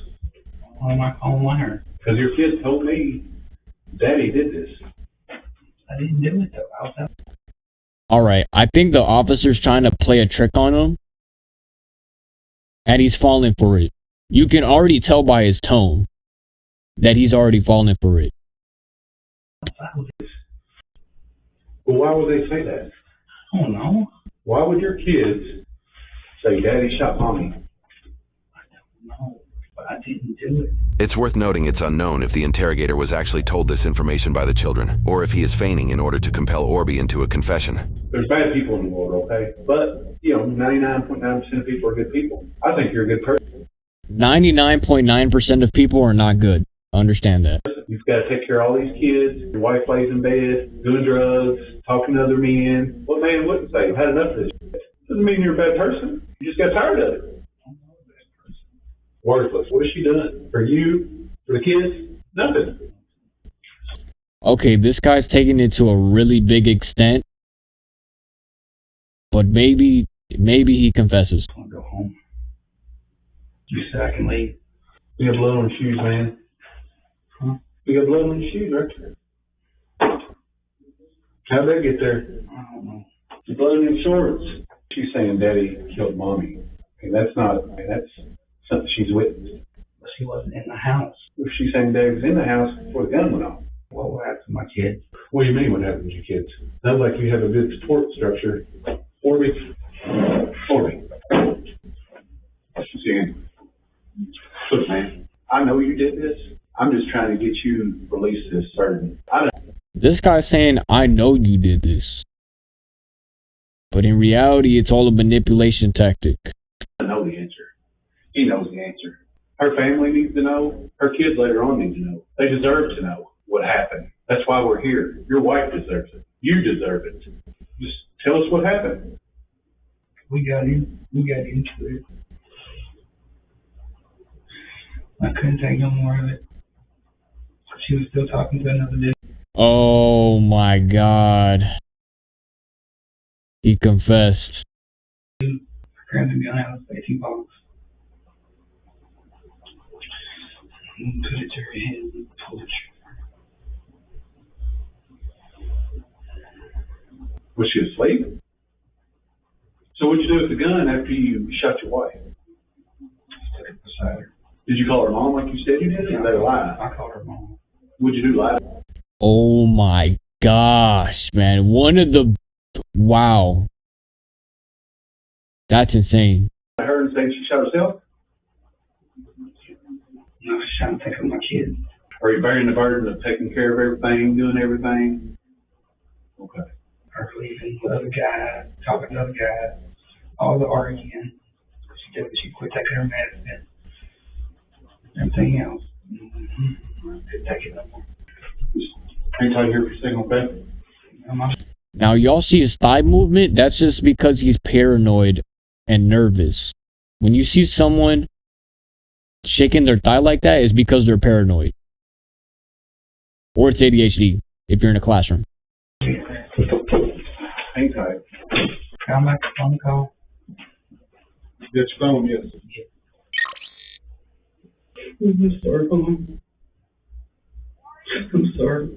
Why am I calling liar? Because your kids told me Daddy did this. I didn't do it though. Alright, I think the officer's trying to play a trick on him. And he's falling for it. You can already tell by his tone that he's already falling for it. Well, why would they say that? I don't know. Why would your kids say Daddy shot Mommy? No, but I didn't do it. It's worth noting it's unknown if the interrogator was actually told this information by the children, or if he is feigning in order to compel Orby into a confession. There's bad people in the world, okay? But, you know, 99.9% of people are good people. I think you're a good person. 99.9% of people are not good. Understand that. You've got to take care of all these kids. Your wife lays in bed, doing drugs, talking to other men. What man wouldn't say, I've had enough of this shit? Doesn't mean you're a bad person. You just got tired of it. Worthless. What has she done? For you? For the kids? Nothing. Okay, this guy's taking it to a really big extent. But maybe he confesses. I want to go home. You said I can leave. You got blood on your shoes, man. Huh? You got blood on your shoes, right? How'd they get there? I don't know. The blood on your shorts. She's saying Daddy killed Mommy. And that's not, that's something she's witnessed. But she wasn't in the house. If she's saying Daddy was in the house before the gun went off. What would happen to my kids? What do you mean what happened to your kids? Sounds like you have a good support structure. Orby. See, look, man, I know you did this. I'm just trying to get you released this certain. This guy's saying, I know you did this. But in reality, it's all a manipulation tactic. I know the answer. He knows the answer. Her family needs to know. Her kids later on need to know. They deserve to know what happened. That's why we're here. Your wife deserves it. You deserve it. Just tell us what happened. We got into it. I couldn't take no more of it. She was still talking to another dude. Oh my God. He confessed. Grabbed the gun out of the safety box. And put it to her head and pulled the trigger. Was she asleep? So what'd you do with the gun after you shot your wife? Took it beside her. Did you call her mom like you said you did? Or did they lie? I called her mom. What'd you do, lie? Oh my gosh, man. Wow. That's insane. I heard her saying she shot herself? No, she's trying to take care of my kids. Are you bearing the burden of taking care of everything, doing everything? Okay. Her leaving. the other guy, talking to the other guy, all the arguing. She told me she quit taking her medicine, everything else. Couldn't take it no more. Hang tight here for a second, okay? Now, y'all see his thigh movement? That's just because he's paranoid and nervous. When you see someone shaking their thigh like that, it's because they're paranoid. Or it's ADHD, if you're in a classroom. Hang tight. I'm back on the call. Get your phone, yes. I'm sorry, I'm sorry.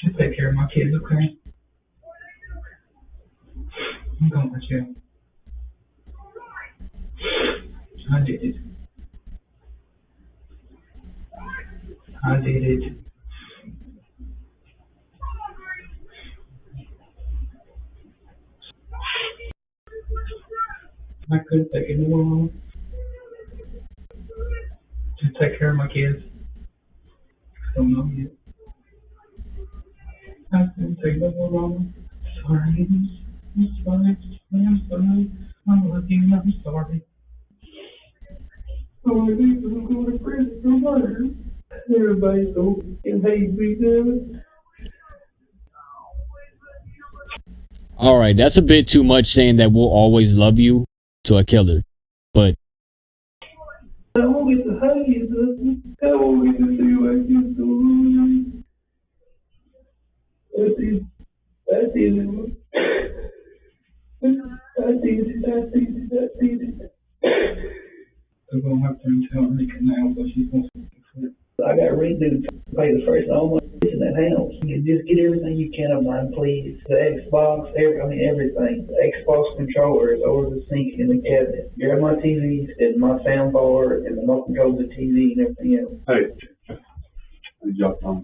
Just take care of my kids, okay? I'm going with you. I did it. I did it. I couldn't take it no more. Just take care of my kids. I don't know yet. I couldn't take no more, Mama. Sorry. I'm sorry. I'm sorry. I love you. I'm sorry. Oh, I'm going to prison for murder. Everybody's so hate me, dude. Alright, that's a bit too much saying that we'll always love you to a killer. But I won't get to hug you, dude. I won't get to see what you're doing. That's easy. That's easy. That's easy. That's easy. That's easy. I'm going to have to tell Rika now, but she's going to quit. I got Rick to pay the first only in that house. You just get everything you can of mine, please. The Xbox, everything. The Xbox controller is over the sink in the cabinet. Grab my TV and my sound bar and the remote control of the TV and everything else. Hey. Good job, Tom.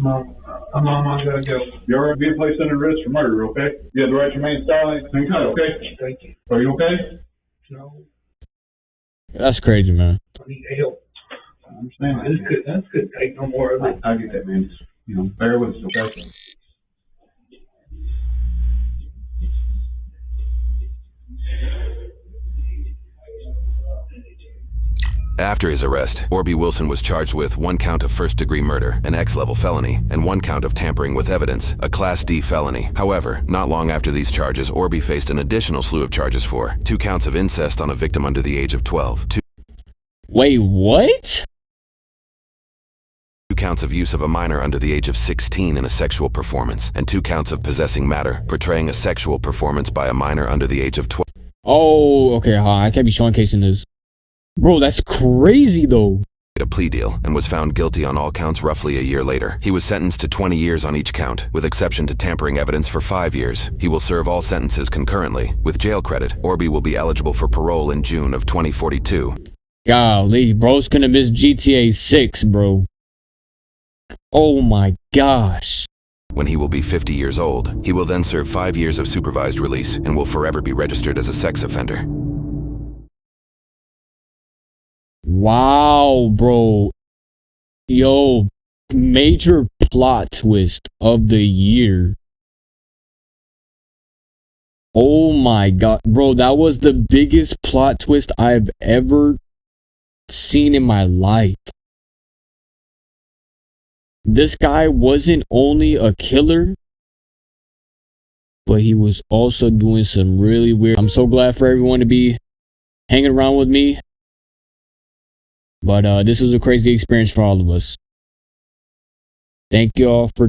Mom, I gotta go. You're already being placed under arrest for murder, okay? You have the right to remain silent. Hang tight, okay? Thank you. Are you okay? No, that's crazy, man. I need help. I understand. This could take no more of it. I get that, man. Just, bear with us, okay? After his arrest, Orby Wilson was charged with 1 count of first-degree murder, an X-level felony, and 1 count of tampering with evidence, a Class D felony. However, not long after these charges, Orby faced an additional slew of charges for 2 counts of incest on a victim under the age of 12, 2 Wait, what? 2 counts of use of a minor under the age of 16 in a sexual performance, and 2 counts of possessing matter, portraying a sexual performance by a minor under the age of 12. Oh, okay, I can't be showcasing this. Bro, that's crazy, though. A plea deal and was found guilty on all counts roughly a year later. He was sentenced to 20 years on each count, with exception to tampering evidence for 5 years. He will serve all sentences concurrently. With jail credit, Orby will be eligible for parole in June of 2042. Golly, bro's gonna miss GTA 6, bro. Oh my gosh. When he will be 50 years old, he will then serve 5 years of supervised release and will forever be registered as a sex offender. Wow, bro. Yo, major plot twist of the year. Oh my god. Bro, that was the biggest plot twist I've ever seen in my life. This guy wasn't only a killer, but he was also doing some really weird. I'm so glad for everyone to be hanging around with me. But this was a crazy experience for all of us. Thank you all for